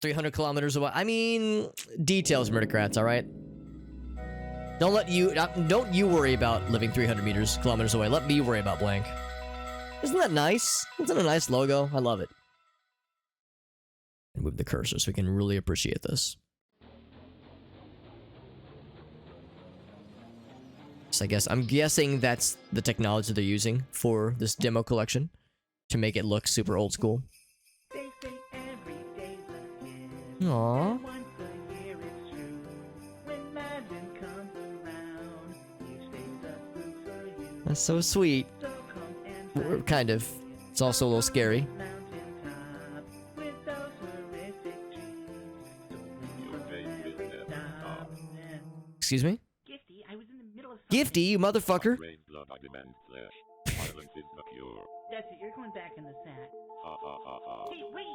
300 kilometers away. I mean, details, murdercrats, all right? Don't you worry about living 300 kilometers away. Let me worry about blank. Isn't that nice? Isn't that a nice logo? I love it. And move the cursor so we can really appreciate this. So I'm guessing that's the technology they're using for this demo collection to make it look super old school. Aww. That's so sweet. Kind of. It's also a little scary. Excuse me? Gifty, you motherfucker. That's it, you're going back in the sack. Hey, wait!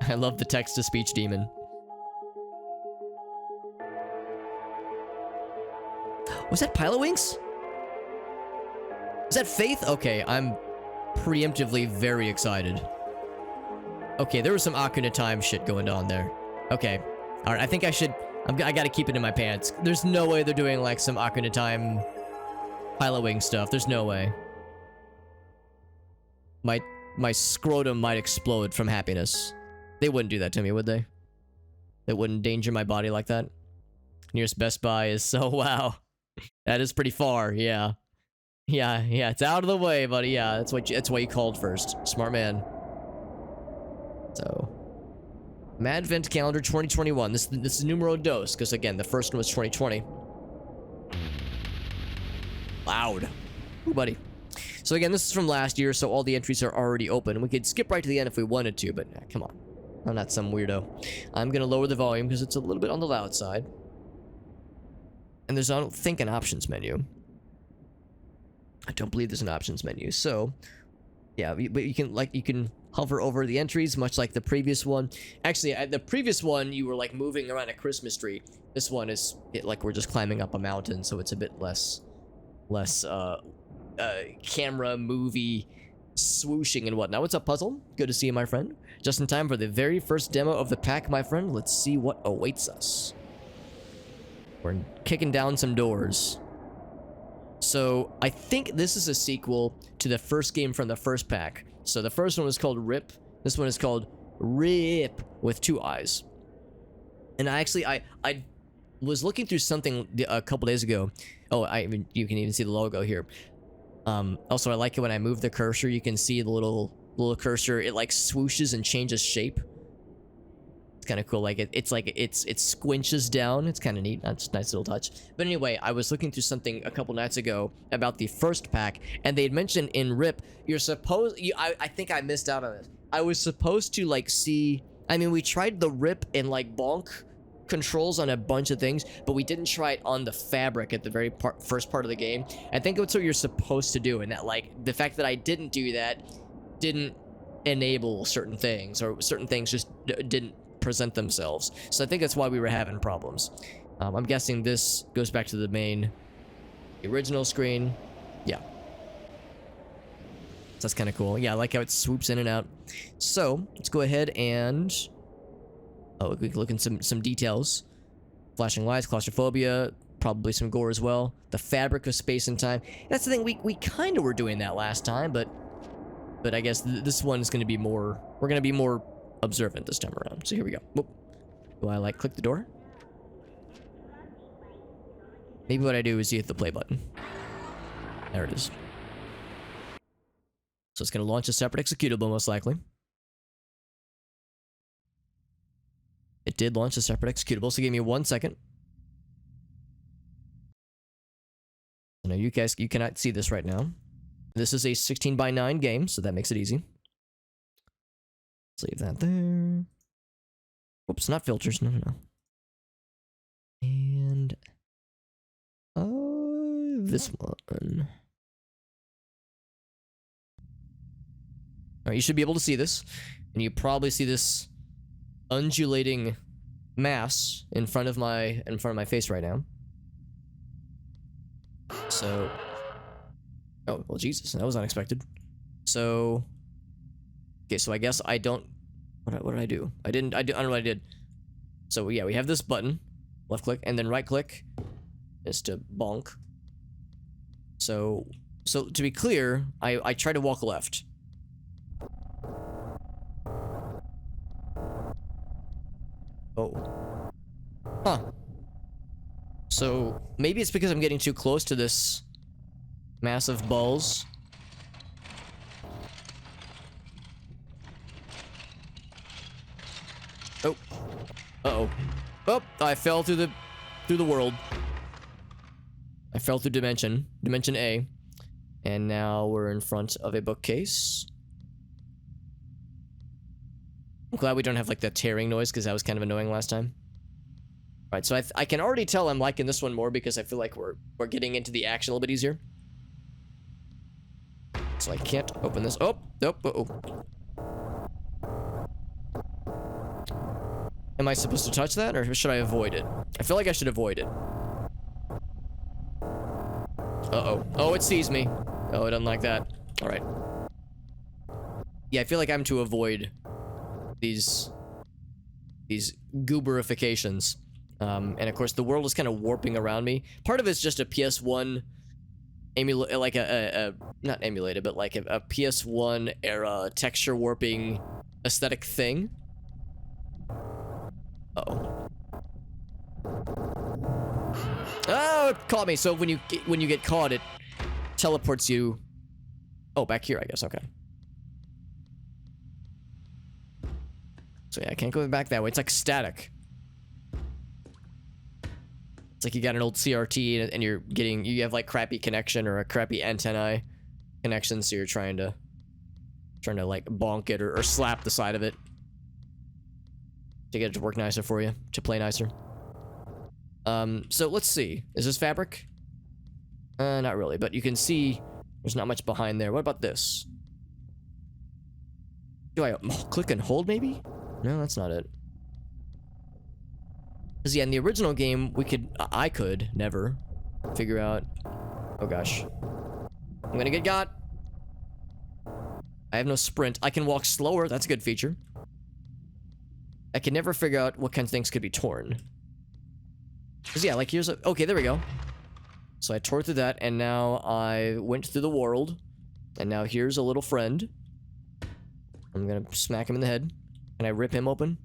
I love the text-to-speech demon. Was that Pilot Wings? Is that Faith? Okay, I'm preemptively very excited. Okay, there was some Ocarina of Time shit going on there. Okay. Alright, I think I should... I gotta keep it in my pants. There's no way they're doing, like, some Ocarina of Time Pilot Wing stuff. There's no way. My scrotum might explode from happiness. They wouldn't do that to me, would they? They wouldn't endanger my body like that. Nearest Best Buy is so... Wow. That is pretty far, yeah. Yeah, it's out of the way, buddy. Yeah, that's why you called first. Smart man. So... Madvent Calendar 2021. This is numero dos, because again, the first one was 2020. Loud. Ooh, buddy. So again, this is from last year, so all the entries are already open. We could skip right to the end if we wanted to, but come on. I'm not some weirdo. I'm gonna lower the volume because it's a little bit on the loud side. And there's, I don't think, an options menu. I don't believe there's an options menu, so... Yeah, but you can hover over the entries, much like the previous one. Actually, the previous one, you were, like, moving around a Christmas tree. This one is, like, we're just climbing up a mountain, so it's a bit less, camera, movie, swooshing and whatnot. What's up, Puzzle? Good to see you, my friend. Just in time for the very first demo of the pack, my friend. Let's see what awaits us. We're kicking down some doors. So, I think this is a sequel to the first game from the first pack. So, the first one was called RIP. This one is called RIP with 2 eyes. And I was looking through something a couple days ago. Oh, you can even see the logo here. Also, I like it when I move the cursor. You can see the little cursor. It, like, swooshes and changes shape. It's kind of cool. Like, it squinches down. It's kind of neat. That's a nice little touch. But anyway, I was looking through something a couple nights ago about the first pack, and they had mentioned in RIP, you're supposed... I think I missed out on it. I was supposed to, like, see... I mean, we tried the RIP and, like, bonk controls on a bunch of things, but we didn't try it on the fabric at the very first part of the game. I think that's what you're supposed to do, and that, like, the fact that I didn't do that didn't enable certain things, or certain things just didn't present themselves. So I think that's why we were having problems. I'm guessing this goes back to the original screen. Yeah. So that's kind of cool. Yeah, I like how it swoops in and out. So, let's go ahead and... Oh, we can look in some details. Flashing lights, claustrophobia, probably some gore as well. The fabric of space and time. That's the thing, we kind of were doing that last time, but I guess this one is going to be more... We're going to be more observant this time around. So here we go. Whoop. Do I, like, click the door? Maybe what I do is you hit the play button. There it is. So it's going to launch a separate executable, most likely. It did launch a separate executable, so give me 1 second. I know you guys, you cannot see this right now. This is a 16:9 game, so that makes it easy. Let's leave that there. Oops, not filters. No. And... this one. Alright, you should be able to see this. And you probably see this undulating mass in front of my face right now. So... Oh, well, Jesus, that was unexpected. So... Okay, so I guess I don't... What did I do? I don't know what I did. So yeah, we have this button. Left click, and then right click is to bonk. So to be clear, I try to walk left. Oh. Huh. So maybe it's because I'm getting too close to this massive balls. Oh. Uh-oh. Oh, I fell through the world. I fell through dimension A. And now we're in front of a bookcase. I'm glad we don't have like that tearing noise because that was kind of annoying last time. Right, so I can already tell I'm liking this one more because I feel like we're getting into the action a little bit easier. So I can't open this. Oh, nope. Uh-oh. Am I supposed to touch that or should I avoid it? I feel like I should avoid it. Uh-oh. Oh, it sees me. Oh, it doesn't like that. All right. Yeah, I feel like I'm to avoid these gooberifications. And of course, the world is kind of warping around me. Part of it's just a PS1 like not emulated, but like a PS1 era texture warping aesthetic thing. Uh-oh. Oh, it caught me. So when you get caught, it teleports you. Oh, back here, I guess. Okay. So yeah, I can't go back that way. It's like static. It's like you got an old CRT and you have like crappy connection or a crappy antennae connection, so you're trying to like bonk it or slap the side of it to get it to work nicer for you, to play nicer. So let's see. Is this fabric? Not really, but you can see there's not much behind there. What about this? Do I click and hold maybe? No, that's not it. Because yeah, in the original game, I could never figure out. Oh gosh. I'm gonna get got. I have no sprint. I can walk slower. That's a good feature. I can never figure out what kinds of things could be torn. Because yeah, like here's a... Okay, there we go. So I tore through that, and now I went through the world. And now here's a little friend. I'm gonna smack him in the head. Can I rip him open?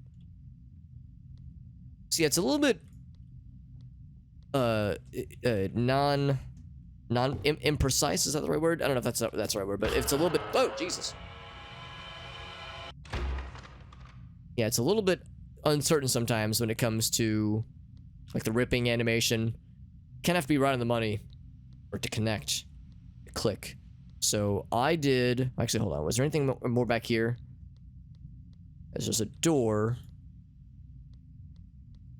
See, it's a little bit... imprecise, is that the right word? I don't know if that's the right word, but it's a little bit... Oh, Jesus. Yeah, it's a little bit uncertain sometimes when it comes to like the ripping animation. Kind of have to be right on the money or to connect, to click. So I did... Actually, hold on. Was there anything more back here? There's just a door.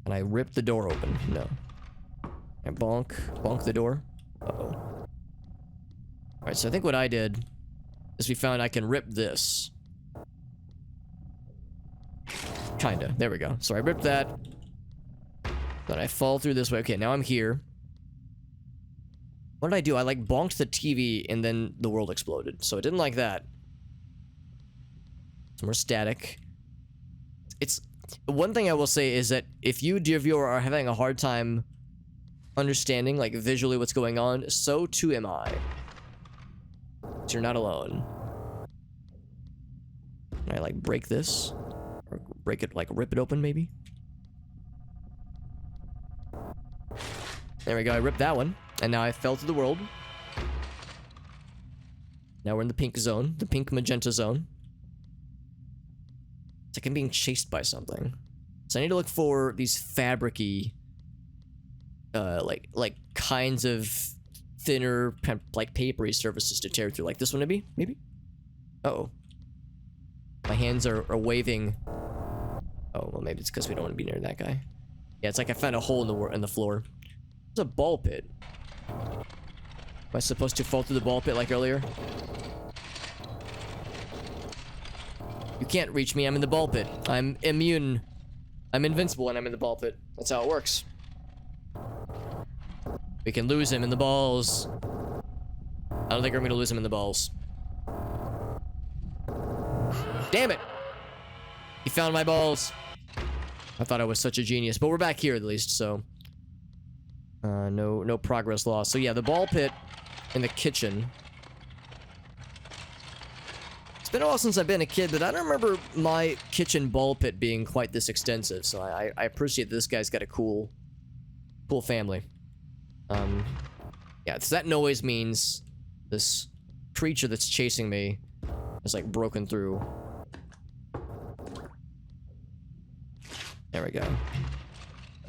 And I ripped the door open. No. I bonk the door. Uh-oh. Alright, so I think what I did is we found I can rip this. Kinda. There we go. So I ripped that. Then I fall through this way. Okay, now I'm here. What did I do? I like bonked the TV and then the world exploded. So I didn't like that. Some more static. It's... One thing I will say is that if you, dear viewer, are having a hard time understanding, like, visually what's going on, so too am I. So you're not alone. Can I, like, break this? Or break it, like, rip it open, maybe? There we go, I ripped that one. And now I fell through the world. Now we're in the pink zone. The pink magenta zone. It's like I'm being chased by something. So I need to look for these fabric-y... like kinds of thinner, like papery surfaces to tear through. Like this one, maybe? Maybe? Uh-oh. My hands are waving. Oh, well, maybe it's because we don't want to be near that guy. Yeah, it's like I found a hole in the floor. There's a ball pit. Am I supposed to fall through the ball pit like earlier? You can't reach me, I'm in the ball pit. I'm immune. I'm invincible and I'm in the ball pit. That's how it works. We can lose him in the balls. I don't think we're gonna lose him in the balls. Damn it! He found my balls. I thought I was such a genius, but we're back here at least, so no progress lost. So yeah, the ball pit in the kitchen. It's been a while since I've been a kid, but I don't remember my kitchen ball pit being quite this extensive. So I appreciate that this guy's got a cool family. Yeah, so that noise means this creature that's chasing me is like broken through. There we go.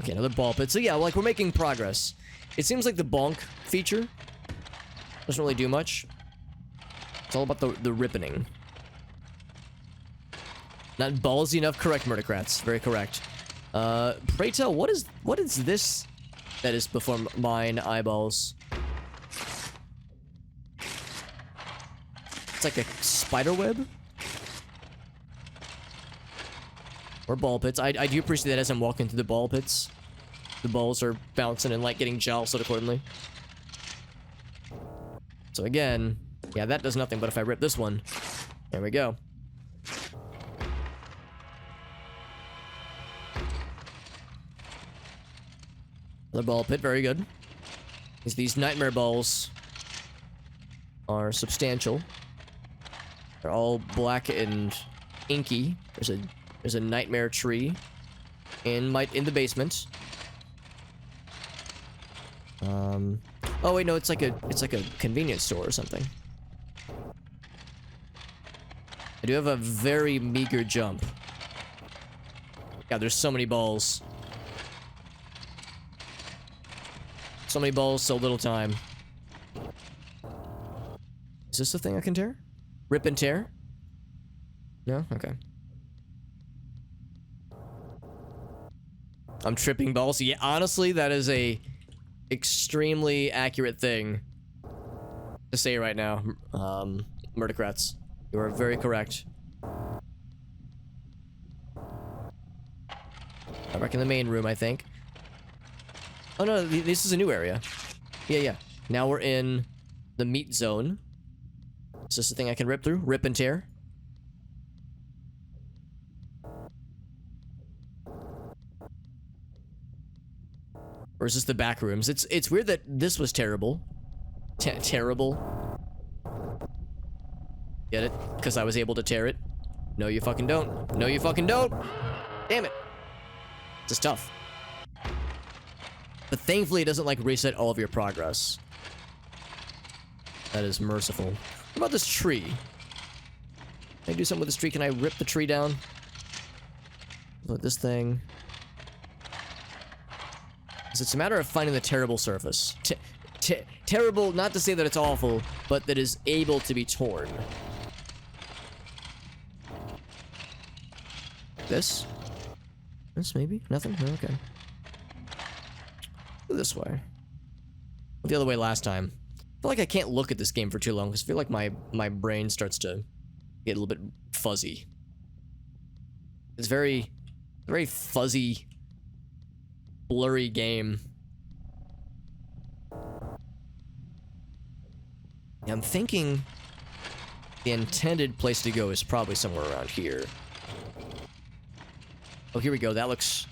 Okay, another ball pit. So yeah, like we're making progress. It seems like the bonk feature doesn't really do much. It's all about the rippening. Not ballsy enough. Correct, Murdercrats. Very correct. Pray tell, what is this that is before mine eyeballs? It's like a spider web? Or ball pits. I do appreciate that as I'm walking through the ball pits. The balls are bouncing and like getting jostled accordingly. So again, yeah, that does nothing, but if I rip this one, there we go. Another ball pit, very good. These nightmare balls are substantial. They're all black and inky. There's a nightmare tree in the basement. Oh wait, no, it's like a convenience store or something. I do have a very meager jump. God, there's so many balls. So many balls, so little time. Is this the thing I can tear? Rip and tear? No? Okay. I'm tripping balls. Yeah, honestly, that is a extremely accurate thing to say right now. Murdercrats. You are very correct. I'm back in the main room, I think. Oh no, this is a new area. Yeah. Now we're in the meat zone. Is this the thing I can rip through? Rip and tear? Or is this the back rooms? It's weird that this was terrible. Terrible. Get it? Because I was able to tear it. No, you fucking don't. No, you fucking don't. Damn it. This is tough. But thankfully, it doesn't, like, reset all of your progress. That is merciful. What about this tree? Can I do something with this tree? Can I rip the tree down? Look, this thing. It's a matter of finding the terrible surface. Terrible, not to say that it's awful, but that is able to be torn. This? This, maybe? Nothing? No, okay. Go this way. The other way last time. I feel like I can't look at this game for too long, because I feel like my brain starts to get a little bit fuzzy. It's very fuzzy, blurry game. Yeah, I'm thinking the intended place to go is probably somewhere around here. Oh, here we go. That looks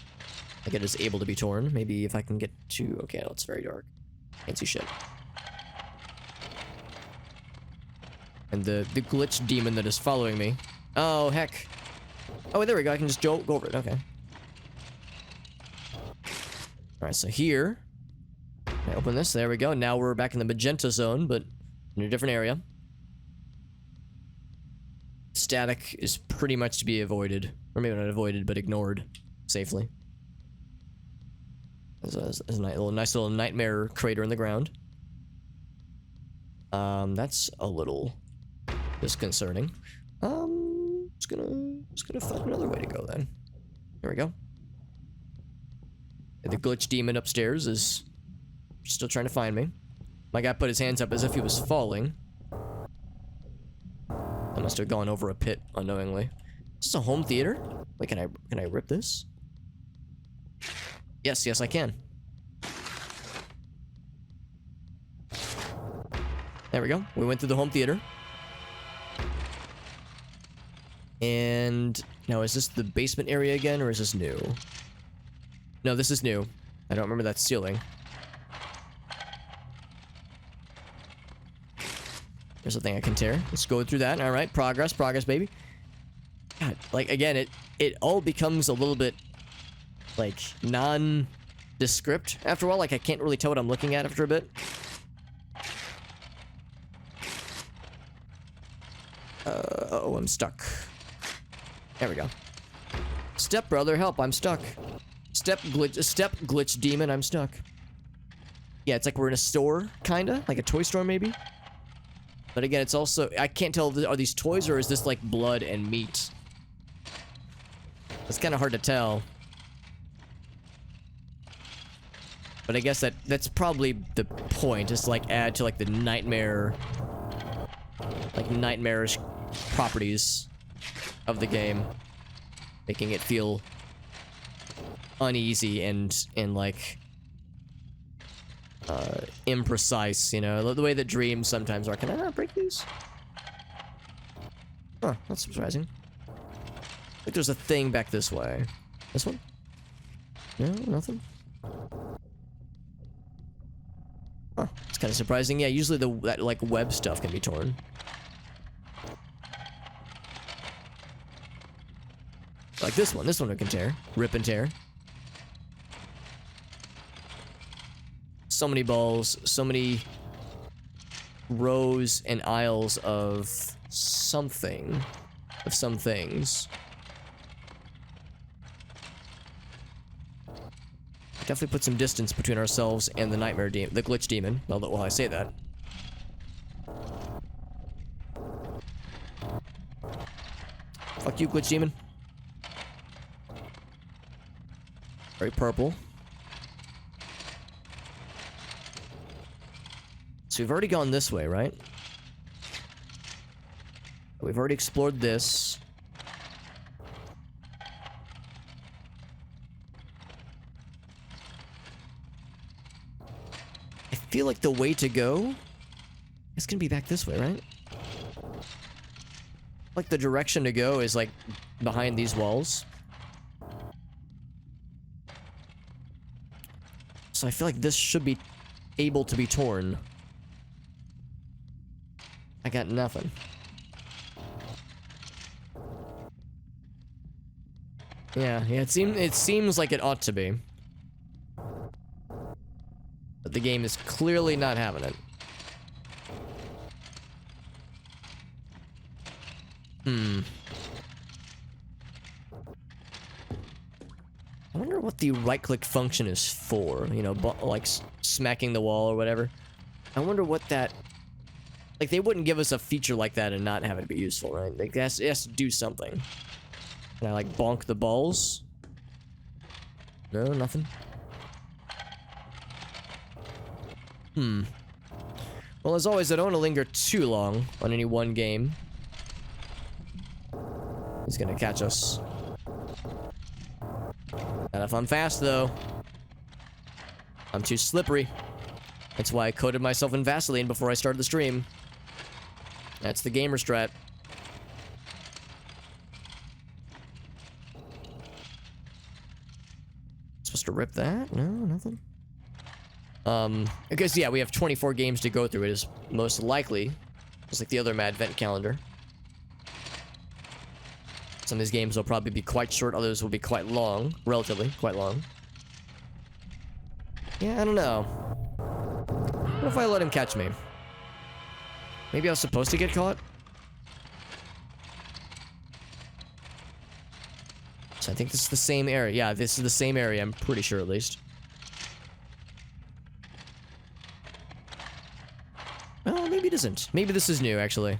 like it is able to be torn. Maybe if I can get to... Okay, no, it's very dark. Can't see shit. And the glitch demon that is following me. Oh, heck. Oh, there we go. I can just go over it. Okay. Alright, so here. I open this. There we go. Now we're back in the magenta zone, but in a different area. Static is pretty much to be avoided. Or maybe not avoided, but ignored safely. There's a nice little nightmare crater in the ground. That's a little disconcerting. Just gonna find another way to go then. There we go. And the glitch demon upstairs is still trying to find me. My guy put his hands up as if he was falling. I must have gone over a pit unknowingly. Is this a home theater? Wait, can I rip this? Yes, I can. There we go. We went through the home theater. And now, is this the basement area again, or is this new? No, this is new. I don't remember that ceiling. There's a thing I can tear. Let's go through that. All right, progress, baby. God, like, again, it all becomes a little bit, like, nondescript after a while. Like, I can't really tell what I'm looking at after a bit. Uh-oh, I'm stuck. There we go. Step brother, help, I'm stuck. Step glitch demon, I'm stuck. Yeah, it's like we're in a store, kinda. Like a toy store, maybe. But again, it's also... I can't tell, are these toys or is this like blood and meat? It's kind of hard to tell. But I guess that's probably the point, is to like add to like the nightmare... like nightmarish properties of the game. Making it feel uneasy and like... imprecise, you know, the way that dreams sometimes are. Can I not break these? Huh, that's surprising. I think there's a thing back this way. This one? No, nothing? Huh, it's kind of surprising. Yeah, usually that like web stuff can be torn. Like this one we can tear. Rip and tear. So many balls, so many rows and aisles of something, of some things. Definitely put some distance between ourselves and the nightmare demon, the glitch demon. Well, I say that. Fuck you, glitch demon. Very purple. So we've already gone this way, right? We've already explored this. I feel like the way to go is gonna be back this way, right? Like the direction to go is like behind these walls. So I feel like this should be able to be torn. I got nothing. Yeah, it seems like it ought to be. But the game is clearly not having it. I wonder what the right-click function is for. You know, like smacking the wall or whatever. I wonder what that... Like, they wouldn't give us a feature like that and not have it be useful, right? Like, it has to do something. Can I, like, bonk the balls? No, nothing? Well, as always, I don't want to linger too long on any one game. He's gonna catch us. Not if I'm fast, though. I'm too slippery. That's why I coated myself in Vaseline before I started the stream. That's the gamer strat. Supposed to rip that? No, nothing. I guess, yeah, we have 24 games to go through. It is most likely, just like the other Madvent Calendar. Some of these games will probably be quite short, others will be quite long. Relatively, quite long. Yeah, I don't know. What if I let him catch me? Maybe I was supposed to get caught? So I think this is the same area. Yeah, this is the same area, I'm pretty sure at least. Oh, maybe it isn't. Maybe this is new, actually.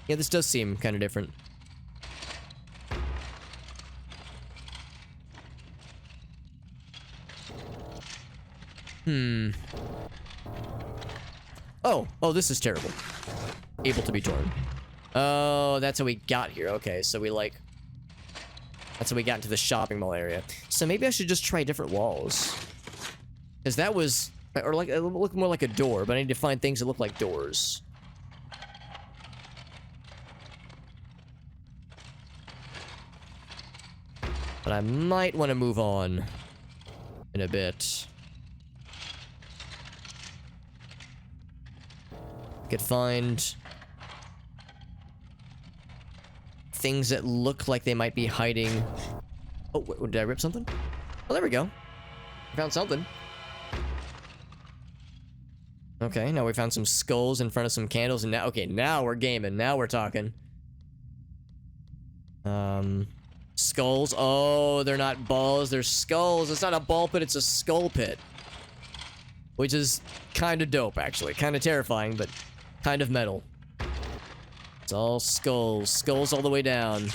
Yeah, this does seem kind of different. Oh, this is terrible. Able to be torn. Oh, that's how we got here. Okay, so we like... That's how we got into the shopping mall area. So maybe I should just try different walls. Because that was... Or like, it looked more like a door, but I need to find things that look like doors. But I might want to move on in a bit. Could find things that look like they might be hiding. Oh, wait, did I rip something? Oh, there we go. Found something. Okay, now we found some skulls in front of some candles, and now, okay, now we're gaming. Now we're talking. Skulls. Oh, they're not balls, they're skulls. It's not a ball pit, it's a skull pit. Which is kind of dope, actually. Kind of terrifying, but kind of metal. It's all skulls. Skulls all the way down.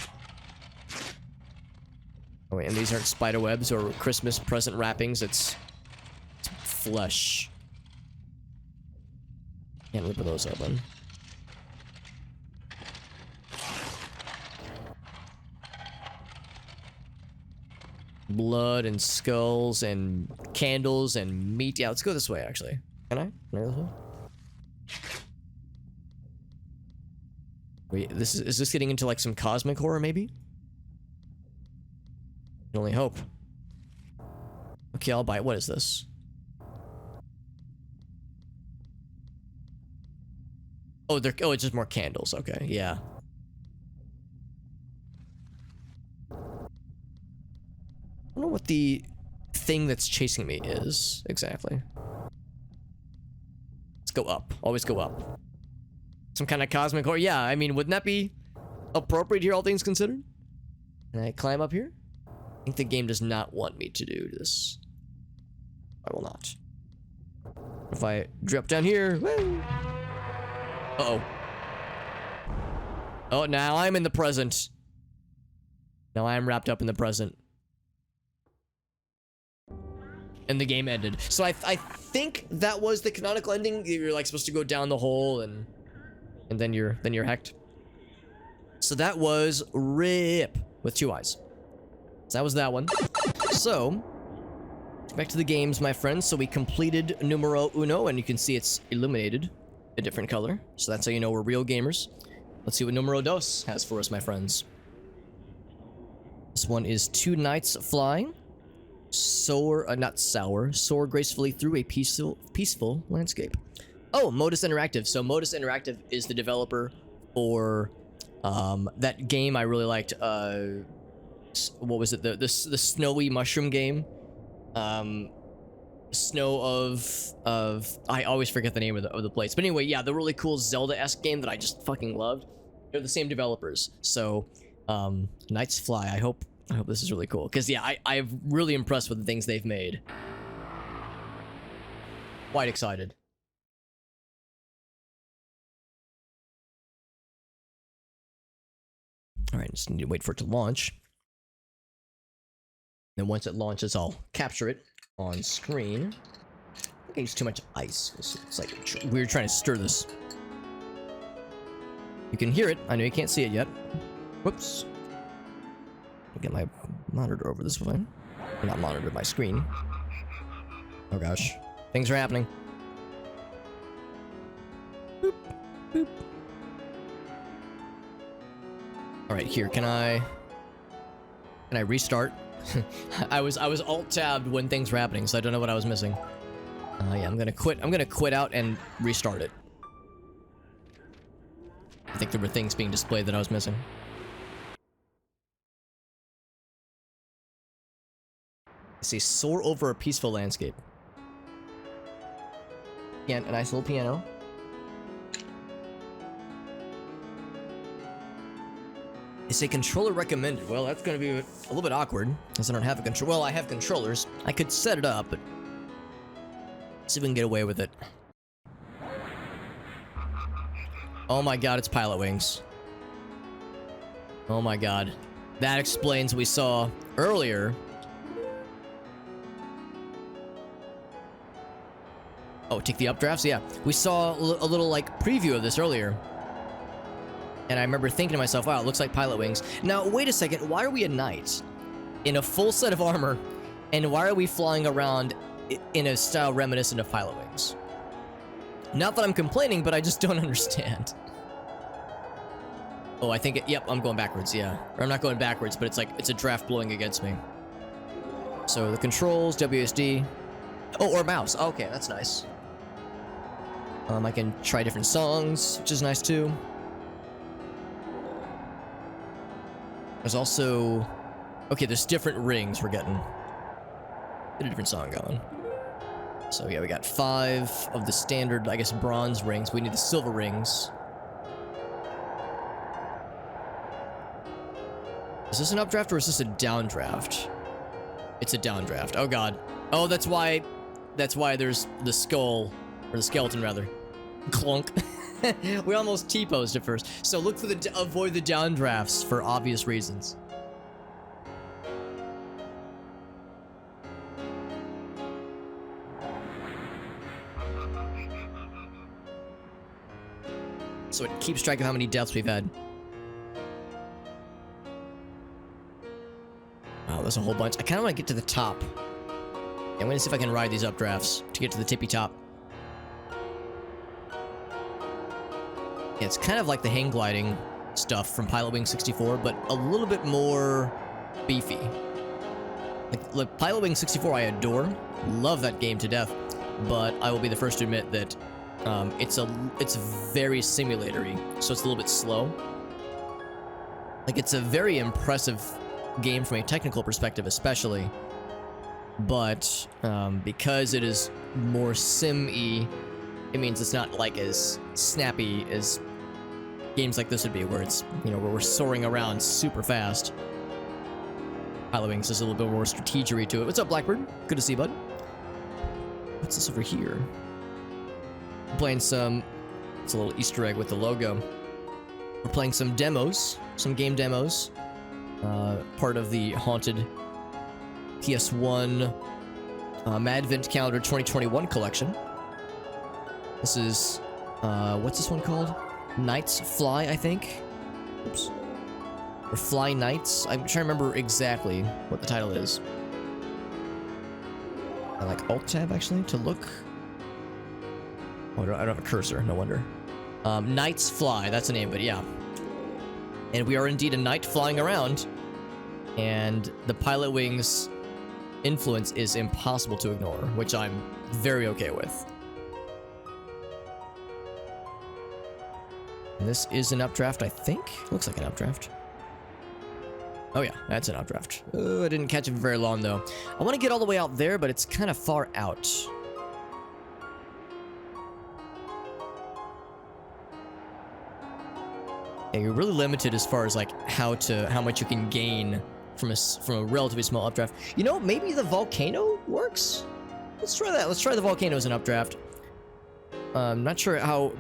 Oh, wait, and these aren't spider webs or Christmas present wrappings. It's flesh. Can't rip those open. Blood and skulls and candles and meat. Yeah, let's go this way, actually. Can I? Can I go this way? Wait, is this getting into like some cosmic horror, maybe? Can only hope. Okay, I'll buy it. What is this? Oh, it's just more candles. Okay, yeah. I don't know what the thing that's chasing me is exactly. Let's go up. Always go up. Some kind of cosmic horror. Yeah, I mean, wouldn't that be appropriate here, all things considered? Can I climb up here? I think the game does not want me to do this. I will not. If I drop down here, woo! Uh-oh. Oh, now I'm in the present. Now I am wrapped up in the present. And the game ended. So I think that was the canonical ending. You're like supposed to go down the hole and then you're hacked. So that was RIP with 2 eyes. So that was that one. So back to the games, my friends. So we completed numero uno, and you can see it's illuminated a different color. So that's how you know we're real gamers. Let's see what numero dos has for us, my friends. This one is 2 nights flying. Soar gracefully through a peaceful landscape. Oh, Modus Interactive. So Modus Interactive is the developer for that game I really liked. What was it? The snowy mushroom game. Snow of I always forget the name of the place. But anyway, yeah, the really cool Zelda-esque game that I just fucking loved. They're the same developers. So Nights Fly. I hope this is really cool. Because yeah, I'm really impressed with the things they've made. Quite excited. Alright, just need to wait for it to launch. Then once it launches, I'll capture it on screen. I think I used too much ice. It's like weird trying to stir this. You can hear it. I know you can't see it yet. Whoops. I'll get my monitor over this way. Not monitor, my screen. Oh gosh. Things are happening. Boop, boop. Alright, here, can I restart? I was alt-tabbed when things were happening, so I don't know what I was missing. Yeah, I'm gonna quit out and restart it. I think there were things being displayed that I was missing. I see soar over a peaceful landscape. Yeah, a nice little piano. It's a controller recommended. Well, that's gonna be a little bit awkward, because I don't have a controller. Well, I have controllers. I could set it up, but see if we can get away with it. Oh my god, it's Pilot Wings. Oh my god. That explains what we saw earlier. Oh, take the updrafts? Yeah. We saw a little, like, preview of this earlier. And I remember thinking to myself, wow, it looks like Pilot Wings. Now, wait a second. Why are we a knight in a full set of armor? And why are we flying around in a style reminiscent of Pilot Wings? Not that I'm complaining, but I just don't understand. Oh, I think yep, I'm going backwards, yeah. Or I'm not going backwards, but it's like, it's a draft blowing against me. So the controls, WSD. Oh, or mouse. Okay, that's nice. I can try different songs, which is nice too. There's also... Okay, there's different rings we're getting. Get a different song going. So yeah, we got 5 of the standard, I guess, bronze rings. We need the silver rings. Is this an updraft or is this a downdraft? It's a downdraft. Oh god. Oh, that's why there's the skull, or the skeleton rather. Clunk. We almost T-posed at first. So look for avoid the downdrafts for obvious reasons. So it keeps track of how many deaths we've had. Wow, there's a whole bunch. I kind of want to get to the top. I'm going to see if I can ride these updrafts to get to the tippy top. Yeah, it's kind of like the hang gliding stuff from Pilotwing 64, but a little bit more beefy. Like Pilotwing 64 I adore. Love that game to death. But I will be the first to admit that it's very simulatory, so it's a little bit slow. Like, it's a very impressive game from a technical perspective, especially. But because it is more sim-y, it means it's not like as snappy as games like this would be, where it's, you know, where we're soaring around super fast. Pilotwings has a little bit more strategery to it. What's up, Blackbird? Good to see you, bud. What's this over here? We're playing some... It's a little Easter egg with the logo. We're playing some demos, some game demos. Part of the Haunted PS1 Madvent Calendar 2021 collection. This is, what's this one called? Nights Fly, I think? Oops. Or Fly Nights? I'm trying to remember exactly what the title is. I like Alt-Tab, actually, to look. Oh, I don't have a cursor, no wonder. Nights Fly, that's the name, but yeah. And we are indeed a knight flying around. And the Pilotwings influence is impossible to ignore, which I'm very okay with. And this is an updraft, I think? Looks like an updraft. Oh yeah, that's an updraft. Oh, I didn't catch it for very long, though. I want to get all the way out there, but it's kind of far out. Yeah, you're really limited as far as like how much you can gain from a relatively small updraft. You know, maybe the volcano works? Let's try that. Let's try the volcano as an updraft. I'm not sure how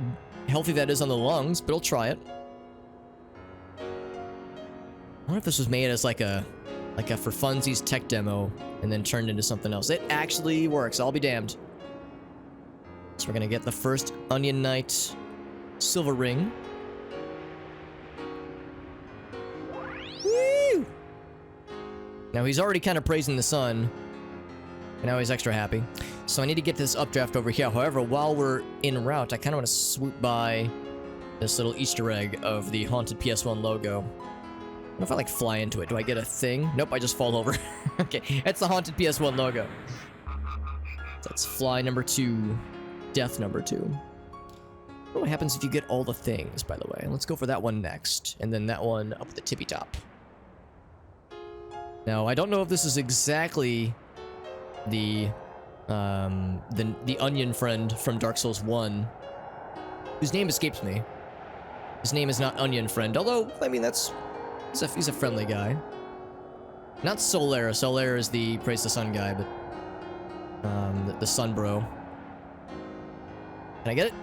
healthy that is on the lungs, but I'll try it. I wonder if this was made as like a for funsies tech demo and then turned into something else. It actually works. I'll be damned. So we're gonna get the first Onion Knight silver ring. Woo! Now he's already kind of praising the sun, and now he's extra happy. So I need to get this updraft over here. However, while we're en route, I kind of want to swoop by this little Easter egg of the Haunted PS1 logo. What if I like fly into it? Do I get a thing? Nope, I just fall over. Okay, that's the Haunted PS1 logo. That's fly number 2, death number 2. What happens if you get all the things, by the way? Let's go for that one next, and then that one up at the tippy top. Now, I don't know if this is exactly the onion friend from Dark Souls 1, whose name escapes me. His name is not Onion Friend, although, I mean, he's a friendly guy. Not Solera. Solera is the Praise the Sun guy, but the Sun Bro. Can I get it?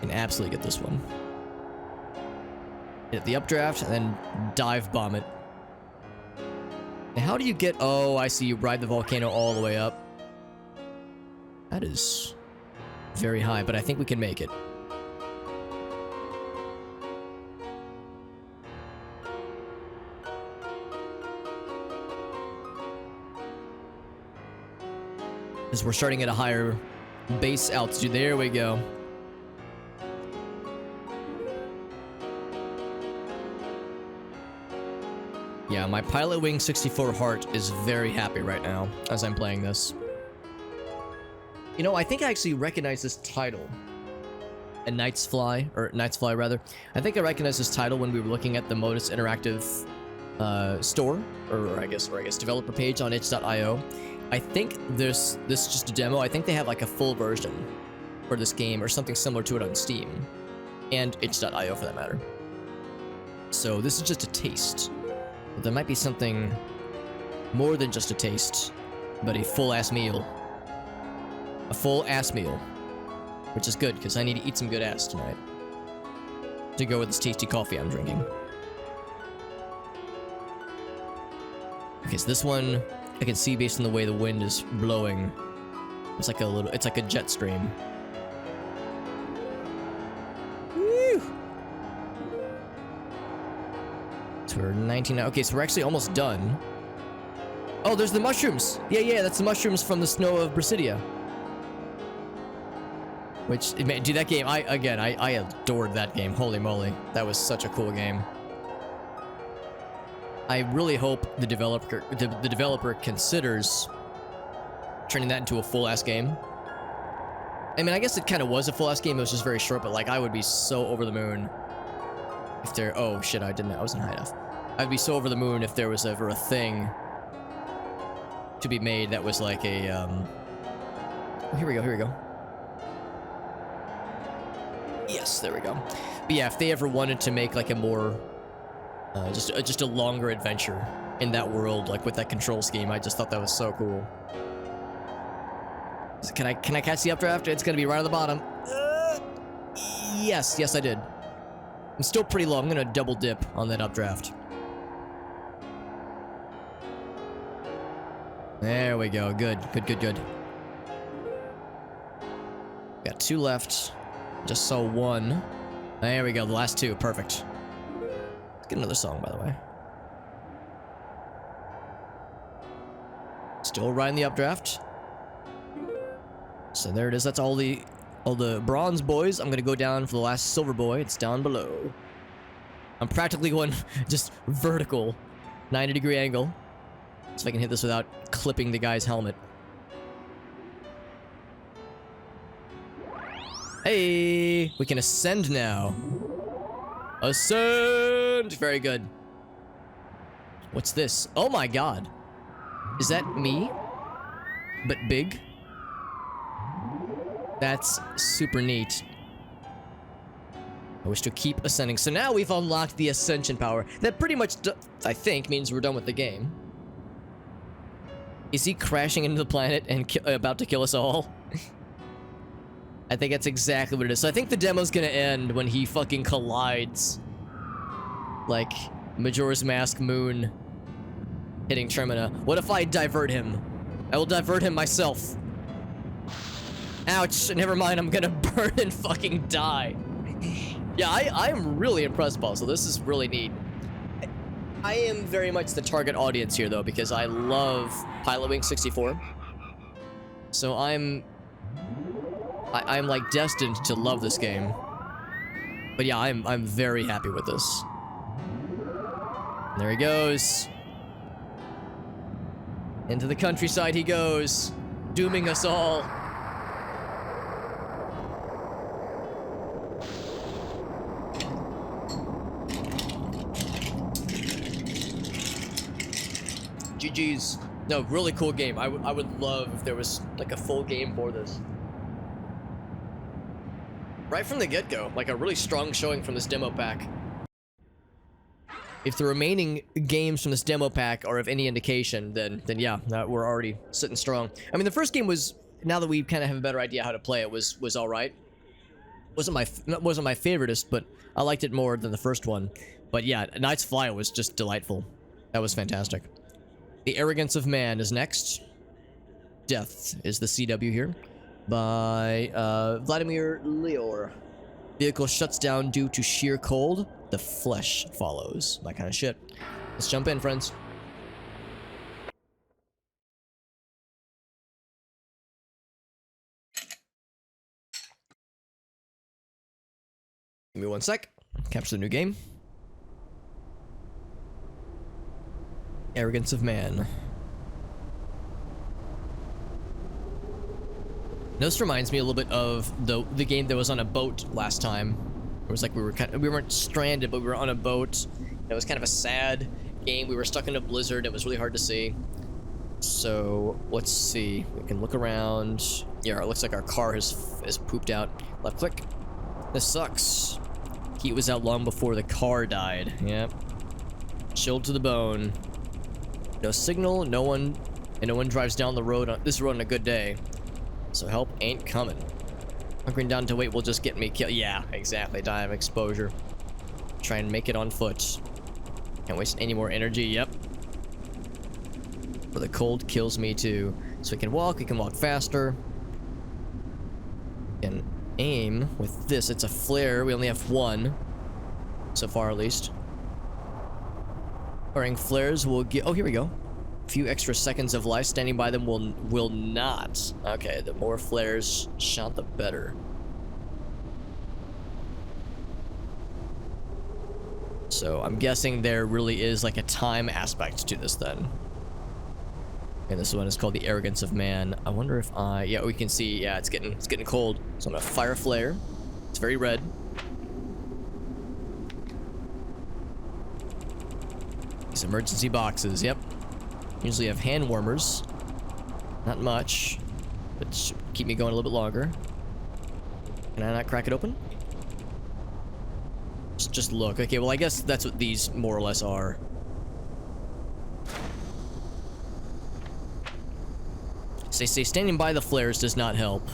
Can absolutely get this one. Hit the updraft and then dive bomb it. And how do you get? Oh, I see. You ride the volcano all the way up. That is very high, but I think we can make it. Because we're starting at a higher base altitude. There we go. Yeah, my Pilot Wing 64 heart is very happy right now as I'm playing this. You know, I think I actually recognize this title. A Knight's Fly, or Knight's Fly rather. I think I recognize this title when we were looking at the Modus Interactive store, or I guess developer page on itch.io. I think this is just a demo. I think they have like a full version for this game or something similar to it on Steam and itch.io for that matter. So this is just a taste. But there might be something more than just a taste, but a full-ass meal. A full-ass meal. Which is good, because I need to eat some good ass tonight. To go with this tasty coffee I'm drinking. Okay, so this one, I can see based on the way the wind is blowing. It's like a jet stream. Woo! So we're 19 now. Okay, so we're actually almost done. Oh, there's the mushrooms! Yeah, that's the mushrooms from the snow of Brasilia. Which, man, dude, that game, I adored that game. Holy moly. That was such a cool game. I really hope the developer considers turning that into a full-ass game. I mean, I guess it kind of was a full-ass game. It was just very short, but, like, I would be so over the moon if there... Oh, shit, I wasn't high enough. I'd be so over the moon if there was ever a thing to be made that was like a, Oh, here we go. Yes, there we go. But yeah, if they ever wanted to make like a more, just a longer adventure in that world, like with that control scheme, I just thought that was so cool. So can I catch the updraft? It's gonna be right on the bottom. Yes, I did. I'm still pretty low. I'm gonna double dip on that updraft. There we go. Good. Got 2 left. Just saw 1. There we go, the last 2, perfect. Let's get another song, by the way. Still riding the updraft. So there it is, that's all the bronze boys. I'm gonna go down for the last silver boy, it's down below. I'm practically going just vertical, 90-degree angle. So I can hit this without clipping the guy's helmet. Hey, we can ascend now. Ascend! Very good. What's this? Oh my god. Is that me? But big? That's super neat. I wish to keep ascending. So now we've unlocked the ascension power. That pretty much, I think, means we're done with the game. Is he crashing into the planet and about to kill us all? I think that's exactly what it is. So I think the demo's gonna end when he fucking collides. Like, Majora's Mask Moon hitting Termina. What if I divert him? I will divert him myself. Ouch, never mind, I'm gonna burn and fucking die. Yeah, I am really impressed, Paul, so this is really neat. I am very much the target audience here, though, because I love Pilot Wing 64. So I'm like destined to love this game. But yeah, I'm very happy with this. There he goes. Into the countryside he goes, dooming us all. GG's. No, really cool game. I would love if there was like a full game for this. Right from the get-go, like a really strong showing from this demo pack. If the remaining games from this demo pack are of any indication, then yeah, we're already sitting strong. I mean, the first game was, now that we kind of have a better idea how to play it, was all right. Wasn't my favoriteest, but I liked it more than the first one. But yeah, Knight's Fly was just delightful. That was fantastic. The Arrogance of Man is next. Death is the CW here. By Vladimir Lior. Vehicle shuts down due to sheer cold. The flesh follows. That kind of shit. Let's jump in, friends. Give me 1 sec. Capture the new game. Arrogance of man. This reminds me a little bit of the game that was on a boat last time. It was like we weren't stranded, but we were on a boat. It was kind of a sad game. We were stuck in a blizzard. It was really hard to see. So let's see. We can look around. Yeah, it looks like our car has pooped out. Left click. This sucks. Heat was out long before the car died. Yep. Chilled to the bone. No signal. No one drives down the road on this road on a good day. So help ain't coming. Hunkering down to wait will just get me killed. Yeah, exactly. Die of exposure. Try and make it on foot. Can't waste any more energy. Yep. But the cold kills me too. So we can walk faster. And aim with this. It's a flare. We only have one. So far, at least. Firing flares will get... Oh, here we go. A few extra seconds of life. Standing by them will not. Okay, the more flares shot, the better. So I'm guessing there really is like a time aspect to this then. And this one is called the Arrogance of Man. I wonder if yeah, we can see, yeah, it's getting cold. So I'm gonna fire a flare. It's very red. These emergency boxes, yep. Usually have hand warmers. Not much, but should keep me going a little bit longer. Can I not crack it open? Just look. Okay, well I guess that's what these more or less are. They say standing by the flares does not help,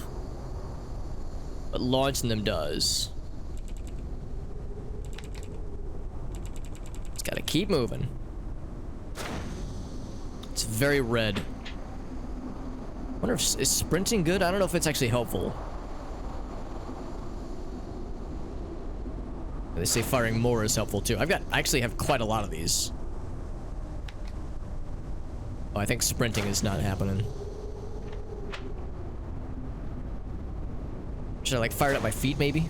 but launching them does. It's gotta keep moving. It's very red. I wonder if is sprinting good? I don't know if it's actually helpful. They say firing more is helpful too. I actually have quite a lot of these. Oh, I think sprinting is not happening. Should I like fire it at my feet maybe?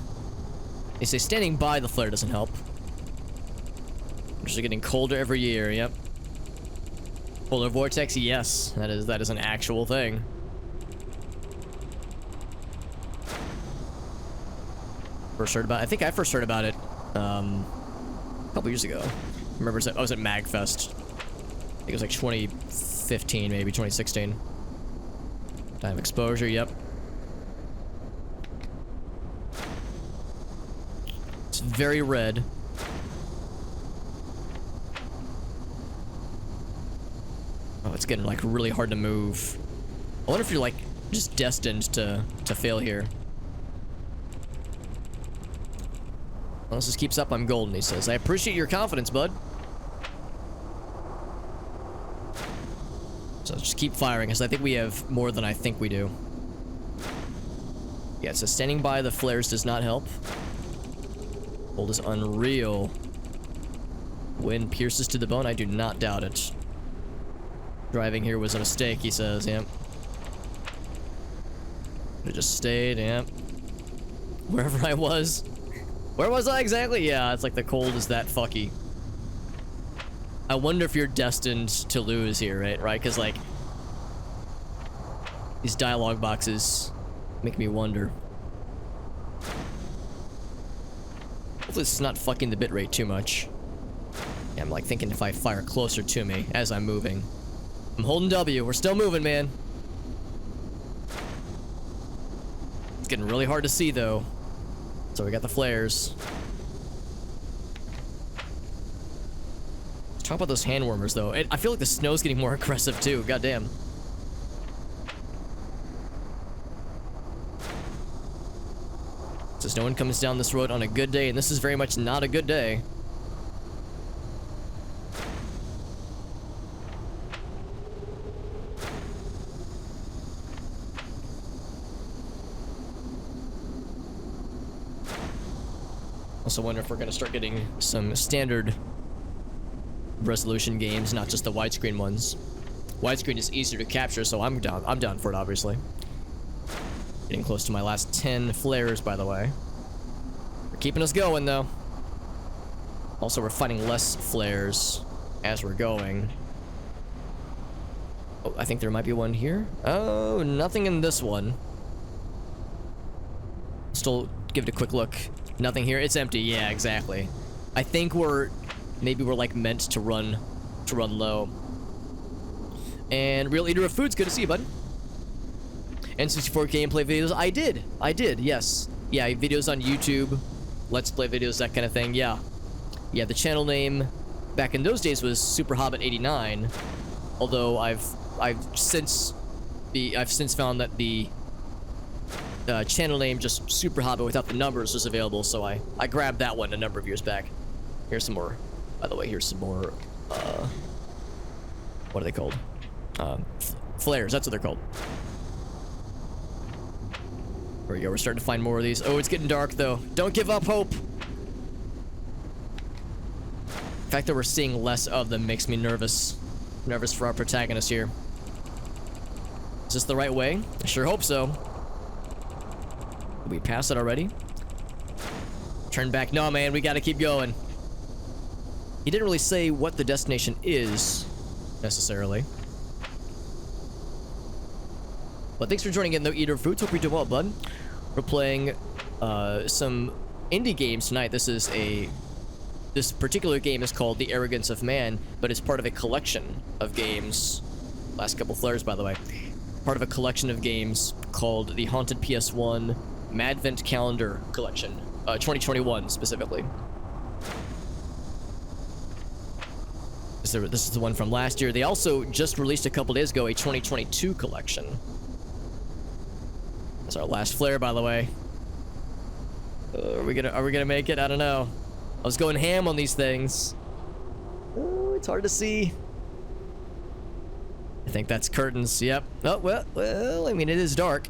They say standing by the flare doesn't help. Just getting colder every year, yep. Polar vortex, yes. That is an actual thing. I think I first heard about it a couple years ago. I remember I was at MagFest. I think it was like 2015, maybe 2016. Time exposure, yep. It's very red. Oh, it's getting like really hard to move. I wonder if you're like just destined to fail here. Unless this keeps up, I'm golden, he says. I appreciate your confidence, bud. So just keep firing, because I think we have more than I think we do. Yeah, so standing by the flares does not help. Cold is unreal. Wind pierces to the bone, I do not doubt it. Driving here was a mistake, he says, yep. Could've just stayed, yep. Wherever I was. Where was I exactly? Yeah, it's like the cold is that fucky. I wonder if you're destined to lose here, right? Because, like, these dialogue boxes make me wonder. Hopefully it's not fucking the bitrate too much. Yeah, I'm, like, thinking if I fire closer to me as I'm moving. I'm holding W. We're still moving, man. It's getting really hard to see, though. So we got the flares. Let's talk about those hand warmers, though. I feel like the snow's getting more aggressive, too. Goddamn. Says no one comes down this road on a good day, and this is very much not a good day. Also wonder if we're gonna start getting some standard resolution games, not just the widescreen ones. Widescreen is easier to capture, so I'm down for it, obviously. Getting close to my last 10 flares, by the way. We're keeping us going, though. Also, we're fighting less flares as we're going. Oh, I think there might be one here. Oh, nothing in this one. Still give it a quick look. Nothing here. It's empty. Yeah, exactly. I think maybe we're like meant to run low. And Real Eater of Foods, good to see you, bud. N64 gameplay videos. I did. Yes. Yeah, videos on YouTube, Let's Play videos, that kind of thing. Yeah. Yeah, the channel name back in those days was Super Hobbit 89. Although I've since found that the channel name just Super Hobbit without the numbers was available, so I grabbed that one a number of years back. Here's some more. By the way, here's some more. What are they called? Flares. That's what they're called. There we go. We're starting to find more of these. Oh, it's getting dark though. Don't give up hope. The fact that we're seeing less of them makes me nervous. Nervous for our protagonist here. Is this the right way? I sure hope so. Did we pass it already? Turn back. No, man, we gotta keep going. He didn't really say what the destination is, necessarily. But thanks for joining in, though, Eater of Fruits. Hope you're doing well, bud. We're playing some indie games tonight. This particular game is called The Arrogance of Man, but it's part of a collection of games. Last couple flares, by the way. Part of a collection of games called the Haunted PS1 Madvent Calendar Collection. 2021, specifically. This is the one from last year. They also just released a couple days ago a 2022 collection. That's our last flare, by the way. Are we gonna make it? I don't know. I was going ham on these things. Oh, it's hard to see. I think that's curtains. Yep. Oh, well, I mean, it is dark.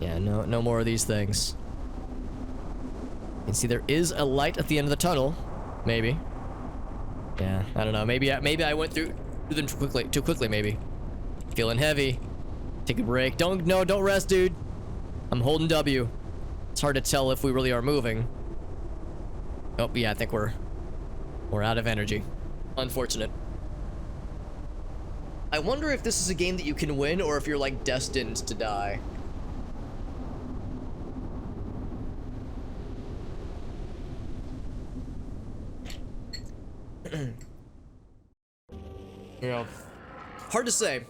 Yeah, no more of these things. You can see there is a light at the end of the tunnel. Maybe. Yeah, I don't know. Maybe I went through them too quickly, maybe. Feeling heavy. Take a break. Don't rest, dude. I'm holding W. It's hard to tell if we really are moving. Oh, yeah, I think we're out of energy. Unfortunate. I wonder if this is a game that you can win or if you're like destined to die. You know, hard to say.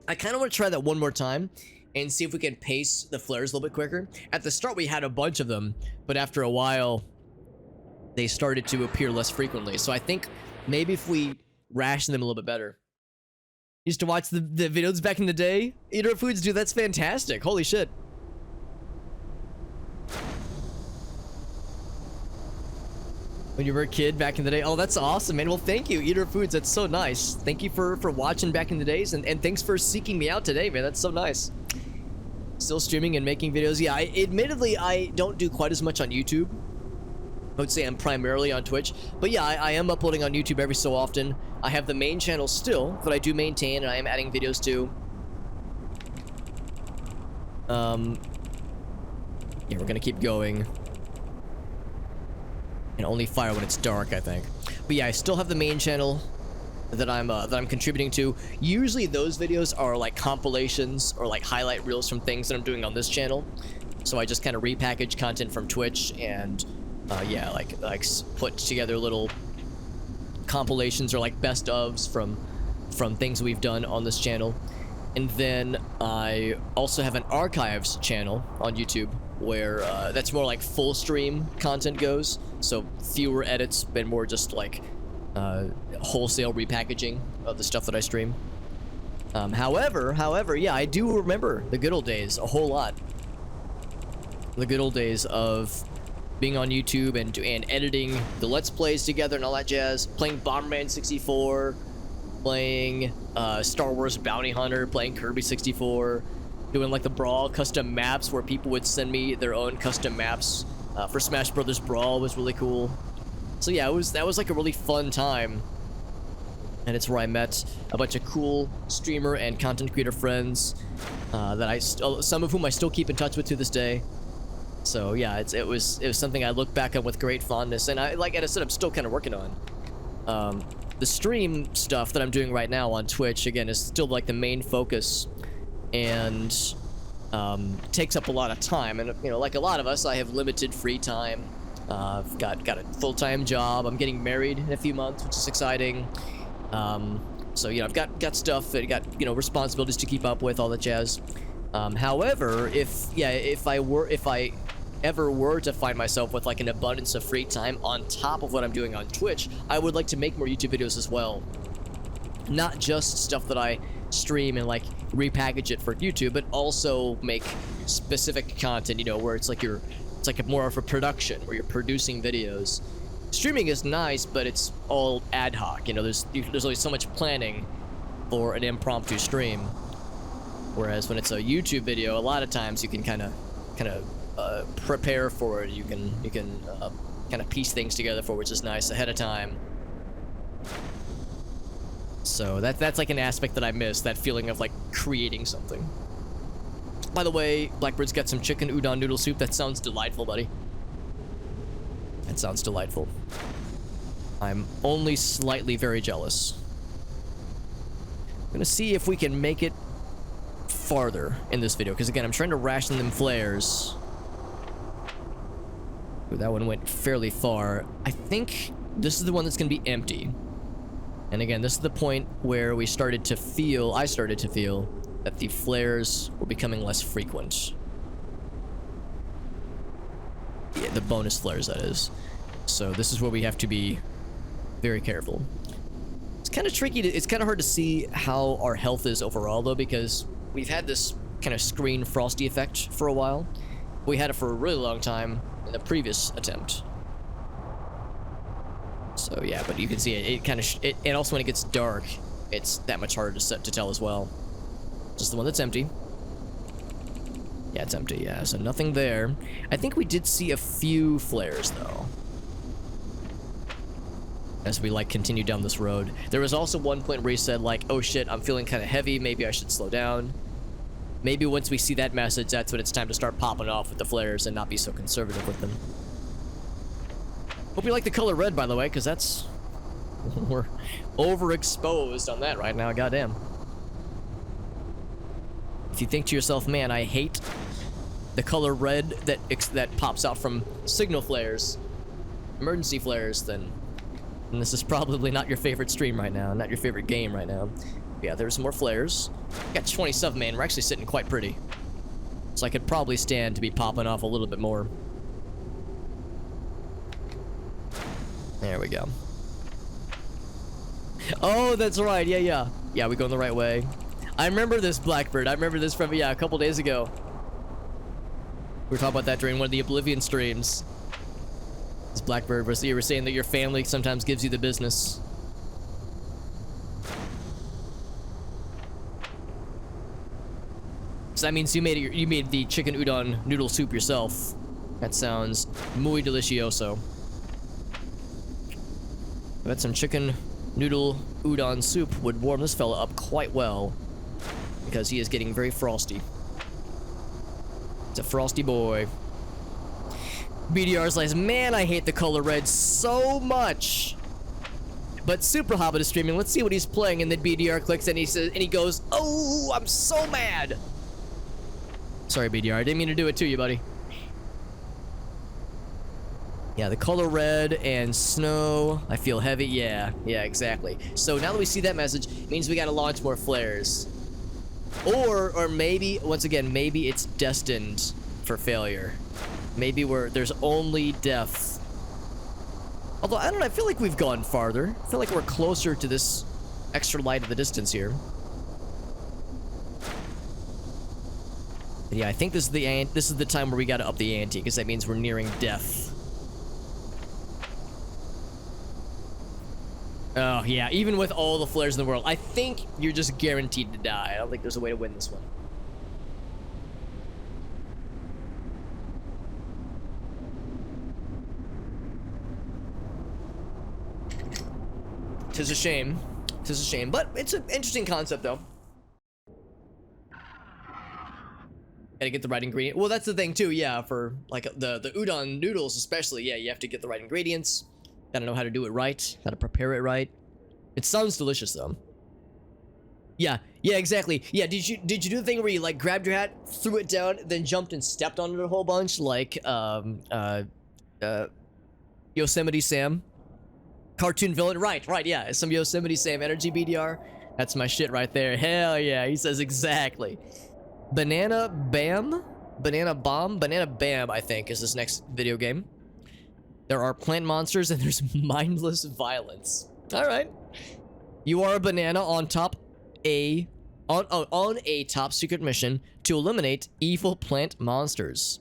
I kind of want to try that one more time and see if we can pace the flares a little bit quicker. At the start, we had a bunch of them, but after a while, they started to appear less frequently. So I think maybe if we ration them a little bit better. Used to watch the videos back in the day. Eater of Foods, dude, that's fantastic. Holy shit. When you were a kid back in the day. Oh, that's awesome, man. Well, thank you, Eater of Foods. That's so nice. Thank you for watching back in the days, and thanks for seeking me out today, man. That's so nice. Still streaming and making videos. Yeah, admittedly, I don't do quite as much on YouTube. I would say I'm primarily on Twitch. But yeah, I am uploading on YouTube every so often. I have the main channel still that I do maintain, and I am adding videos to. Yeah, we're gonna keep going. And only fire when it's dark, I think. But yeah, I still have the main channel that I'm contributing to. Usually those videos are like compilations or like highlight reels from things that I'm doing on this channel. So I just kind of repackage content from Twitch and yeah, like put together little compilations or like best ofs from things we've done on this channel. And then I also have an archives channel on YouTube where that's more like full stream content goes. So fewer edits and more just like wholesale repackaging of the stuff that I stream. However, yeah, I do remember the good old days a whole lot. The good old days of being on YouTube and editing the Let's Plays together and all that jazz. Playing Bomberman 64, playing Star Wars Bounty Hunter, playing Kirby 64, doing like the Brawl custom maps where people would send me their own custom maps. For Smash Brothers Brawl was really cool. So yeah, that was like a really fun time. And it's where I met a bunch of cool streamer and content creator friends that some of whom I still keep in touch with to this day. So yeah, it was something I look back on with great fondness, and like I said, I'm still kind of working on. the stream stuff that I'm doing right now on Twitch, again, is still like the main focus, and takes up a lot of time. And you know, like a lot of us, I have limited free time. I've got a full-time job. I'm getting married in a few months, which is exciting. So you know, I've got stuff, got, you know, responsibilities to keep up with, all that jazz. However, if I ever were to find myself with like an abundance of free time on top of what I'm doing on Twitch, I would like to make more YouTube videos as well. Not just stuff that I stream and like repackage it for YouTube, but also make specific content, you know, where it's like more of a production, where you're producing videos. Streaming is nice, but it's all ad hoc, you know, there's only so much planning for an impromptu stream. Whereas when it's a YouTube video, a lot of times you can kind of prepare for it. You can kind of piece things together for, which is nice ahead of time. So that's like an aspect that I miss, that feeling of like creating something. By the way, Blackbird's got some chicken udon noodle soup. That sounds delightful, buddy. That sounds delightful. I'm only slightly very jealous. I'm gonna see if we can make it farther in this video, because again, I'm trying to ration them flares. Ooh, that one went fairly far. I think this is the one that's gonna be empty. And again, this is the point where I started to feel that the flares were becoming less frequent. Yeah, the bonus flares, that is. So this is where we have to be very careful. It's kind of tricky, it's kind of hard to see how our health is overall, though, because we've had this kind of screen frosty effect for a while. We had it for a really long time in the previous attempt. So yeah, but you can see it and also when it gets dark, it's that much harder to tell as well. Just the one that's empty. Yeah, it's empty, yeah, so nothing there. I think we did see a few flares, though, as we like continue down this road. There was also one point where he said like, oh shit, I'm feeling kind of heavy, maybe I should slow down. Maybe once we see that message, that's when it's time to start popping off with the flares and not be so conservative with them. Hope you like the color red, by the way, because that's... we're overexposed on that right now, goddamn. If you think to yourself, man, I hate the color red that pops out from signal flares, emergency flares, then this is probably not your favorite stream right now, not your favorite game right now. Yeah, there's more flares. Got 27, man. We're actually sitting quite pretty. So I could probably stand to be popping off a little bit more. There we go. Oh, that's right. Yeah. Yeah, we going the right way. I remember this, Blackbird. I remember this from, yeah, a couple days ago. We were talking about that during one of the Oblivion streams. This Blackbird, you were saying that your family sometimes gives you the business. So that means you made the chicken udon noodle soup yourself. That sounds muy delicioso. I bet some chicken noodle udon soup would warm this fella up quite well, because he is getting very frosty. It's a frosty boy. BDR's like, man, I hate the color red so much. But Super Hobbit is streaming. Let's see what he's playing. And then BDR clicks and he goes, oh, I'm so mad. Sorry, BDR. I didn't mean to do it to you, buddy. Yeah, the color red and snow. I feel heavy. Yeah, exactly. So now that we see that message, it means we gotta launch more flares. Or maybe, once again, maybe it's destined for failure. Maybe there's only death. Although, I don't know, I feel like we've gone farther. I feel like we're closer to this extra light of the distance here. But yeah, I think this is the time where we gotta up the ante, because that means we're nearing death. Oh, yeah, even with all the flares in the world, I think you're just guaranteed to die. I don't think there's a way to win this one. Tis a shame. Tis a shame, but it's an interesting concept, though. Gotta get the right ingredient. Well, that's the thing, too, yeah, for, like, the udon noodles especially, yeah, you have to get the right ingredients. Gotta know how to do it right, how to prepare it right. It sounds delicious though. Yeah, yeah, exactly. Yeah, did you do the thing where you like grabbed your hat, threw it down, then jumped and stepped on it a whole bunch, like Yosemite Sam, cartoon villain? Right, yeah, some Yosemite Sam energy BDR. That's my shit right there. Hell yeah, he says exactly. Banana Bam, Banana Bomb, Banana Bam, I think is this next video game. There are plant monsters and there's mindless violence. All right, you are a banana on a top secret mission to eliminate evil plant monsters.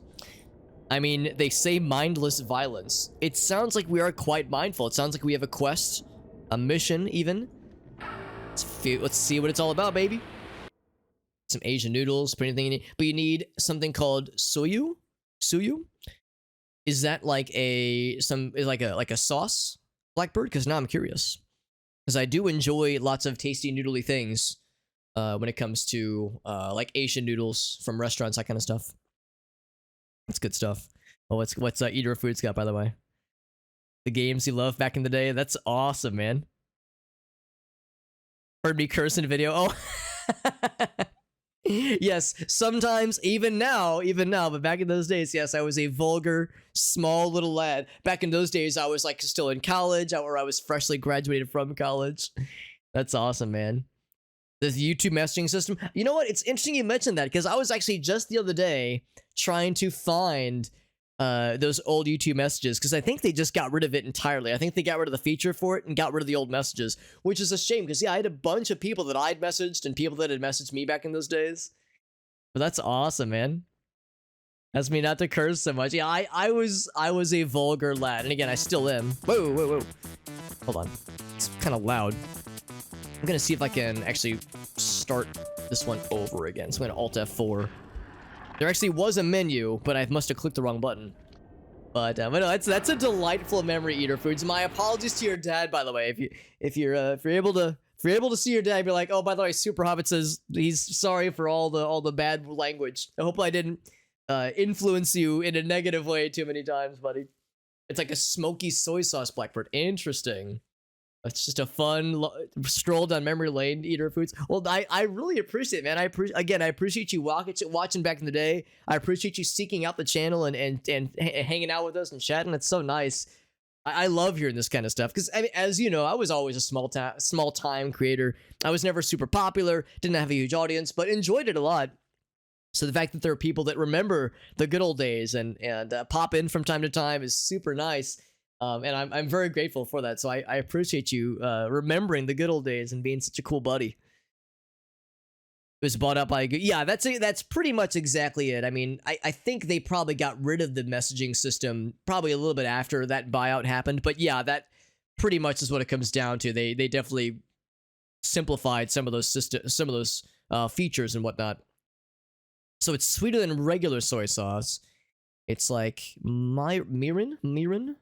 I mean, they say mindless violence. It sounds like we are quite mindful. It sounds like we have a quest, a mission even. Let's see what it's all about, baby. Some Asian noodles, put anything you need. But you need something called suyu. Suyu? Is that like a sauce, Blackbird? Because now I'm curious. Because I do enjoy lots of tasty noodly things when it comes to like Asian noodles from restaurants, that kind of stuff. That's good stuff. Oh, what's Eater Foods got, by the way? The games you loved back in the day. That's awesome, man. Heard me curse in a video. Oh, yes. Sometimes, even now, but back in those days, yes, I was a vulgar, small little lad. Back in those days, I was like still in college, or I was freshly graduated from college. That's awesome, man. The YouTube messaging system. You know what? It's interesting you mentioned that, because I was actually just the other day trying to find those old YouTube messages, because I think they just got rid of it entirely. I think they got rid of the feature for it and got rid of the old messages, which is a shame, because yeah, I had a bunch of people that I'd messaged and people that had messaged me back in those days. But that's awesome, man. That's me not to curse so much. Yeah, I was a vulgar lad, and again, I still am. Whoa. Hold on. It's kind of loud. I'm gonna see if I can actually start this one over again. So I'm gonna Alt F4. There actually was a menu, but I must have clicked the wrong button. But no, that's a delightful memory, Eater Foods. My apologies to your dad, by the way. If you're able to see your dad, be like, oh, by the way, Super Hobbit says he's sorry for all the bad language. I hope I didn't influence you in a negative way too many times, buddy. It's like a smoky soy sauce, Blackbird. Interesting. It's just a fun stroll down memory lane, Eater Foods. Well, I really appreciate it, man. I appreciate you watching back in the day. I appreciate you seeking out the channel and hanging out with us and chatting. It's so nice. I love hearing this kind of stuff, because I mean, as you know, I was always a small time creator. I was never super popular, didn't have a huge audience, but enjoyed it a lot. So the fact that there are people that remember the good old days and pop in from time to time is super nice. And I'm very grateful for that. So I appreciate you remembering the good old days and being such a cool buddy. It was bought up by that's pretty much exactly it. I mean, I think they probably got rid of the messaging system probably a little bit after that buyout happened. But yeah, that pretty much is what it comes down to. They definitely simplified some of those features and whatnot. So it's sweeter than regular soy sauce. It's like mirin.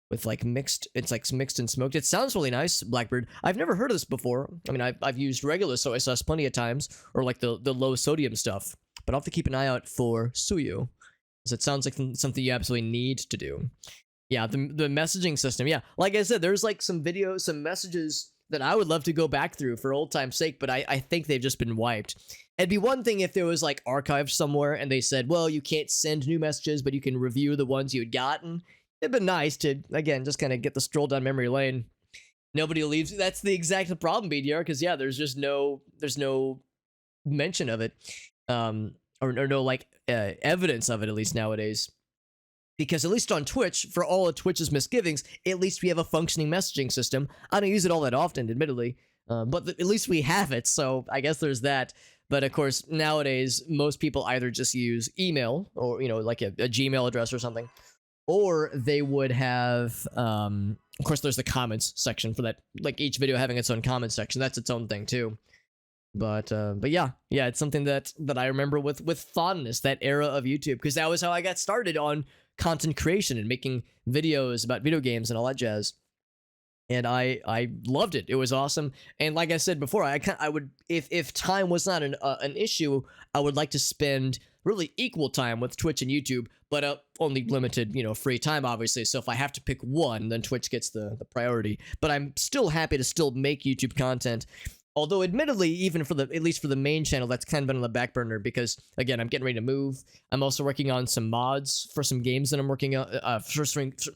With like mixed and smoked. It sounds really nice, Blackbird. I've never heard of this before. I mean, I've used regular soy sauce plenty of times, or like the low sodium stuff. But I'll have to keep an eye out for suyu, because it sounds like something you absolutely need to do. Yeah, the messaging system. Yeah, like I said, there's like some messages that I would love to go back through for old time's sake, but I think they've just been wiped. It'd be one thing if there was like archived somewhere and they said, well, you can't send new messages, but you can review the ones you had gotten. It'd been nice to, again, just kind of get the stroll down memory lane. Nobody leaves. That's the exact problem, BDR, because yeah, there's no mention of it, or no like evidence of it, at least nowadays. Because at least on Twitch, for all of Twitch's misgivings, at least we have a functioning messaging system. I don't use it all that often, admittedly, but at least we have it. So I guess there's that. But of course, nowadays most people either just use email or like a Gmail address or something. Or they would have, of course, there's the comments section for that, like each video having its own comment section. That's its own thing too. But yeah, it's something that I remember with fondness, that era of YouTube, because that was how I got started on content creation and making videos about video games and all that jazz. And I loved it. It was awesome. And like I said before, I would, if time was not an issue, I would like to spend really equal time with Twitch and YouTube, but only limited, free time, obviously. So if I have to pick one, then Twitch gets the priority. But I'm still happy to still make YouTube content. Although, admittedly, even at least for the main channel, that's kind of been on the back burner because, again, I'm getting ready to move. I'm also working on some mods for some games that I'm working on.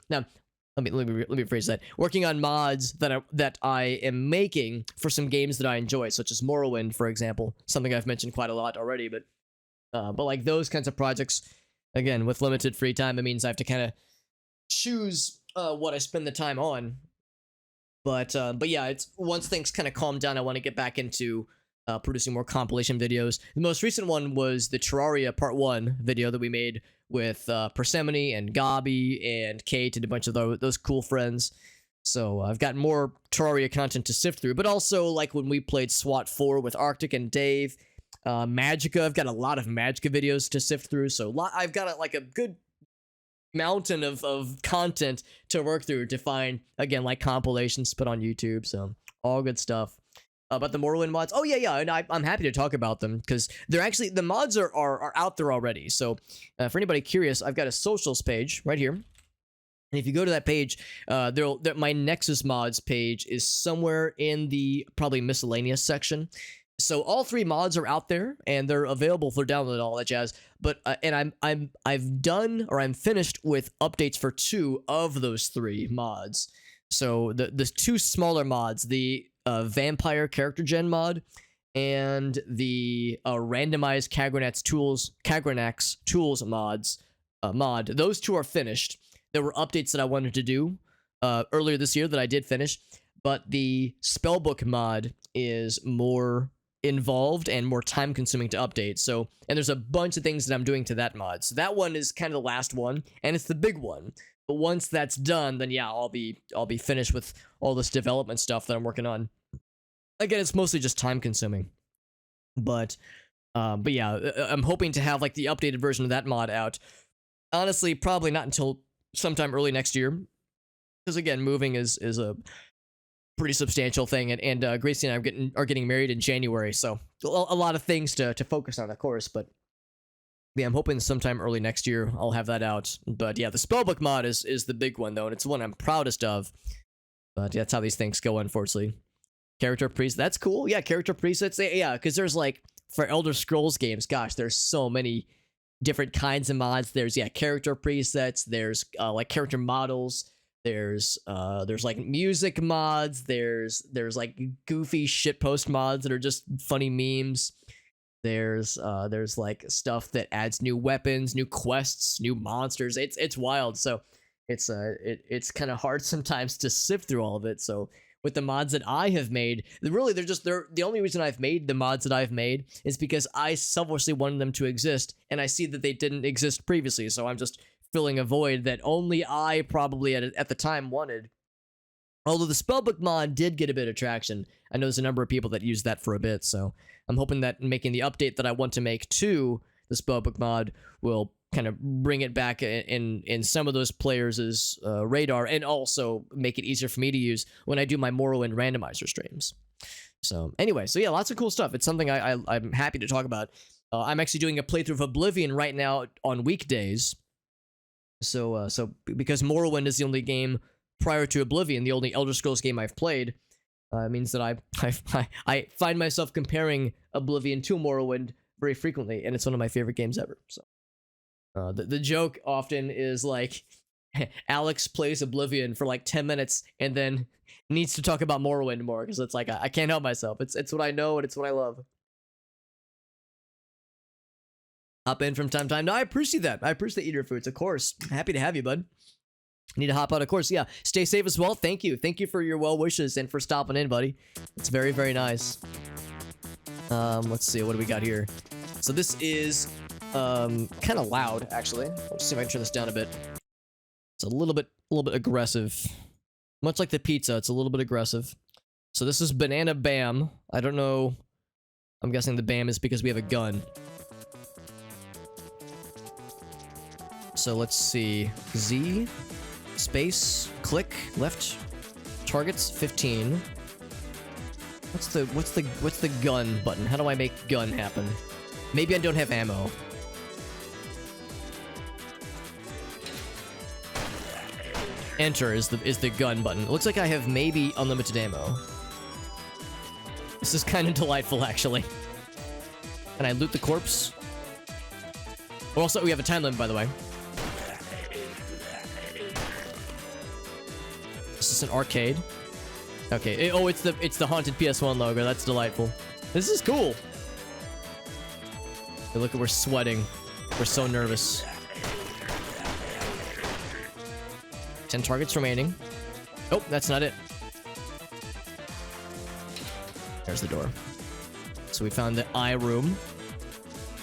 Now, let me rephrase that. Working on mods that I am making for some games that I enjoy, such as Morrowind, for example. Something I've mentioned quite a lot already, but like those kinds of projects, again, with limited free time, it means I have to kind of choose what I spend the time on. But yeah, it's once things kind of calm down, I want to get back into producing more compilation videos. The most recent one was the Terraria Part 1 video that we made with Persephone and Gabi and Kate and a bunch of those cool friends. So I've got more Terraria content to sift through, but also like when we played SWAT 4 with Arctic and Dave, Magica, I've got a lot of Magica videos to sift through. So I've got like a good mountain of content to work through to find, again, like compilations to put on YouTube. So all good stuff. About the Morrowind mods, oh yeah, and I'm happy to talk about them because they're actually, the mods are out there already. So for anybody curious, I've got a socials page right here, and if you go to that page, my Nexus mods page is somewhere in the probably miscellaneous section. So all 3 mods are out there and they're available for download and all that jazz. But and I'm finished with updates for 2 of those 3 mods. So the 2 smaller mods, the Vampire Character Gen mod and the randomized Kagranax Tools mod. Those 2 are finished. There were updates that I wanted to do earlier this year that I did finish, but the Spellbook mod is more involved and more time consuming to update. So, and there's a bunch of things that I'm doing to that mod. So that one is kind of the last one, and it's the big one. But once that's done, then yeah, I'll be finished with all this development stuff that I'm working on. Again, it's mostly just time consuming. But yeah, I'm hoping to have like the updated version of that mod out. Honestly, probably not until sometime early next year. Because again, moving is a pretty substantial thing, and Gracie and I are getting married in January, so a lot of things to focus on, of course. But yeah, I'm hoping sometime early next year I'll have that out. But yeah, the Spellbook mod is the big one though, and it's the one I'm proudest of. But yeah, that's how these things go, unfortunately. Character presets, that's cool. Yeah, character presets. Yeah, because there's like for Elder Scrolls games, gosh, there's so many different kinds of mods. There's character presets. There's like character models. There's like music mods. There's like goofy shitpost mods that are just funny memes. There's like stuff that adds new weapons, new quests, new monsters. It's wild. So it's kind of hard sometimes to sift through all of it. So with the mods that I have made, really they're the only reason I've made the mods that I've made is because I selfishly wanted them to exist, and I see that they didn't exist previously. So I'm just filling a void that only I probably at the time wanted. Although the Spellbook mod did get a bit of traction. I know there's a number of people that used that for a bit, so I'm hoping that making the update that I want to make to the Spellbook mod will kind of bring it back in some of those players' radar, and also make it easier for me to use when I do my Morrowind randomizer streams. So anyway, so yeah, lots of cool stuff. It's something I'm happy to talk about. I'm actually doing a playthrough of Oblivion right now on weekdays. So because Morrowind is the only game prior to Oblivion, the only Elder Scrolls game I've played, means that I find myself comparing Oblivion to Morrowind very frequently, and it's one of my favorite games ever. So the joke often is like, Alex plays Oblivion for like 10 minutes and then needs to talk about Morrowind more, because it's like I can't help myself. It's what I know and it's what I love. Hop in from time to time. No, I appreciate that. I appreciate Eater Foods, of course. Happy to have you, bud. Need to hop out, of course. Yeah, stay safe as well. Thank you. Thank you for your well wishes and for stopping in, buddy. It's very, very nice. Let's see. What do we got here? So this is kind of loud, actually. Let's see if I can turn this down a bit. It's a little bit aggressive. Much like the pizza, it's a little bit aggressive. So this is Banana Bam. I don't know. I'm guessing the Bam is because we have a gun. So let's see. Z, space, click, left, targets 15. What's the gun button? How do I make gun happen? Maybe I don't have ammo. Enter is the gun button. It looks like I have maybe unlimited ammo. This is kind of delightful, actually. Can I loot the corpse? Also, we have a time limit, by the way. This is an arcade. Okay. Oh, it's the Haunted PS1 logo. That's delightful. This is cool. Hey, look, we're sweating. We're so nervous. 10 targets remaining. Oh, that's not it. There's the door. So we found the eye room.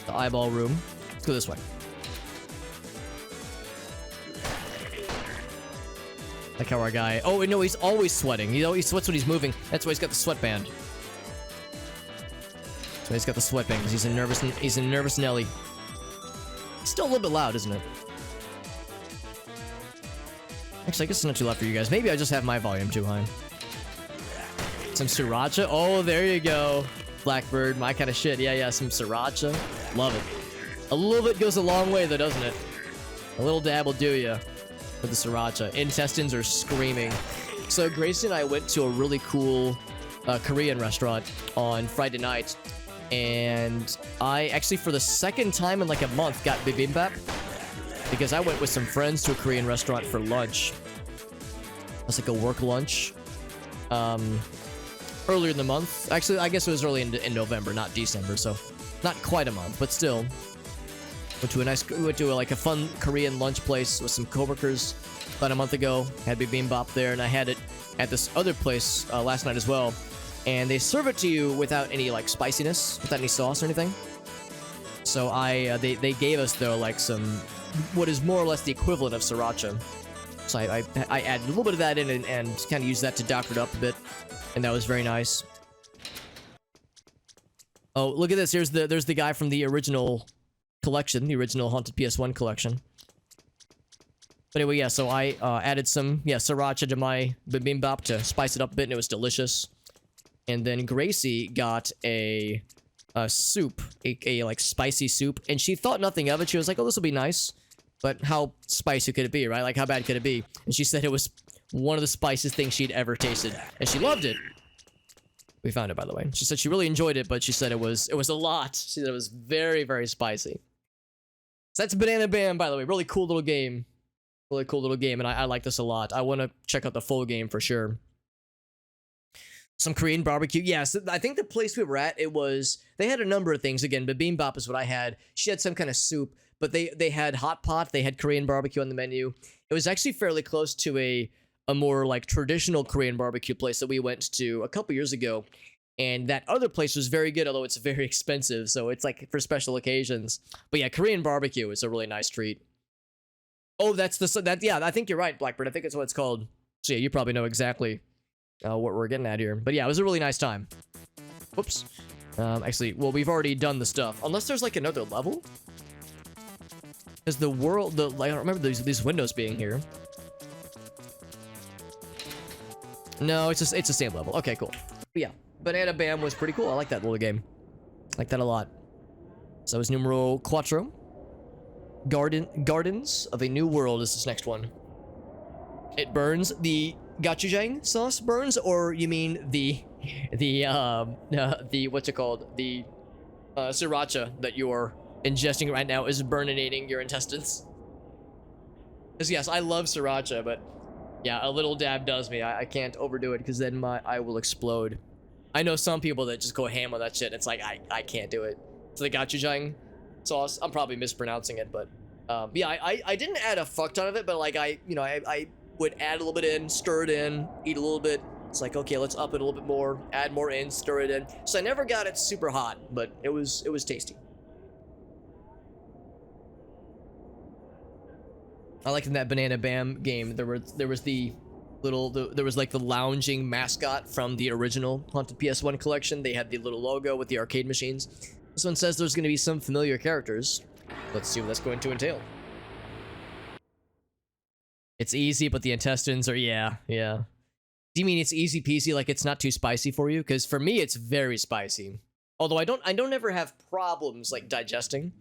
The eyeball room. Let's go this way. Like how our guy... Oh, no, he's always sweating. He always sweats when he's moving. That's why he's got the sweatband. So he's got the sweatband because he's a nervous Nelly. It's still a little bit loud, isn't it? Actually, I guess it's not too loud for you guys. Maybe I just have my volume too high. Some sriracha. Oh, there you go. Blackbird, my kind of shit. Yeah, some sriracha. Love it. A little bit goes a long way, though, doesn't it? A little dab will do ya with the sriracha. Intestines are screaming. So Gracie and I went to a really cool Korean restaurant on Friday night. And I actually, for the second time in like a month, got bibimbap. Because I went with some friends to a Korean restaurant for lunch. It was like a work lunch. Earlier in the month. Actually, I guess it was early in November, not December. So, not quite a month, but still. Went to like a fun Korean lunch place with some coworkers about a month ago. Had bibimbap there, and I had it at this other place last night as well. And they serve it to you without any like spiciness, without any sauce or anything. So they gave us though like some what is more or less the equivalent of sriracha. So I added a little bit of that in and kind of used that to doctor it up a bit, and that was very nice. Oh, look at this! There's the guy from the original collection, the original Haunted PS1 collection. But anyway, yeah. So I added some sriracha to my bibimbap to spice it up a bit, and it was delicious. And then Gracie got a soup, a like spicy soup, and she thought nothing of it. She was like, "Oh, this will be nice." But how spicy could it be, right? Like, how bad could it be? And she said it was one of the spiciest things she'd ever tasted, and she loved it. We found it, by the way. She said she really enjoyed it, but she said it was a lot. She said it was very, very spicy. So that's Banana Bam, by the way. Really cool little game. Really cool little game, and I like this a lot. I want to check out the full game for sure. Some Korean barbecue. Yes, I think the place we were at, they had a number of things. Again, bibimbap is what I had. She had some kind of soup, but they had hot pot. They had Korean barbecue on the menu. It was actually fairly close to a more like traditional Korean barbecue place that we went to a couple years ago. And that other place was very good, although it's very expensive. So it's like for special occasions. But yeah, Korean barbecue is a really nice treat. Oh, yeah, I think you're right, Blackbird. I think that's what it's called. So yeah, you probably know exactly what we're getting at here. But yeah, it was a really nice time. Whoops. Actually, well, we've already done the stuff. Unless there's like another level? Because the world, I don't remember these windows being here. No, it's the same level. Okay, cool. But yeah, Banana Bam was pretty cool. I like that little game. I like that a lot. So that was numero cuatro. Gardens of a New World is this next one. It burns. The gochujang sauce burns, or you mean the what's it called? The sriracha that you're ingesting right now is burninating your intestines. Because yes, I love sriracha, but yeah, a little dab does me. I can't overdo it because then I will explode. I know some people that just go ham on that shit. It's like I can't do it. So the gochujang sauce, I'm probably mispronouncing it, but yeah, I didn't add a fuck ton of it, but like I would add a little bit in, stir it in, eat a little bit. It's like, okay, let's up it a little bit more, add more in, stir it in. So I never got it super hot, but it was tasty. I liked in that Banana Bam game, there was the little, there was like the lounging mascot from the original Haunted PS1 collection. They had the little logo with the arcade machines. This one says there's going to be some familiar characters. Let's see what that's going to entail. It's easy, but the intestines are, yeah. Do you mean it's easy peasy, like it's not too spicy for you? Because for me, it's very spicy. Although I don't ever have problems like digesting.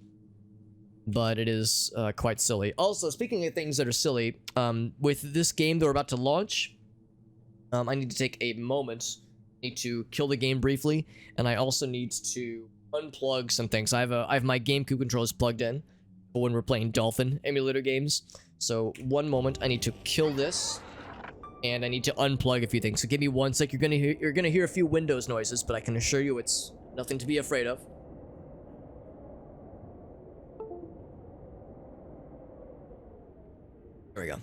but it is quite silly. Also, speaking of things that are silly, with this game that we're about to launch, I need to take a moment. I need to kill the game briefly, and I also need to unplug some things. I have my GameCube controllers plugged in for when we're playing Dolphin emulator games. So one moment, I need to kill this, and I need to unplug a few things. So give me 1 sec. You're gonna hear a few Windows noises, but I can assure you it's nothing to be afraid of. There we go.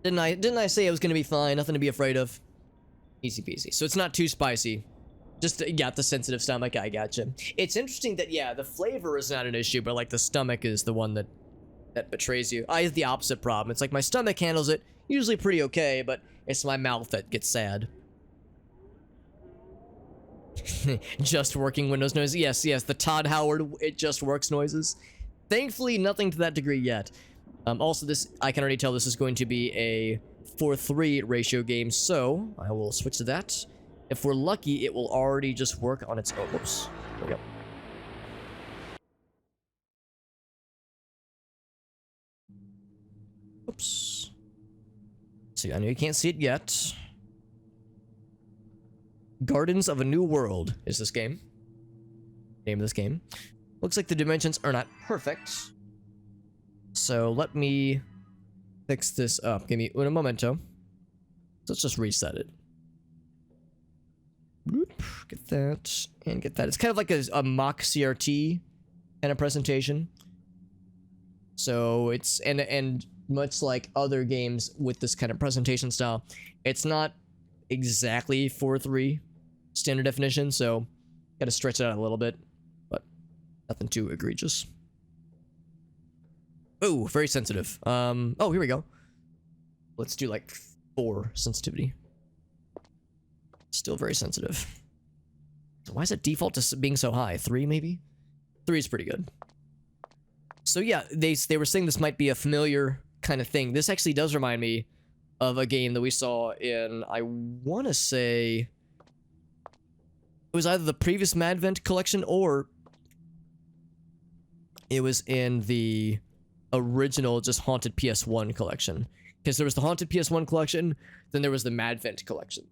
Didn't I say it was gonna be fine? Nothing to be afraid of. Easy peasy. So it's not too spicy. Just got the sensitive stomach. I gotcha. It's interesting that, yeah, the flavor is not an issue, but like the stomach is the one that betrays you. I have the opposite problem. It's like my stomach handles it usually pretty okay, but it's my mouth that gets sad. Just working Windows noises. Yes, the Todd Howard it just works noises. Thankfully, nothing to that degree yet. Also, this, I can already tell this is going to be a 4:3 ratio game, so I will switch to that. If we're lucky, it will already just work on its own. Whoops. There we go. Oops. See, I know you can't see it yet. Gardens of a New World is this game. Name of this game. Looks like the dimensions are not perfect. So let me fix this up. Give me un momento. Let's just reset it. Get that and get that. It's kind of like a mock CRT kind of presentation. So it's and much like other games with this kind of presentation style, it's not exactly 4:3 standard definition, so gotta stretch it out a little bit, but nothing too egregious. Oh, very sensitive. Oh, here we go. Let's do like 4 sensitivity. Still very sensitive. So why is it default to being so high? 3 maybe? 3 is pretty good. So yeah, they were saying this might be a familiar kind of thing. This actually does remind me of a game that we saw in, I want to say, it was either the previous Madvent collection or it was in the original just Haunted PS1 collection. Because there was the Haunted PS1 collection, then there was the Madvent collection.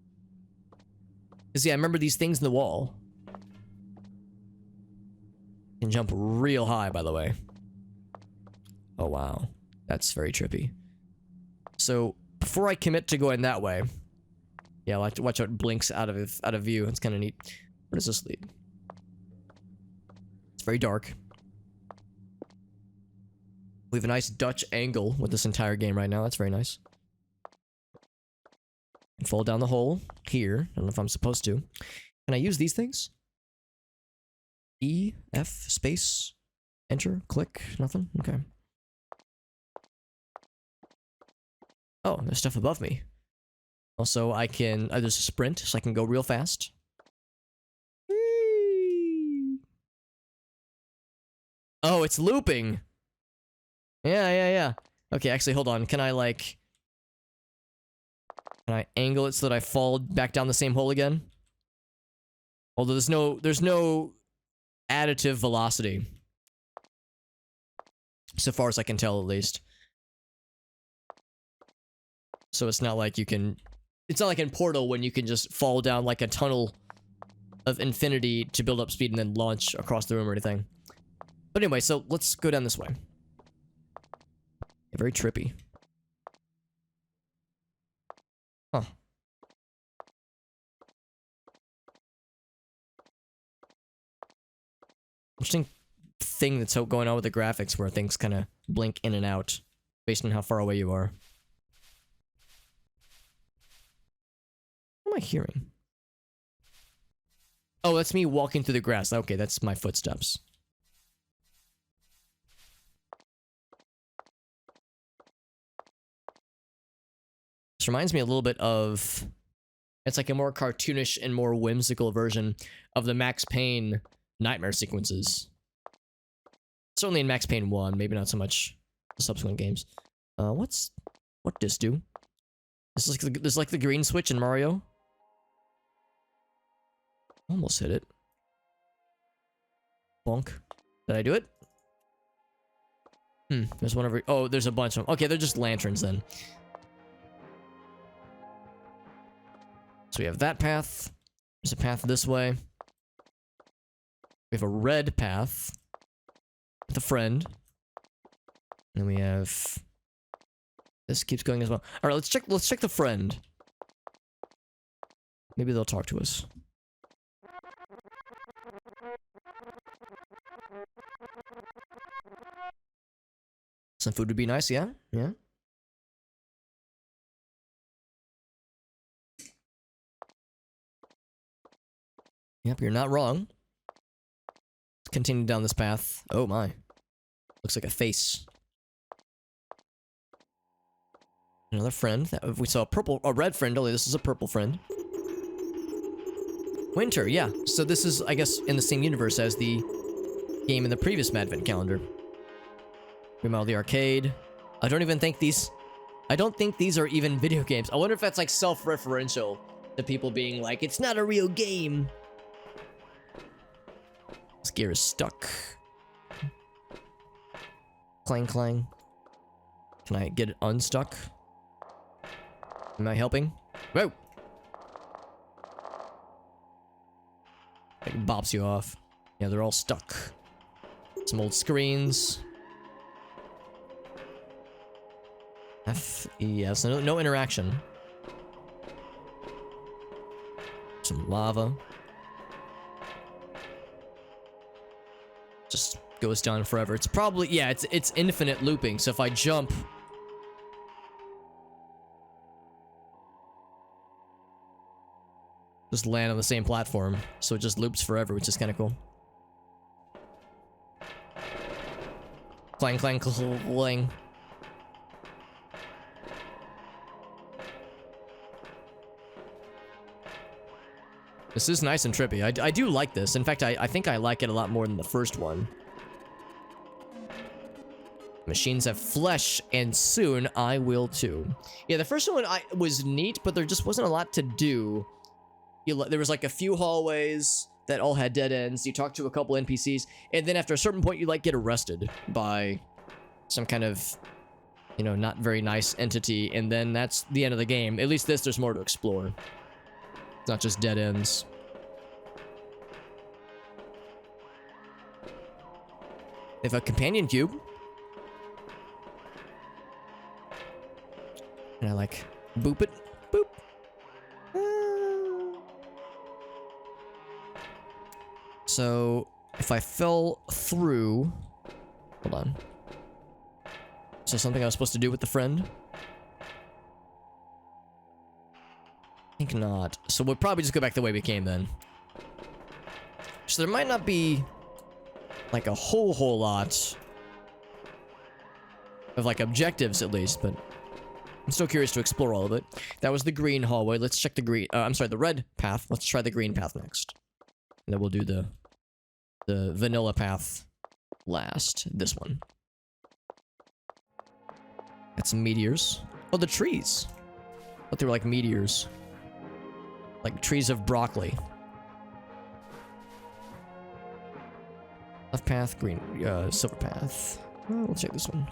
Because yeah, I remember these things in the wall. Can jump real high, by the way. Oh wow, that's very trippy. So before I commit to going that way, yeah, I like to watch how it blinks out of view. It's kind of neat. Where does this lead? It's very dark. We have a nice Dutch angle with this entire game right now. That's very nice. And fall down the hole here. I don't know if I'm supposed to. Can I use these things? E, F, space, enter, click, nothing? Okay. Oh, there's stuff above me. Also, I can, there's a sprint, so I can go real fast. Whee! Oh, it's looping. Yeah. Okay, actually, hold on. Can I angle it so that I fall back down the same hole again? Although there's no additive velocity. So far as I can tell, at least. So it's not like you can... It's not like in Portal when you can just fall down like a tunnel of infinity to build up speed and then launch across the room or anything. But anyway, so let's go down this way. Very trippy. Huh. Interesting thing that's going on with the graphics where things kind of blink in and out based on how far away you are. What am I hearing? Oh, that's me walking through the grass. Okay, that's my footsteps. This reminds me a little bit of... It's like a more cartoonish and more whimsical version of the Max Payne nightmare sequences. Certainly in Max Payne 1, maybe not so much the subsequent games. What does this do? This is like the green switch in Mario. Almost hit it. Bonk. Did I do it? There's one over... Oh, there's a bunch of them. Okay, they're just lanterns then. So we have that path. There's a path this way. We have a red path with a friend. And then we have... This keeps going as well. Alright, let's check the friend. Maybe they'll talk to us. Some food would be nice, yeah? Yeah. Yep, you're not wrong. Let's continue down this path. Oh my. Looks like a face. Another friend. We saw a red friend. Only this is a purple friend. Winter, yeah. So this is, I guess, in the same universe as the game in the previous Madvent Calendar. Remodel the arcade. I don't think these are even video games. I wonder if that's like self-referential to people being like, it's not a real game. This gear is stuck. Clang clang. Can I get it unstuck? Am I helping? Whoa! It bops you off. Yeah, they're all stuck. Some old screens. Yes, no interaction. Some lava. Just goes down forever. It's probably, yeah, it's infinite looping. So if I jump, just land on the same platform, so it just loops forever, which is kind of cool. Clang, clang, clang. This is nice and trippy. I do like this. In fact, I think I like it a lot more than the first one. Machines have flesh, and soon I will too. Yeah, the first one was neat, but there just wasn't a lot to do. There was like a few hallways that all had dead ends. You talked to a couple NPCs, and then after a certain point, you like get arrested by some kind of, you know, not very nice entity, and then that's the end of the game. At least this, there's more to explore. It's not just dead ends. They have a companion cube. And I like boop it. Boop. So if I fell through, hold on. Is there something I was supposed to do with the friend? I think not. So we'll probably just go back the way we came then. So there might not be like a whole lot of like objectives at least, but I'm still curious to explore all of it. That was the green hallway. Let's check the green, I'm sorry, the red path. Let's try the green path next. And then we'll do the vanilla path last. This one. Got some meteors. Oh, the trees. I thought they were like meteors. Like trees of broccoli. Left path, green, silver path. Oh, we'll check this one.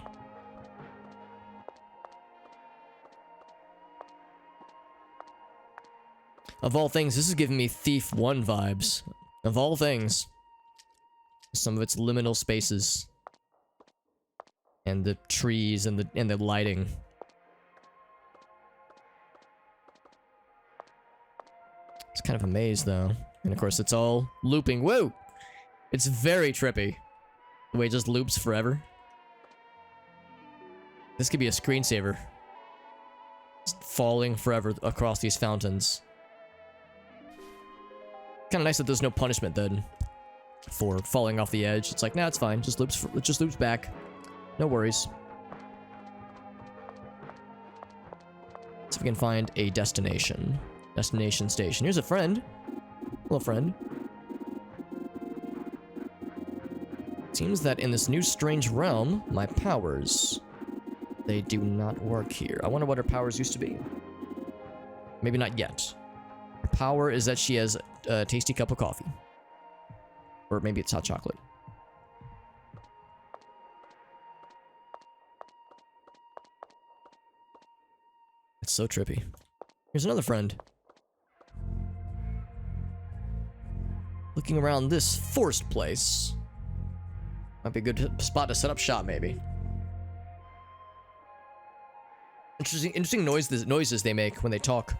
Of all things, this is giving me Thief 1 vibes. Of all things. Some of its liminal spaces. And the trees and the lighting. It's kind of a maze though. And of course it's all looping. Whoa! It's very trippy. The way it just loops forever. This could be a screensaver. Just falling forever across these fountains. Kind of nice that there's no punishment then for falling off the edge. It's like, nah, it's fine. Just loops back. No worries. See if we can find a destination. Destination station. Here's a friend. Hello, friend. Seems that in this new strange realm, my powers, they do not work here. I wonder what her powers used to be. Maybe not yet. Her power is that she has a tasty cup of coffee. Or maybe it's hot chocolate. so trippy. Here's another friend. Looking around this forest place. Might be a good spot to set up shop, maybe. Interesting noises they make when they talk.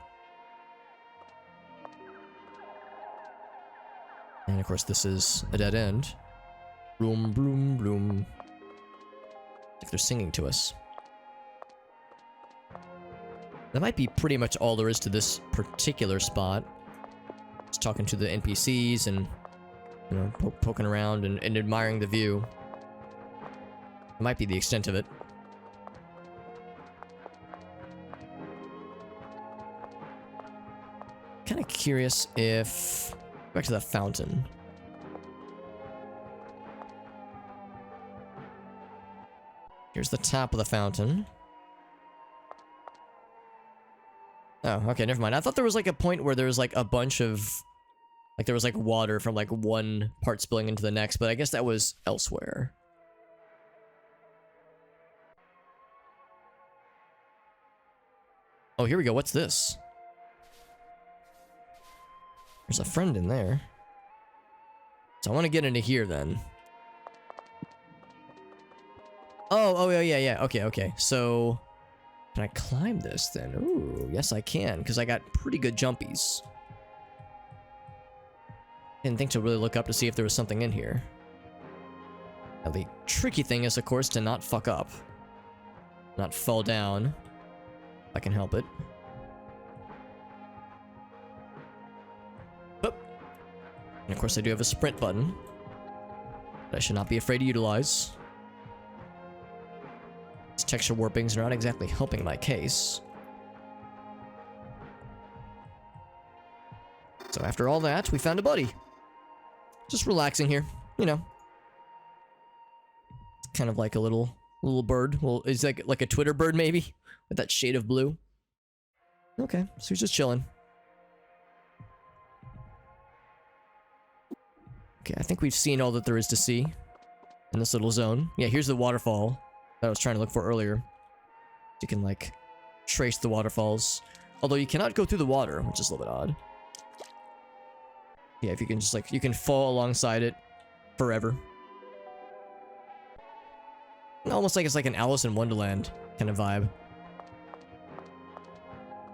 And of course, this is a dead end. Bloom, bloom, bloom. Like they're singing to us. That might be pretty much all there is to this particular spot. Just talking to the NPCs and, you know, poking around and admiring the view. It might be the extent of it. Kind of curious if... Back to the fountain. Here's the top of the fountain. Oh, okay, never mind. I thought there was like a point where there was like a bunch of... Like there was like water from like one part spilling into the next, but I guess that was elsewhere. Oh, here we go. What's this? There's a friend in there. So I want to get into here then. Oh, yeah. Okay. So, can I climb this then? Ooh, yes I can, because I got pretty good jumpies. Didn't think to really look up to see if there was something in here. Now the tricky thing is, of course, to not fuck up. Not fall down. If I can help it. And of course I do have a sprint button that I should not be afraid to utilize. These texture warpings are not exactly helping my case. So after all that, we found a buddy. Just relaxing here, you know. Kind of like a little bird. Well, it's like a Twitter bird maybe, with that shade of blue. Okay, so he's just chilling. Okay, I think we've seen all that there is to see in this little zone. Yeah, here's the waterfall that I was trying to look for earlier. You can, like, trace the waterfalls. Although you cannot go through the water, which is a little bit odd. Yeah, if you can just, like, you can fall alongside it forever. Almost like it's like an Alice in Wonderland kind of vibe.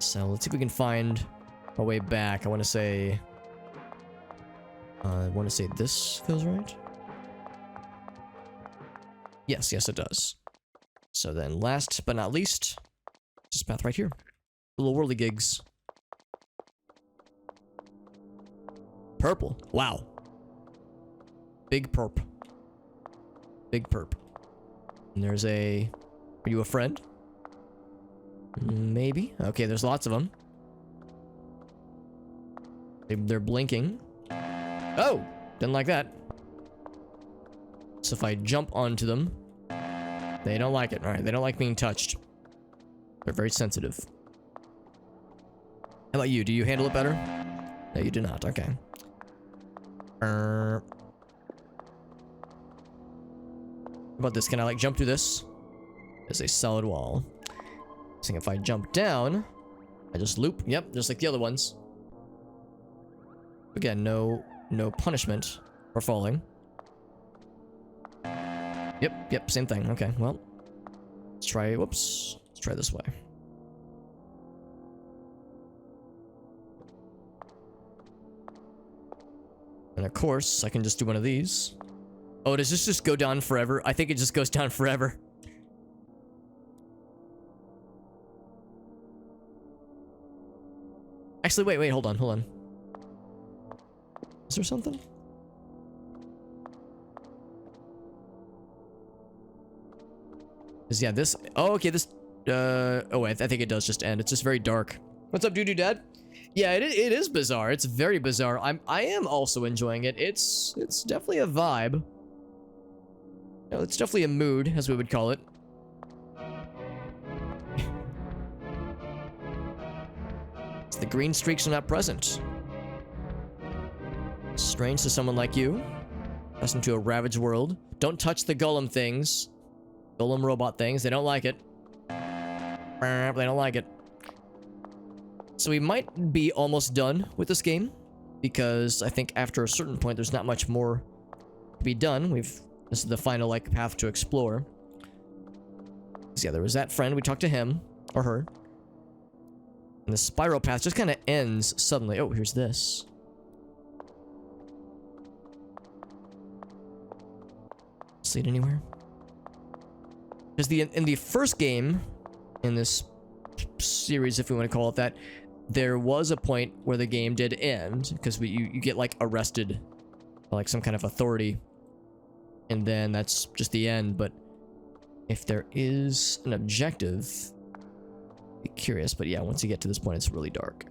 So, let's see if we can find our way back. I want to say this feels right. Yes, it does. So then, last but not least, this path right here. Little whirly gigs. Purple. Wow. Big perp. Big perp. And there's a... Are you a friend? Maybe. Okay, there's lots of them. They're blinking. Oh! Didn't like that. So if I jump onto them, they don't like it. Alright, they don't like being touched. They're very sensitive. How about you? Do you handle it better? No, you do not. Okay. How about this? Can I, like, jump through this? There's a solid wall. So if I jump down, I just loop. Yep, just like the other ones. Again, no punishment for falling. Yep, same thing. Okay, well. Let's try, whoops. Let's try this way. And of course, I can just do one of these. Oh, does this just go down forever? I think it just goes down forever. Actually, wait, hold on. Is there something? Is, yeah, this... Oh, okay, this... Oh, wait, I think it does just end. It's just very dark. What's up, doo-doo dad? Yeah, it is bizarre. It's very bizarre. I am also enjoying it. It's definitely a vibe. You know, it's definitely a mood, as we would call it. The green streaks are not present. Strange to someone like you. Accustomed to a ravaged world. Don't touch the golem things. Golem robot things. They don't like it. They don't like it. So we might be almost done with this game, because I think after a certain point, there's not much more to be done. This is the final, like, path to explore. So yeah, there was that friend. We talked to him, or her. And the spiral path just kind of ends suddenly. Oh, here's this. See it anywhere? Because in the first game, in this series, if we want to call it that, there was a point where the game did end, because you get, like, arrested by, like, some kind of authority. And then that's just the end. But if there is an objective, be curious. But yeah, once you get to this point, it's really dark.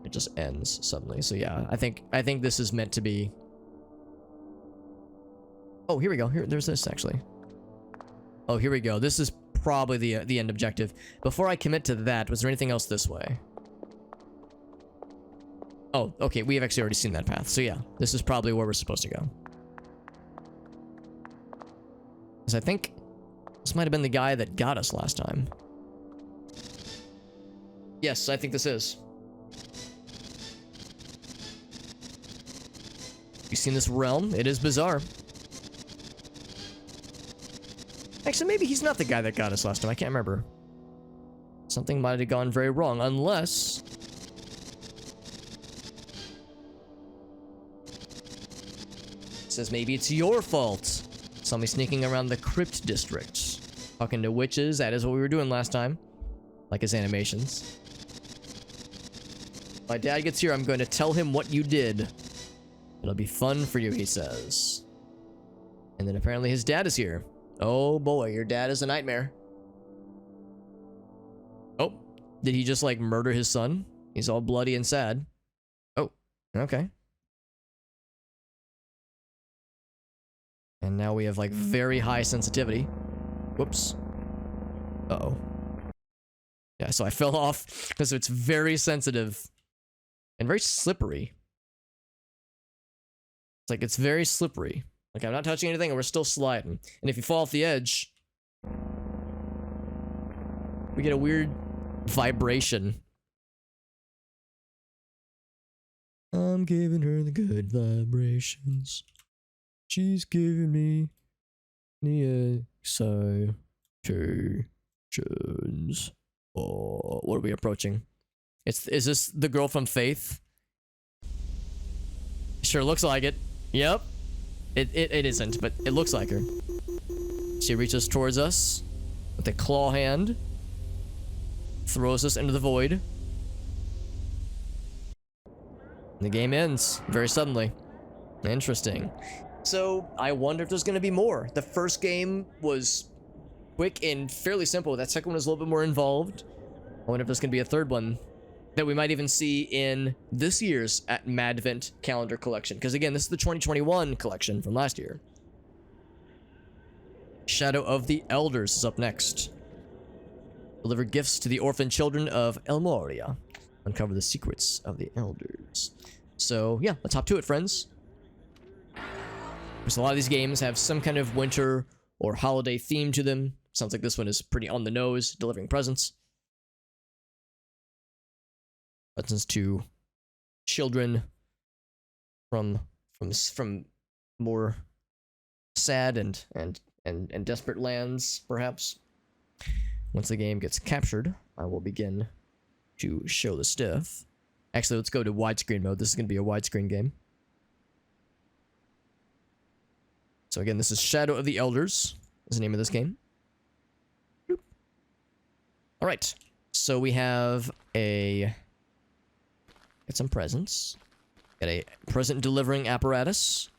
It just ends suddenly. So yeah, I think this is meant to be... Oh, here we go. There's this, actually. Oh, here we go. This is probably the end objective. Before I commit to that, was there anything else this way? Oh, okay. We have actually already seen that path. So yeah, this is probably where we're supposed to go. Because I think this might have been the guy that got us last time. Yes, I think this is. You've seen this realm? It is bizarre. Actually, maybe he's not the guy that got us last time. I can't remember. Something might have gone very wrong, unless... It says maybe it's your fault. Saw me sneaking around the crypt district. Talking to witches, that is what we were doing last time. Like his animations. My dad gets here, I'm going to tell him what you did. It'll be fun for you, he says. And then apparently his dad is here. Oh boy, your dad is a nightmare. Oh, did he just, like, murder his son? He's all bloody and sad. Oh, okay. And now we have, like, very high sensitivity. Whoops. Uh-oh. Yeah, so I fell off because it's very sensitive. And very slippery. It's like, it's very slippery. Like, I'm not touching anything and we're still sliding. And if you fall off the edge, we get a weird vibration. I'm giving her the good vibrations. She's giving me the excitations. Oh, what are we approaching? Is this the girl from Faith? Sure looks like it. Yep. It isn't, but it looks like her. She reaches towards us with a claw hand. Throws us into the void. And the game ends very suddenly. Interesting. So, I wonder if there's going to be more. The first game was quick and fairly simple. That second one was a little bit more involved. I wonder if there's going to be a third one that we might even see in this year's Madvent Calendar collection. Because again, this is the 2021 collection from last year. Shadow of the Elders is up next. Deliver gifts to the orphan children of El Moria. Uncover the secrets of the Elders. So, yeah, let's hop to it, friends. Because a lot of these games have some kind of winter or holiday theme to them. Sounds like this one is pretty on the nose, delivering presents. Presents to children from more sad and desperate lands, perhaps. Once the game gets captured, I will begin to show the stuff. Actually, let's go to widescreen mode. This is going to be a widescreen game. So again, this is Shadow of the Elders, is the name of this game. Alright, so we have get some presents. Got a present delivering apparatus.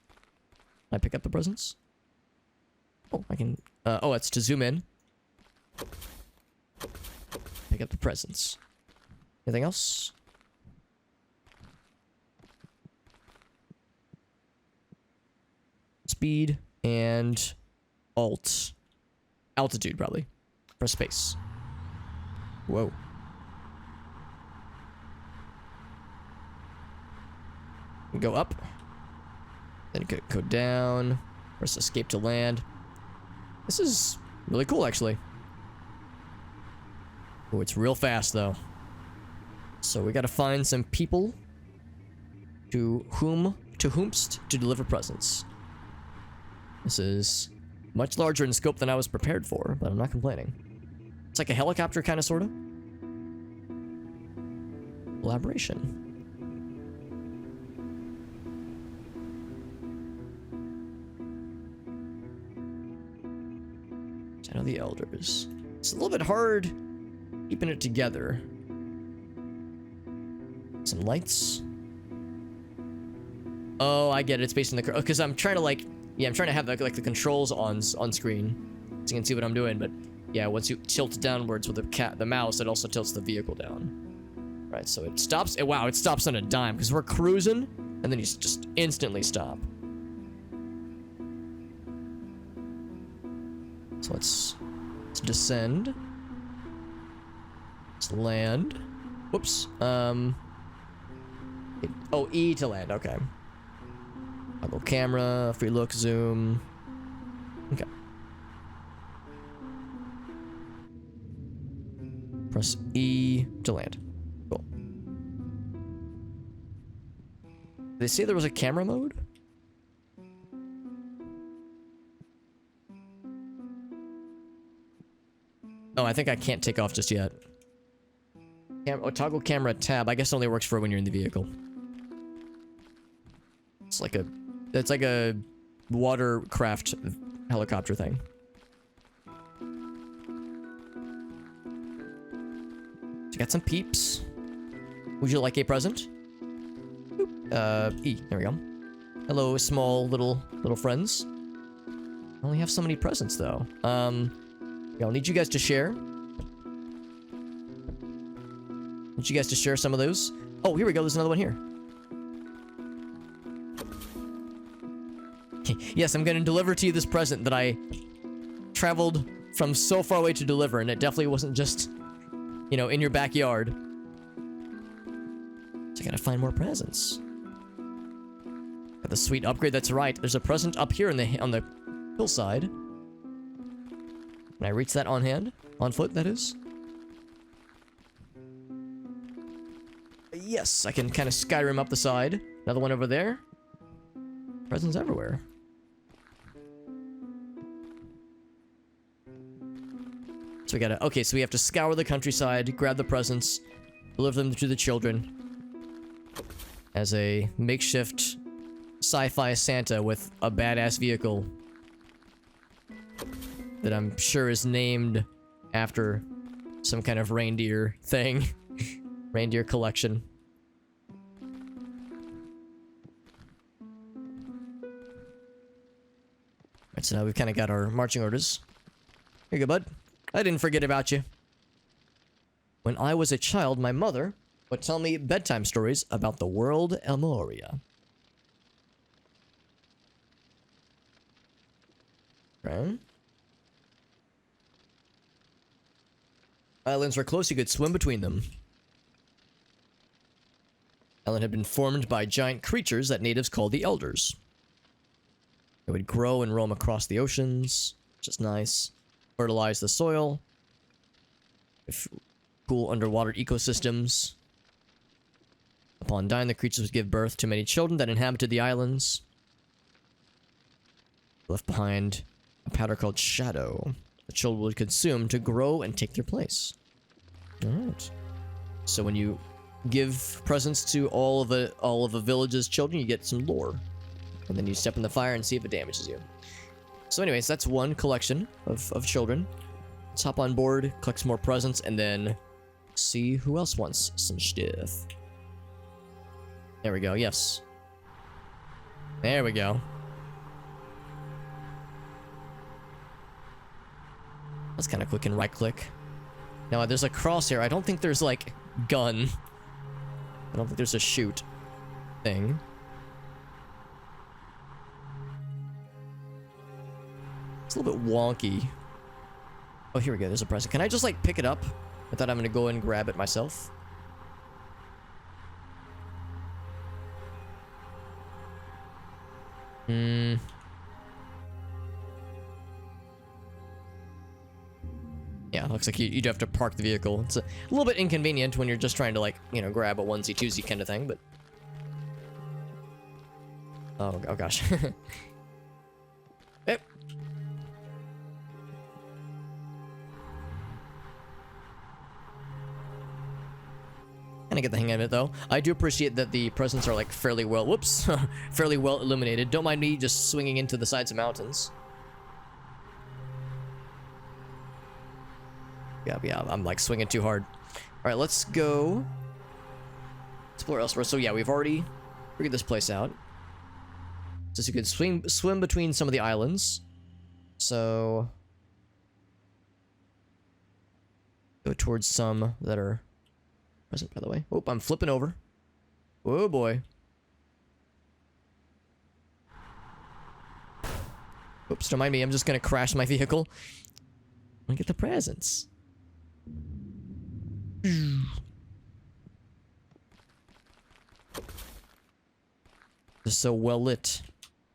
Can I pick up the presents? Oh, I can, oh, it's to zoom in. Pick up the presents. Anything else? Speed and altitude, probably. Press space. Whoa. Go up. Then go down. Press escape to land. This is really cool, actually. Oh, it's real fast, though. So we gotta find some people to whomst to deliver presents. This is much larger in scope than I was prepared for, but I'm not complaining. It's like a helicopter kind of, sort of. Collaboration. I know the elders. It's a little bit hard keeping it together. Some lights. Oh, I get it. It's based on the... Because I'm trying to, like... Yeah, I'm trying to have, like the controls on screen. So you can see what I'm doing, but... Yeah, once you tilt downwards with the mouse, it also tilts the vehicle down. Right, so it stops... Wow, it stops on a dime, because we're cruising, and then you just instantly stop. So let's descend. Let's land. Whoops. Oh, E to land. Okay. Toggle camera, free look, zoom. Okay. Press E to land. Cool. Did they say there was a camera mode? Oh, I think I can't take off just yet. Toggle camera tab. I guess it only works for when you're in the vehicle. It's like a watercraft helicopter thing. So got some peeps. Would you like a present? E. There we go. Hello, small little friends. I only have so many presents though. I'll need you guys to share. Need you guys to share some of those. Oh, here we go. There's another one here. Yes, I'm going to deliver to you this present that I traveled from so far away to deliver, and it definitely wasn't just, you know, in your backyard. So I gotta find more presents. Got the sweet upgrade. That's right. There's a present up here on the hillside. Can I reach that on hand? On foot, that is? Yes, I can kind of Skyrim up the side. Another one over there. Presents everywhere. So we gotta... Okay, so we have to scour the countryside, grab the presents, deliver them to the children. As a makeshift sci-fi Santa with a badass vehicle. That I'm sure is named after some kind of reindeer thing. Reindeer collection. Alright, so now we've kind of got our marching orders. Here you go, bud. I didn't forget about you. When I was a child, my mother would tell me bedtime stories about the world Elmoria. Right? Islands were close, you could swim between them. Island had been formed by giant creatures that natives called the Elders. They would grow and roam across the oceans, which is nice. Fertilize the soil. Cool underwater ecosystems. Upon dying, the creatures would give birth to many children that inhabited the islands. Left behind a powder called Shadow. The children would consume to grow and take their place. Alright. So when you give presents to all of the village's children, you get some lore. And then you step in the fire and see if it damages you. So anyways, that's one collection of children. Let's hop on board, collect some more presents, and then see who else wants some stuff. There we go, yes. There we go. That's kind of quick and right click. Now there's a crosshair. I don't think there's like gun. I don't think there's a shoot thing. It's a little bit wonky. Oh, here we go. There's a present. Can I just like pick it up? I thought I'm gonna go and grab it myself. Yeah, looks like you do have to park the vehicle. It's a little bit inconvenient when you're just trying to, like, you know, grab a onesie twosie kind of thing, but... Oh gosh. Yep. Kind of get the hang of it, though. I do appreciate that the presents are, like, fairly well... Whoops! Fairly well illuminated. Don't mind me just swinging into the sides of mountains. Yeah, I'm, like, swinging too hard. Alright, let's go... explore elsewhere. So, yeah, we've already figured this place out. So you could swim between some of the islands. So... go towards some that are... present, by the way. Oh, I'm flipping over. Oh boy. Oops, don't mind me. I'm just gonna crash my vehicle. Look at the presents. Just so well lit.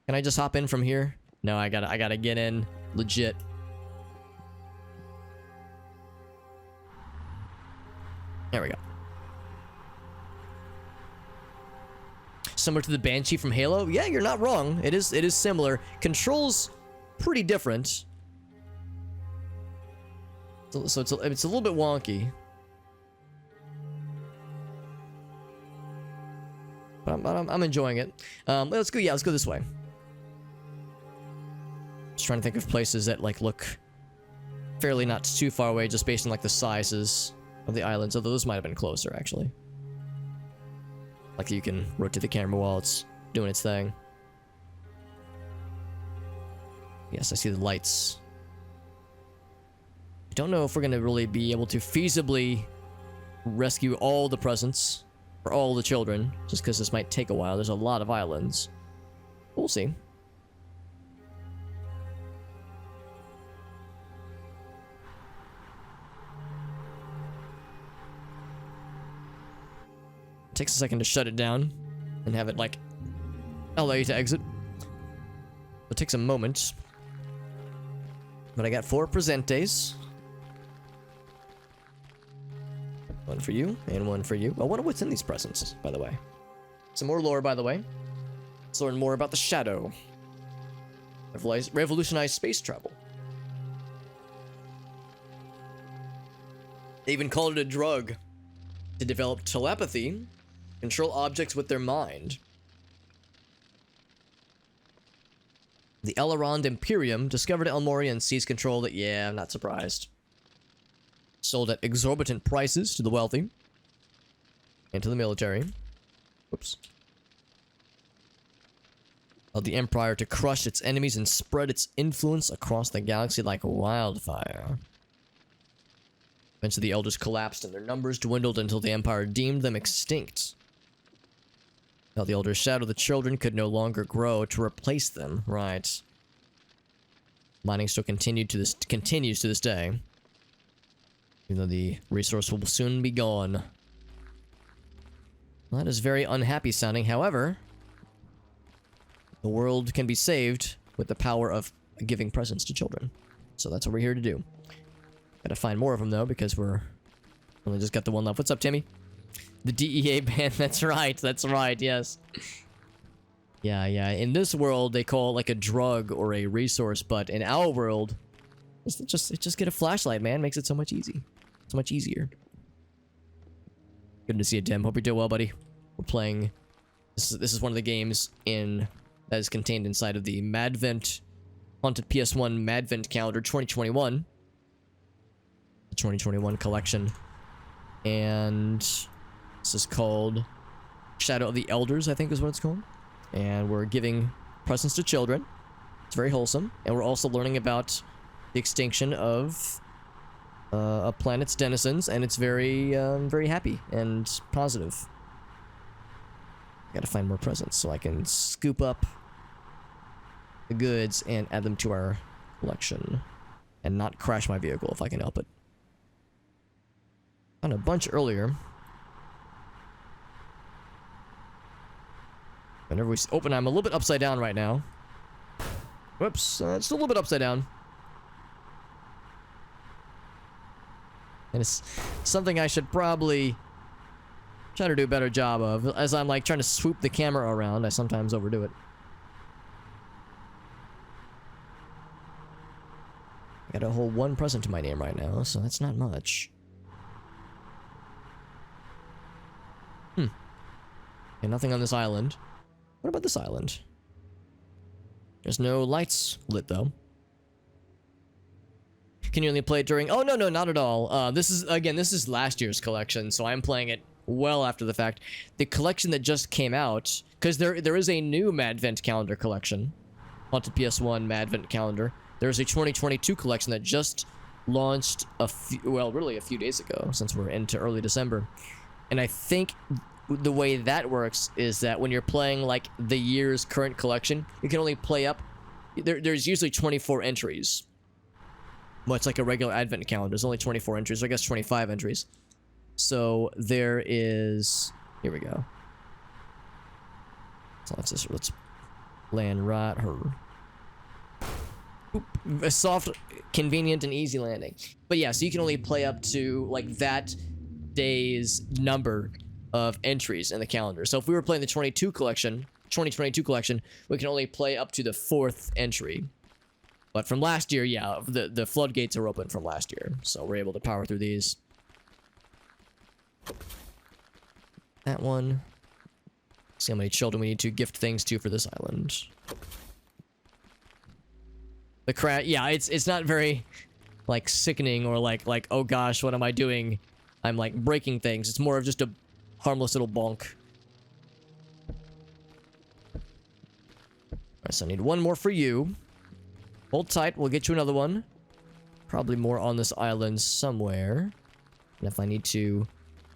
Can I just hop in from here? No, I gotta get in. Legit. There we go. Similar to the Banshee from Halo? Yeah, you're not wrong. It is similar. Controls pretty different. So it's a little bit wonky. But I'm enjoying it. Let's go. Yeah, let's go this way. Just trying to think of places that, like, look fairly not too far away, just based on, like, the sizes of the islands. Although those might have been closer, actually. Like, you can rotate the camera while it's doing its thing. Yes, I see the lights. I don't know if we're gonna really be able to feasibly rescue all the presents for all the children, just because this might take a while. There's a lot of islands. We'll see. Takes a second to shut it down and have it, like, allow you to exit. It takes a moment. But I got 4 presentes. One for you and one for you. I wonder what's in these presents, by the way. Some more lore, by the way. Let's learn more about the Shadow. Revolutionized space travel. They even called it a drug to develop telepathy, control objects with their mind. The Elrond Imperium discovered Elmoria and seized control that, yeah, I'm not surprised. Sold at exorbitant prices to the wealthy. And to the military. Whoops. Allowed the Empire to crush its enemies and spread its influence across the galaxy like wildfire. Eventually the Elders collapsed and their numbers dwindled until the Empire deemed them extinct. Now the Elders' shadow, the children could no longer grow to replace them. Right. Mining still continues to this day. Even though the resource will soon be gone. Well, that is very unhappy sounding. However, the world can be saved with the power of giving presents to children. So that's what we're here to do. Gotta find more of them, though, because we're only just got the one left. What's up, Timmy? The DEA ban. That's right, yes. Yeah. In this world, they call it like a drug or a resource, but in our world, it's just get a flashlight, man. Makes it so much easier. Good to see you, Tim. Hope you're doing well, buddy. We're playing... This is one of the games that is contained inside of the Haunted PS1 Madvent Calendar 2021. The 2021 collection. And this is called Shadow of the Elders, I think is what it's called. And we're giving presents to children. It's very wholesome. And we're also learning about the extinction of a planet's denizens, and it's very happy and positive. Gotta find more presents so I can scoop up the goods and add them to our collection and not crash my vehicle if I can help it. Found a bunch earlier. Whenever we open, I'm a little bit upside down right now. Whoops, it's a little bit upside down. And it's something I should probably try to do a better job of. As I'm like trying to swoop the camera around, I sometimes overdo it. I got a whole 1 present to my name right now, so that's not much. And nothing on this island. What about this island? There's no lights lit though. Can you only play it during? Oh, no, not at all. This is last year's collection, so I'm playing it well after the fact. The collection that just came out, because there is a new Madvent Calendar collection. Haunted PS1 Madvent Calendar. There's a 2022 collection that just launched a few days ago, since we're into early December. And I think the way that works is that when you're playing like the year's current collection, you can only play up. There's usually 24 entries. Well, it's like a regular advent calendar. There's only 24 entries, or I guess 25 entries. So there is. Here we go. So let's land right here. Oop, a soft, convenient, and easy landing. But yeah, so you can only play up to like that day's number of entries in the calendar. So if we were playing the 2022 collection, we can only play up to the 4th entry. But from last year, yeah, the floodgates are open from last year, so we're able to power through these. That one. See how many children we need to gift things to for this island. The crash, yeah, it's not very like sickening or like oh gosh, what am I doing? I'm like breaking things. It's more of just a harmless little bonk. Alright, so I need one more for you. Hold tight, we'll get you another one. Probably more on this island somewhere. And if I need to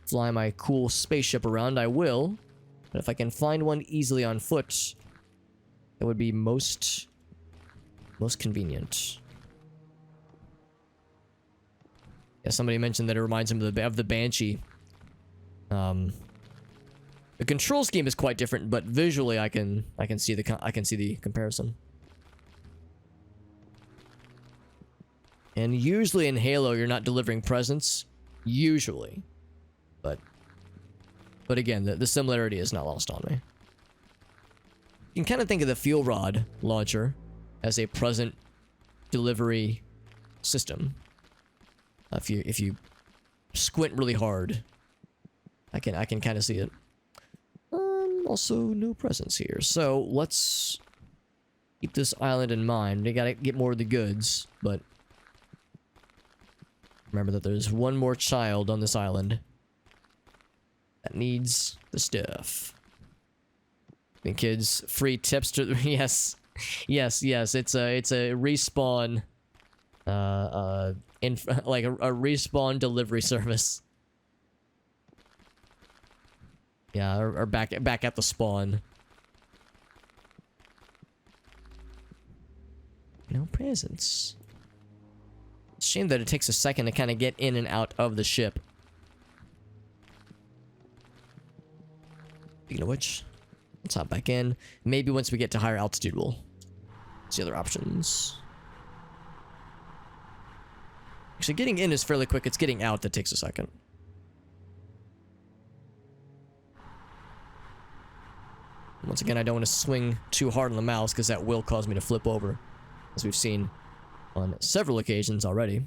fly my cool spaceship around, I will. But if I can find one easily on foot, it would be most convenient. Yeah, somebody mentioned that it reminds him of the Banshee. The control scheme is quite different, but visually I can see the comparison. And usually in Halo, you're not delivering presents. Usually. But again, the similarity is not lost on me. You can kind of think of the fuel rod launcher as a present delivery system. If you squint really hard, I can kind of see it. Also, no presents here. So let's keep this island in mind. We gotta get more of the goods, but remember that there's one more child on this island that needs the stuff. And kids, free tips to yes. It's a respawn, like a respawn delivery service. Yeah, or back at the spawn. No presents. It's a shame that it takes a second to kind of get in and out of the ship. Speaking of which, let's hop back in. Maybe once we get to higher altitude, we'll see other options. Actually, getting in is fairly quick. It's getting out that takes a second. Once again, I don't want to swing too hard on the mouse because that will cause me to flip over, as we've seen on several occasions already.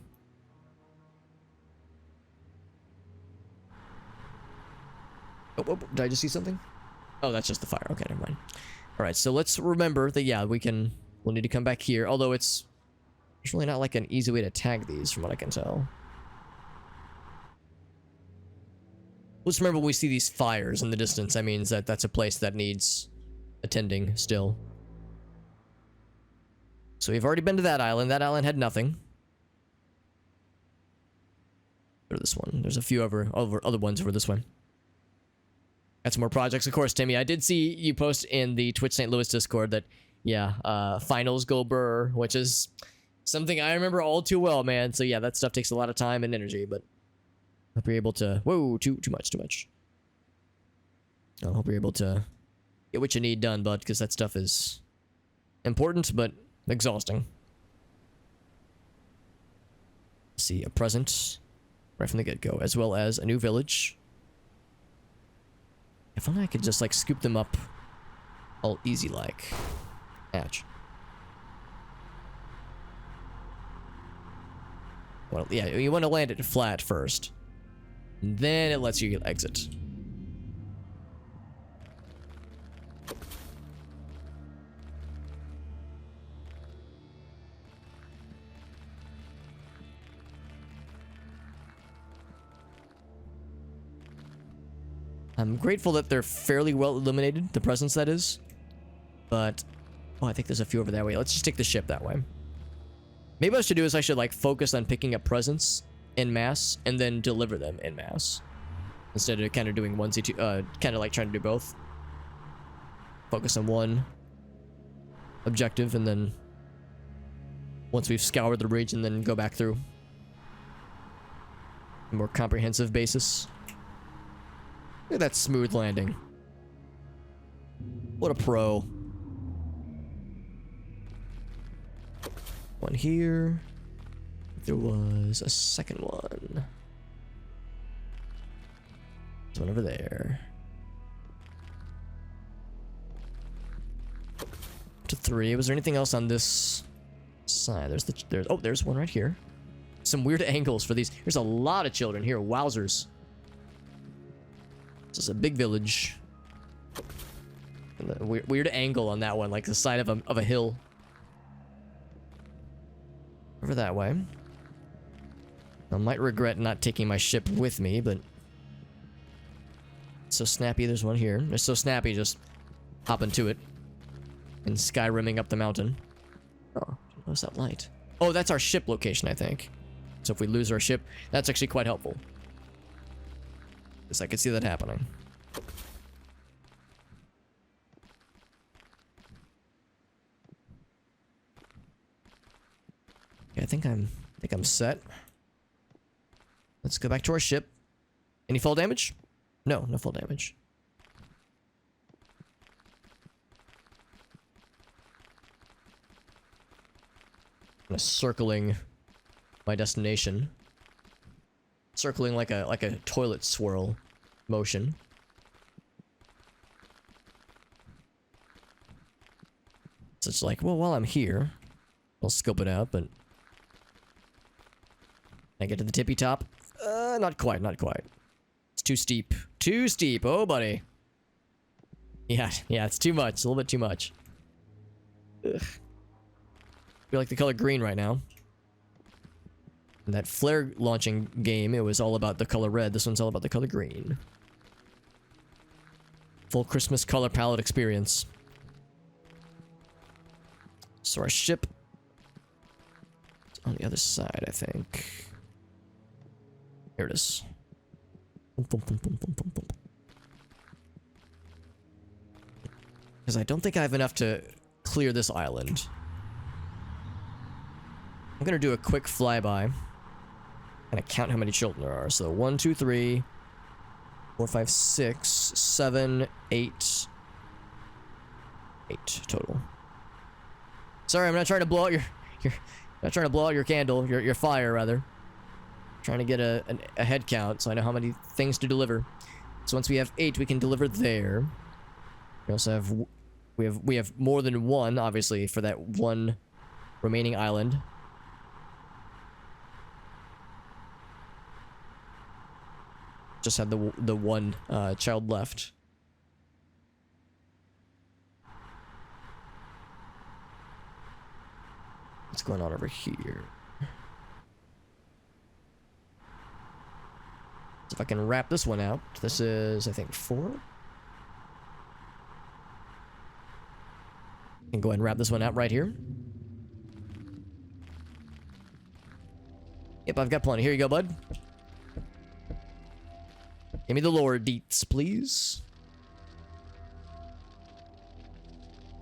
Oh, did I just see something? Oh, that's just the fire. Okay, never mind. All right, so let's remember that, yeah, we'll need to come back here, although it's really not like an easy way to tag these from what I can tell. Let's remember when we see these fires in the distance, that means that that's a place that needs attending still. So we've already been to that island. That island had nothing. Go to this one. There's a few other ones over this way. Got some more projects. Of course, Timmy, I did see you post in the Twitch St. Louis Discord that, yeah, finals go brr, which is something I remember all too well, man. So yeah, that stuff takes a lot of time and energy, but hope you're able to... Whoa, too much. I hope you're able to get what you need done, bud, because that stuff is important, but exhausting. See, a present. right from the get-go, as well as a new village. If only I could just like scoop them up all easy like. Ouch. Well, yeah, you want to land it flat first. And then it lets you exit. I'm grateful that they're fairly well illuminated, the presence that is. But, oh, I think there's a few over that way. Let's just take the ship that way. Maybe what I should do is I should like focus on picking up presents en masse and then deliver them en masse. Instead of kind of doing onesie two, kind of like trying to do both. Focus on one objective and then once we've scoured the region, then go back through. A more comprehensive basis. Look at that smooth landing. What a pro. One here. There was a second one. There's one over there. To 3. Was there anything else on this side? There's one right here. Some weird angles for these. There's a lot of children here. Wowzers. This is a big village. And the weird angle on that one, like the side of a hill. Over that way. I might regret not taking my ship with me, but it's so snappy. There's one here. It's so snappy, just hop into it and skyrimming up the mountain. Oh, what's that light? Oh, that's our ship location, I think. So if we lose our ship, that's actually quite helpful. Because I could see that happening. Okay, I think I'm set. Let's go back to our ship. Any fall damage? No, no fall damage. I'm circling my destination. Circling like a toilet swirl motion. So it's like, well, while I'm here, I'll scope it out, but I get to the tippy top? Not quite, not quite. It's too steep. Too steep, oh buddy. Yeah, it's too much. It's a little bit too much. Ugh. I feel like the color green right now. In that flare launching game, it was all about the color red. This one's all about the color green. Full Christmas color palette experience. So our ship is on the other side, I think. Here it is. Because I don't think I have enough to clear this island. I'm gonna do a quick flyby. And count how many children there are. So 1, 2, 3, 4, 5, 6, 7, 8. 8 total. Sorry, I'm not trying to blow out your not trying to blow out your candle, your fire rather. Trying to get a head count so I know how many things to deliver. So once we have 8, we can deliver there. We also have we have more than one, obviously, for that one remaining island. Just had the one child left. What's going on over here? So if I can wrap this one out, this is I think 4. And go ahead and wrap this one out right here. Yep, I've got plenty. Here you go, bud. Give me the lore deets, please.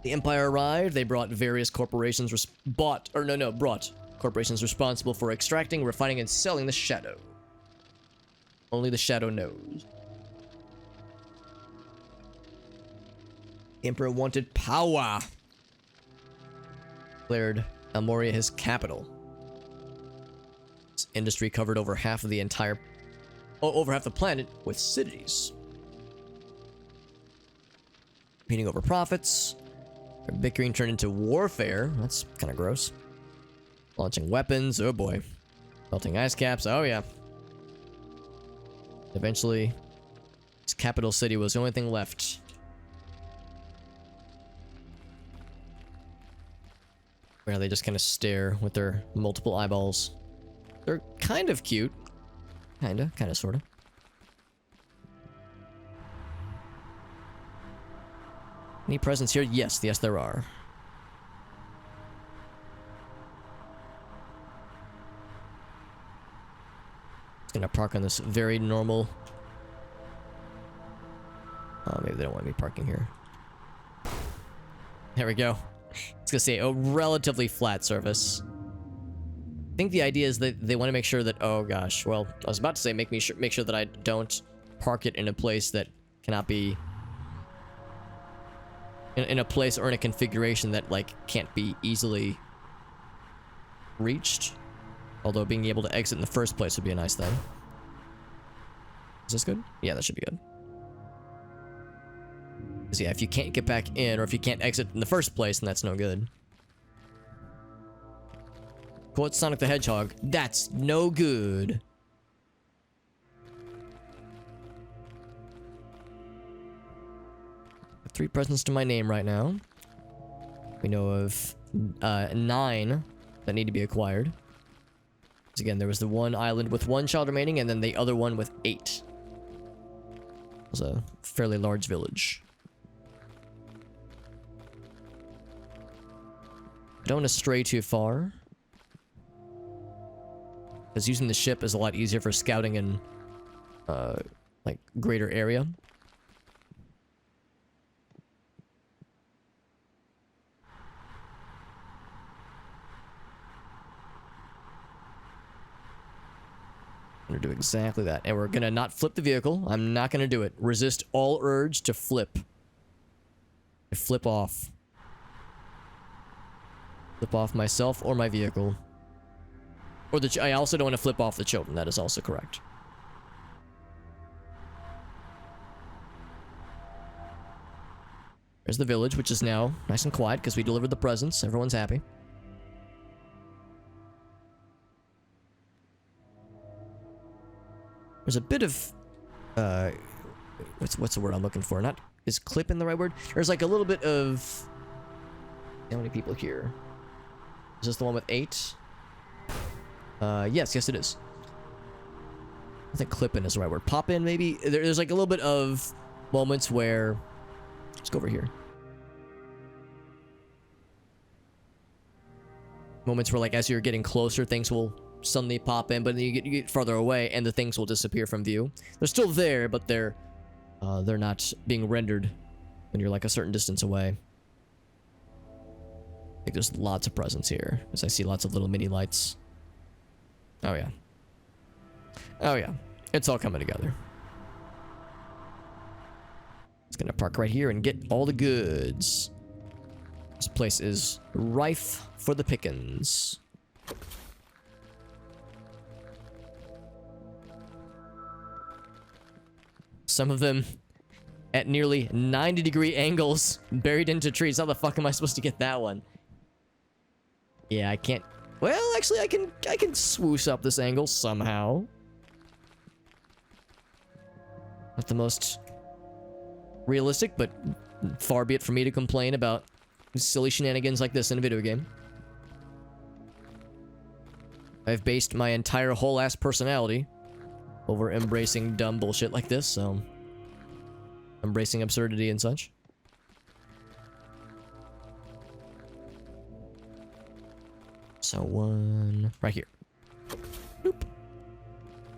The Empire arrived. They brought various corporations brought corporations responsible for extracting, refining, and selling the shadow. Only the shadow knows. The Emperor wanted power. Declared Almoria his capital. industry covered over half of the entire... over half the planet with cities. Competing over profits. Their bickering turned into warfare. That's kind of gross. Launching weapons. Oh boy. Melting ice caps. Oh yeah. Eventually, this capital city was the only thing left. Where they just kind of stare with their multiple eyeballs. They're kind of cute. Kind of, sort of. Any presents here? Yes, there are. Just gonna park on this very normal... Oh, maybe they don't want me parking here. There we go. It's gonna say a relatively flat surface. I think the idea is that they want to make sure that... Oh gosh, well, I was about to say make sure that I don't park it in a place that cannot be... In a place or in a configuration that, like, can't be easily reached. Although being able to exit in the first place would be a nice thing. Is this good? Yeah, that should be good. Because yeah, if you can't get back in, or if you can't exit in the first place, then that's no good. Quote Sonic the Hedgehog, that's no good. 3 presents to my name right now. We know of 9 that need to be acquired. Because again, there was the one island with 1 child remaining, and then the other one with 8. It was a fairly large village. Don't want to stray too far. Because using the ship is a lot easier for scouting in, like, greater area. We're gonna do exactly that. And we're gonna not flip the vehicle. I'm not gonna do it. Resist all urge to flip. To flip off. Flip off myself or my vehicle. Or I also don't want to flip off the children. That is also correct. There's the village, which is now nice and quiet because we delivered the presents. Everyone's happy. There's a bit of, what's the word I'm looking for? Not, is clipping the right word? There's like a little bit of, how many people here? Is this the one with 8? Yes, it is. I think clipping is the right word. Pop in, maybe? There's like a little bit of moments where, let's go over here. Moments where, like, as you're getting closer, things will suddenly pop in, but then you get farther away and the things will disappear from view. They're still there, but they're not being rendered when you're like a certain distance away. I think there's lots of presents here, as I see lots of little mini lights. Oh yeah. Oh yeah. It's all coming together. It's gonna park right here and get all the goods. This place is rife for the pickings. Some of them at nearly 90-degree angles, buried into trees. How the fuck am I supposed to get that one? Yeah, I can't. Well, actually, I can swoosh up this angle somehow. Not the most realistic, but far be it for me to complain about silly shenanigans like this in a video game. I've based my entire whole-ass personality over embracing dumb bullshit like this, so embracing absurdity and such. So one right here. Boop.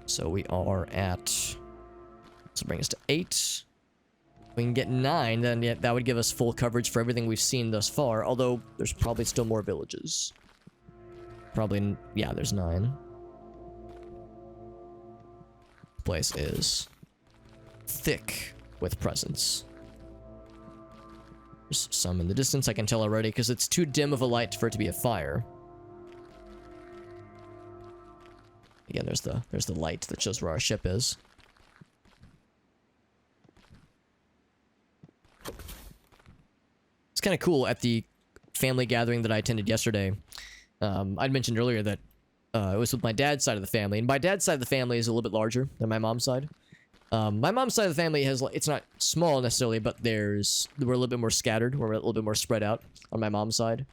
So we are at, so bring us to 8. We can get 9, then yeah, that would give us full coverage for everything we've seen thus far, although there's probably still more villages. Probably, yeah, there's 9. Place is thick with presents. There's some in the distance, I can tell already, because it's too dim of a light for it to be a fire. Again, there's the light that shows where our ship is. It's kind of cool at the family gathering that I attended yesterday. I'd mentioned earlier that it was with my dad's side of the family, and my dad's side of the family is a little bit larger than my mom's side. My mom's side of the family has, it's not small necessarily, but we're a little bit more scattered. We're a little bit more spread out on my mom's side.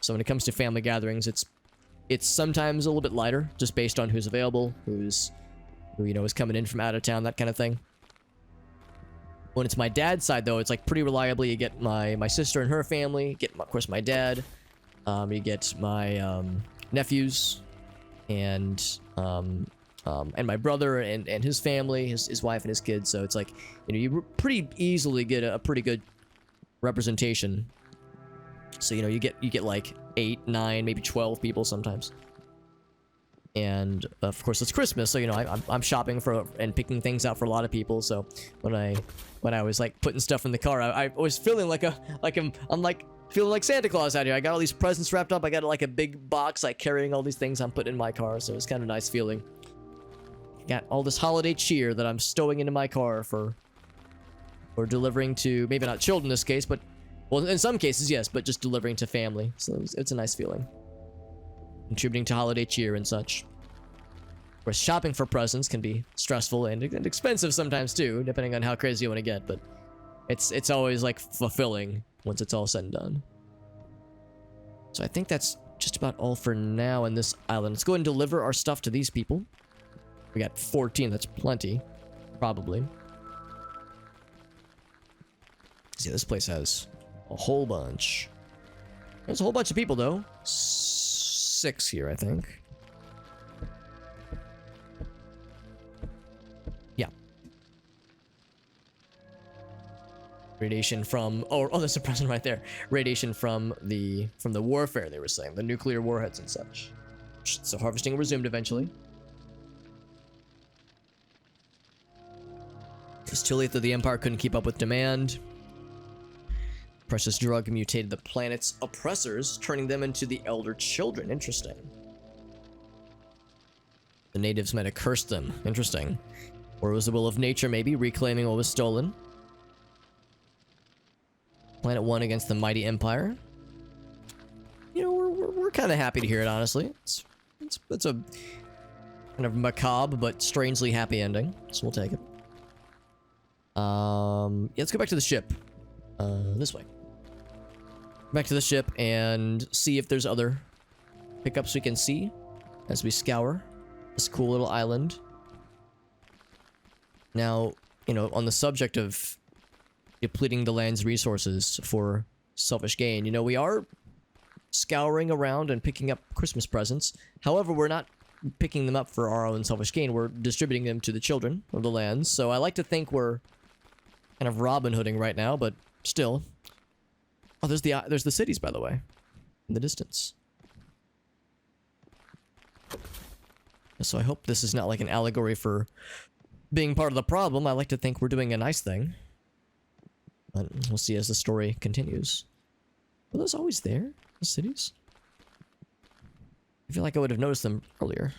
So when it comes to family gatherings, it's sometimes a little bit lighter, just based on who's available, who you know is coming in from out of town, that kind of thing. When it's my dad's side, though, it's like pretty reliably. You get my sister and her family, of course my dad. You get my nephews, and my brother and his family, his wife and his kids. So it's like, you know, you pretty easily get a pretty good representation. So, you know, you get like 8, 9, maybe 12 people sometimes. And of course it's Christmas, so you know I'm shopping for and picking things out for a lot of people. So when I was like putting stuff in the car, I was feeling I'm like feeling like Santa Claus out here. I got all these presents wrapped up. I got like a big box, like carrying all these things I'm putting in my car. So it's kind of a nice feeling. Got all this holiday cheer that I'm stowing into my car for delivering to, maybe not children in this case, but well, in some cases yes, but just delivering to family. So it's a nice feeling. Contributing to holiday cheer and such. Of course, shopping for presents can be stressful and expensive sometimes too, depending on how crazy you want to get, but it's always like fulfilling once it's all said and done. So I think that's just about all for now in this island. Let's go and deliver our stuff to these people. We got 14, that's plenty, probably. See, this place has a whole bunch. There's a whole bunch of people though. 6 here, I think. Yeah. Radiation from oh, there's a present right there. Radiation from the warfare, they were saying, the nuclear warheads and such. So harvesting resumed eventually. It's too late that the Empire couldn't keep up with demand. Precious drug mutated the planet's oppressors, turning them into the elder children. Interesting. The natives might have cursed them. Interesting. Or it was the will of nature, maybe, reclaiming what was stolen. Planet won against the mighty Empire. You know, we're kind of happy to hear it, honestly. It's a kind of macabre but strangely happy ending, so we'll take it. Yeah, let's go back to the ship. This way. Back to the ship and see if there's other pickups we can see as we scour this cool little island. Now, you know, on the subject of depleting the land's resources for selfish gain, you know, we are scouring around and picking up Christmas presents. However, we're not picking them up for our own selfish gain. We're distributing them to the children of the land. So I like to think we're kind of Robin Hooding right now, but still. Oh, there's the cities, by the way, in the distance. So I hope this is not like an allegory for being part of the problem. I like to think we're doing a nice thing. But we'll see as the story continues. Were those always there, the cities? I feel like I would have noticed them earlier.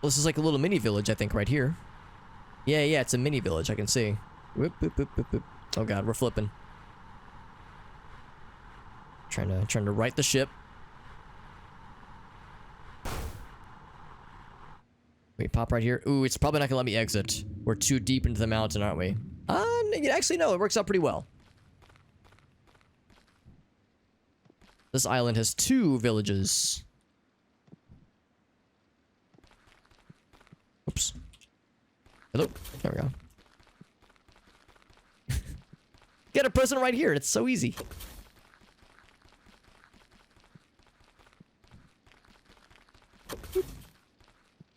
Well, this is like a little mini village, I think, right here. Yeah, it's a mini village, I can see. Whoop, whoop, whoop, whoop, whoop. Oh god, we're flipping. Trying to right the ship. Wait, pop right here. Ooh, it's probably not gonna let me exit. We're too deep into the mountain, aren't we? Actually, no, it works out pretty well. This island has 2 villages. Oops. Hello. There we go. Get a present right here. It's so easy.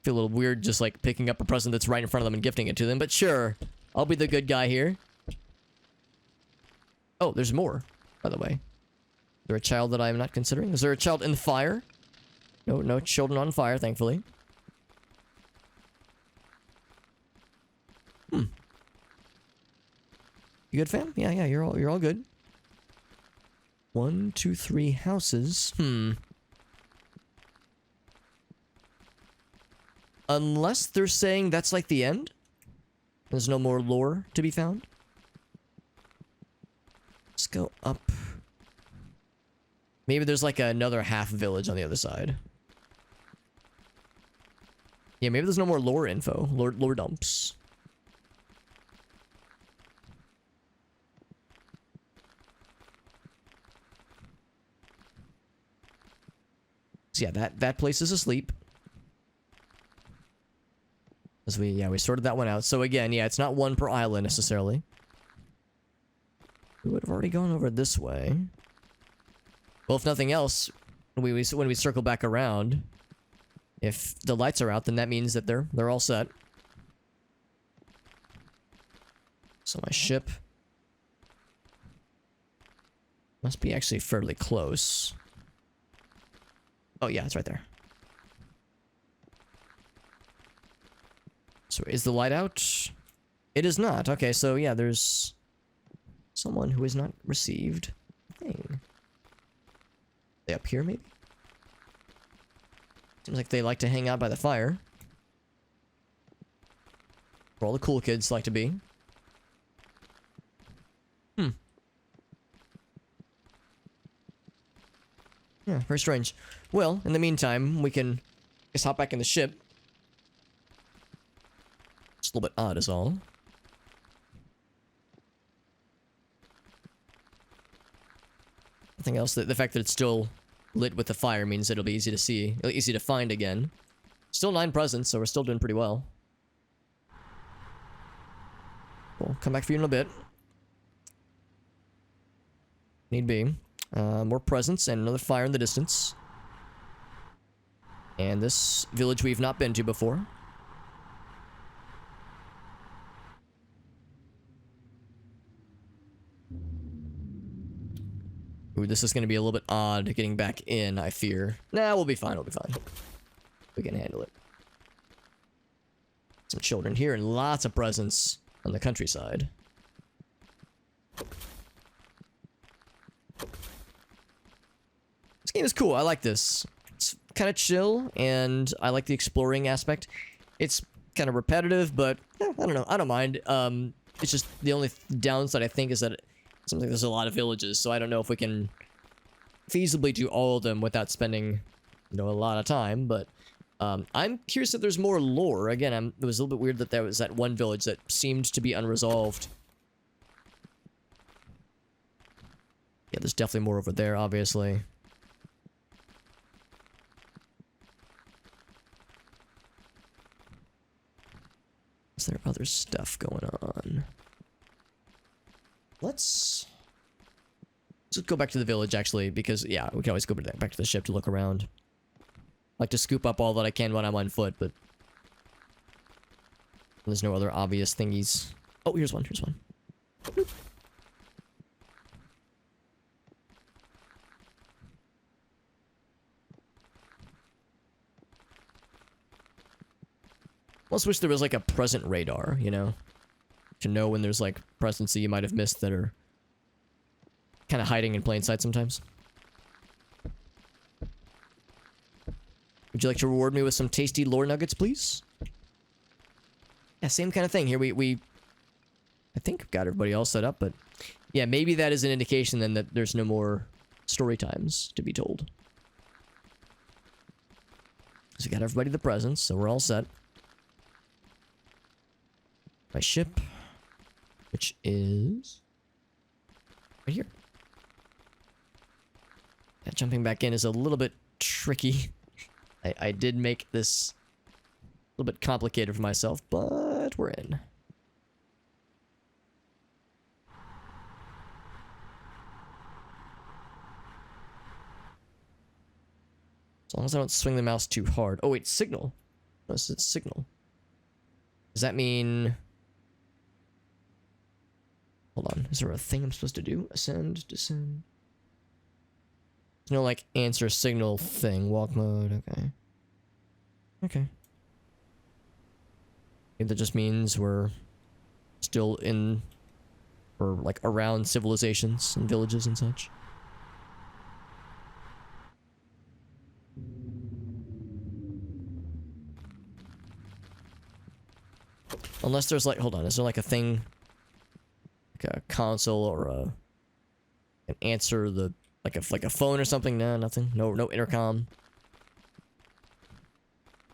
Feel a little weird just like picking up a present that's right in front of them and gifting it to them, but sure. I'll be the good guy here. Oh, there's more, by the way. Is there a child that I am not considering? Is there a child in the fire? No children on fire, thankfully. You You good, fam? Yeah, you're all good. 1, 2, 3 houses. Unless they're saying that's like the end. There's no more lore to be found. Let's go up. Maybe there's like another half village on the other side. Yeah, maybe there's no more lore info. Lore dumps. So yeah, that place is asleep. As we sorted that one out. So again, yeah, it's not one per island necessarily. We would have already gone over this way. Well, if nothing else, when we circle back around, if the lights are out, then that means that they're all set. So my ship must be actually fairly close. Oh yeah, it's right there. So is the light out? It is not. Okay, so yeah, there's someone who has not received a thing. They up here, maybe? Seems like they like to hang out by the fire. Where all the cool kids like to be. Yeah, very strange. Well, in the meantime, we can just hop back in the ship. It's a little bit odd is all. Nothing else. The fact that it's still lit with the fire means it'll be easy to see, easy to find again. Still 9 presents, so we're still doing pretty well. We'll come back for you in a bit. Need be. More presents and another fire in the distance. And this village we've not been to before. Ooh, this is going to be a little bit odd getting back in, I fear. Nah, we'll be fine, we'll be fine. We can handle it. Some children here and lots of presents on the countryside. This game is cool. I like this. It's kind of chill, and I like the exploring aspect. It's kind of repetitive, but I don't know. I don't mind. It's just the only downside I think is that it seems like there's a lot of villages, so I don't know if we can feasibly do all of them without spending, a lot of time. But I'm curious if there's more lore. Again, it was a little bit weird that there was that one village that seemed to be unresolved. Yeah, there's definitely more over there, obviously. Is there other stuff going on? Let's go back to the village, actually, because, yeah, we can always go back to the ship to look around. I like to scoop up all that I can when I'm on foot, but there's no other obvious thingies. Oh, here's one, here's one. Boop. I almost wish there was like a present radar, to know when there's like presents that you might have missed that are kind of hiding in plain sight sometimes. Would you like to reward me with some tasty lore nuggets, please? Yeah, same kind of thing. Here we I think got everybody all set up, but yeah, maybe that is an indication then that there's no more story times to be told. So we got everybody the presents, so we're all set. My ship, which is right here. Yeah, jumping back in is a little bit tricky. I did make this a little bit complicated for myself, but we're in. As long as I don't swing the mouse too hard. Oh wait, signal. No, it's signal. Does that mean... Hold on, is there a thing I'm supposed to do? Ascend, descend. There's no, like, answer signal thing. Walk mode, okay. Okay. Maybe that just means we're still in or like around civilizations and villages and such. Unless there's like, hold on, is there like a thing, like a console or an answer the like a phone or something? No, nothing. No intercom.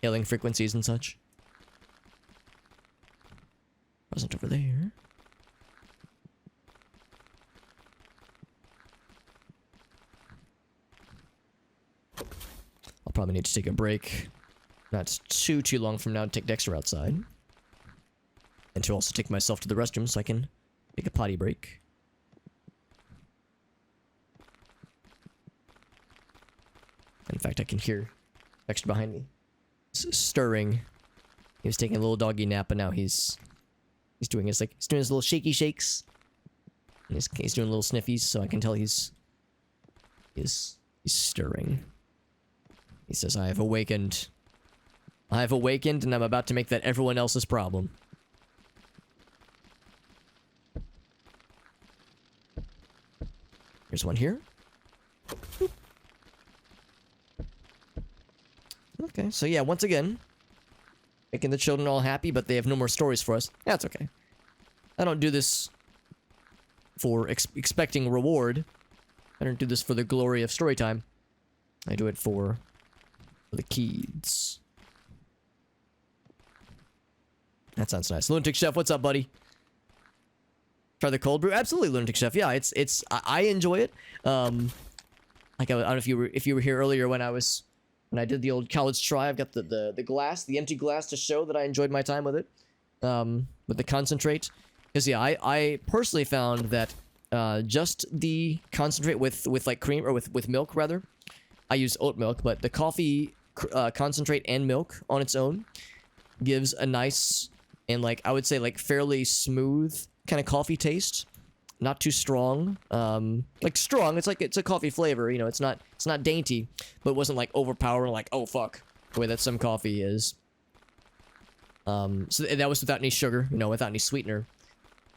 Hailing frequencies and such. Wasn't over there. I'll probably need to take a break. Not too long from now to take Dexter outside. And to also take myself to the restroom so I can take a potty break. In fact, I can hear Dexter behind me stirring. He was taking a little doggy nap, but now he's doing his little shaky shakes. And he's doing little sniffies, so I can tell he's stirring. He says, I have awakened. I have awakened, and I'm about to make that everyone else's problem. Here's one here. Boop. Okay, so yeah, once again, making the children all happy, but they have no more stories for us. That's okay. I don't do this for expecting reward. I don't do this for the glory of story time. I do it for the kids. That sounds nice. Lunatic Chef, what's up, buddy? Try the cold brew? Absolutely, Lunatic Chef. Yeah, I enjoy it. Like I don't know if you were here earlier when I did the old college try. I've got the glass, the empty glass, to show that I enjoyed my time with it. With the concentrate. Because yeah, I personally found that just the concentrate with like cream, or with milk rather. I use oat milk, but the coffee concentrate and milk on its own gives a nice and like I would say like fairly smooth kind of coffee taste. Not too strong. Like strong, it's a coffee flavor, you know, it's not dainty, but it wasn't like overpowering, like, oh fuck, the way that some coffee is. So that was without any sugar, you know, without any sweetener.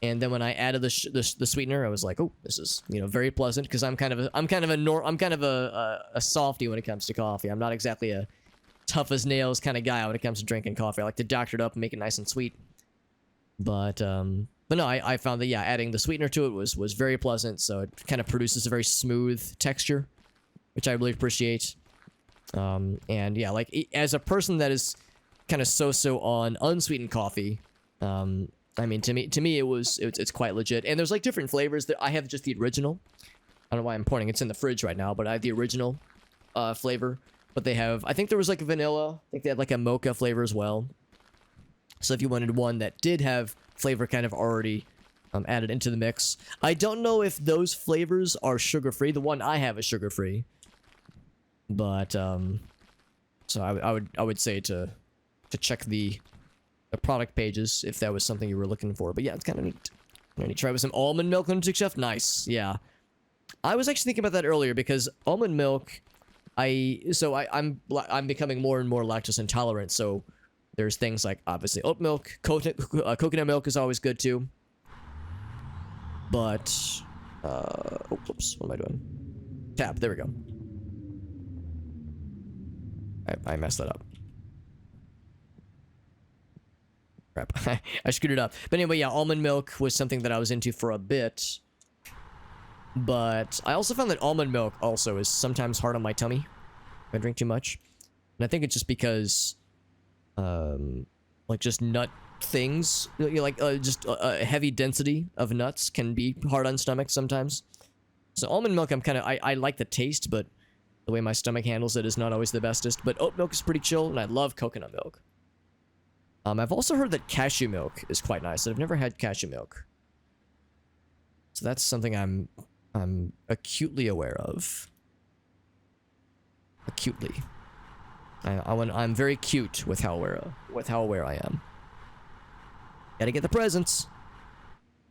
And then when I added the sweetener, I was like, oh, this is, you know, very pleasant, because I'm kind of a softy when it comes to coffee. I'm not exactly a tough as nails kind of guy when it comes to drinking coffee. I like to doctor it up and make it nice and sweet. But no, I found that, yeah, adding the sweetener to it was very pleasant, so it kind of produces a very smooth texture, which I really appreciate. And yeah, like, as a person that is kind of so-so on unsweetened coffee, I mean, to me, it's quite legit. And there's, like, different flavors. That I have just the original. I don't know why I'm pointing. It's in the fridge right now, but I have the original flavor. But they have, I think there was, like, vanilla. I think they had, like, a mocha flavor as well. So if you wanted one that did have flavor kind of already added into the mix. I don't know if those flavors are sugar-free. The one I have is sugar-free. But, so I would say to check the product pages if that was something you were looking for. But yeah, it's kind of neat. I'm gonna try with some almond milk, Lunatic Chef. Nice, yeah. I was actually thinking about that earlier, because almond milk, I'm becoming more and more lactose intolerant, so there's things like, obviously, oat milk, coconut milk is always good too. But, oh, whoops, what am I doing? Tab, there we go. I messed that up. Crap, I screwed it up. But anyway, yeah, almond milk was something that I was into for a bit. But I also found that almond milk also is sometimes hard on my tummy if I drink too much. And I think it's just because, like, just nut things, you know, like, just a heavy density of nuts can be hard on stomach sometimes. So almond milk, I like the taste, but the way my stomach handles it is not always the bestest. But oat milk is pretty chill, and I love coconut milk. I've also heard that cashew milk is quite nice. I've never had cashew milk. So that's something I'm acutely aware of. Acutely. I'm very cute with how aware I am. Gotta get the presents.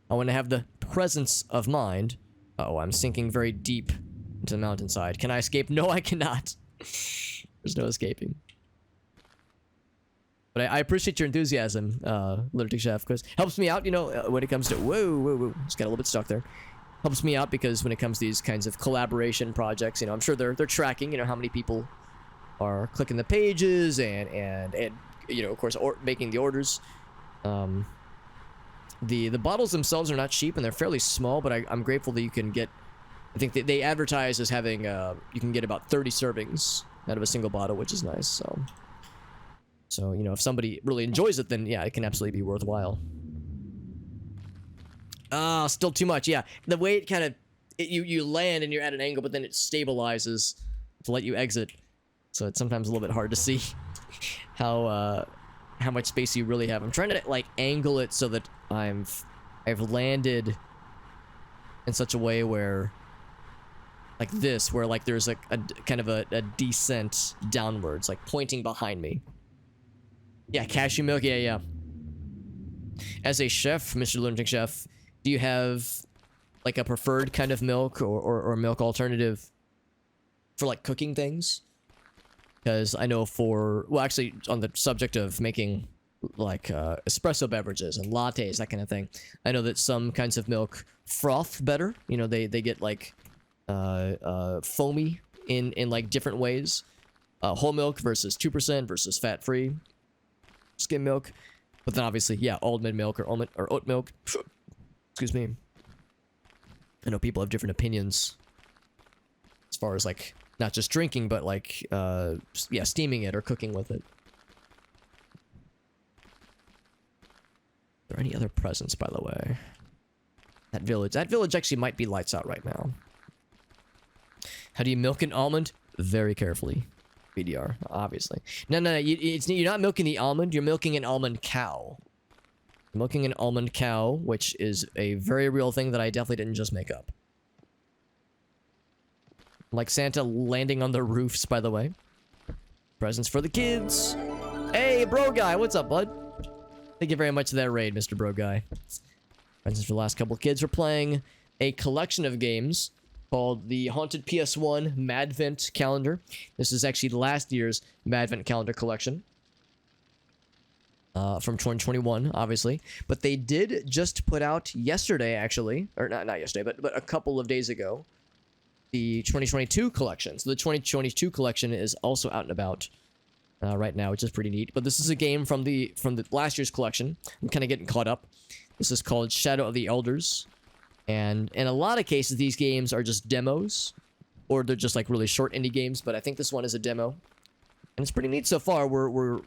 I want to have the presence of mind. Uh-oh, I'm sinking very deep into the mountainside. Can I escape? No, I cannot. There's no escaping. But I appreciate your enthusiasm, Lunatic Chef, because helps me out, you know, when it comes to... Whoa. Just got a little bit stuck there. Helps me out because when it comes to these kinds of collaboration projects, you know, I'm sure they're tracking, you know, how many people are clicking the pages and you know, of course, making the orders. The bottles themselves are not cheap and they're fairly small, but I'm grateful that you can get... I think they advertise as having... you can get about 30 servings out of a single bottle, which is nice, So, you know, if somebody really enjoys it, then yeah, it can absolutely be worthwhile. Ah, still too much, yeah. The way it kind of... You land and you're at an angle, but then it stabilizes to let you exit. So it's sometimes a little bit hard to see how much space you really have. I'm trying to, like, angle it so that I've landed in such a way where... Like this, where, like, there's, like, a kind of a descent downwards, like, pointing behind me. Yeah, cashew milk, yeah. As a chef, Mr. Lunatic Chef, do you have, like, a preferred kind of milk or milk alternative for, like, cooking things? Because I know well, actually, on the subject of making, like, espresso beverages and lattes, that kind of thing, I know that some kinds of milk froth better. You know, they get, like, foamy in, like, different ways. Whole milk versus 2% versus fat-free. Skim milk, but then obviously, yeah, almond milk or oat milk. Excuse me. I know people have different opinions as far as, like, not just drinking, but, like, yeah, steaming it or cooking with it. Are there any other presents, by the way? That village actually might be lights out right now. How do you milk an almond? Very carefully. BDR, obviously. No, you're not milking the almond, you're milking an almond cow. You're milking an almond cow, which is a very real thing that I definitely didn't just make up. Like Santa landing on the roofs, by the way. Presents for the kids. Hey, bro guy, what's up, bud? Thank you very much for that raid, Mr. Bro guy. Presents for the last couple kids. We're playing a collection of games called the Haunted PS1 Madvent Calendar. This is actually last year's Madvent Calendar collection. From 2021, obviously. But they did just put out yesterday, actually. Or not yesterday, but a couple of days ago. The 2022 collection. So the 2022 collection is also out and about right now, which is pretty neat. But this is a game from the last year's collection. I'm kind of getting caught up. This is called Shadow of the Elders. And in a lot of cases, these games are just demos, or they're just like really short indie games. But I think this one is a demo, and it's pretty neat so far. We're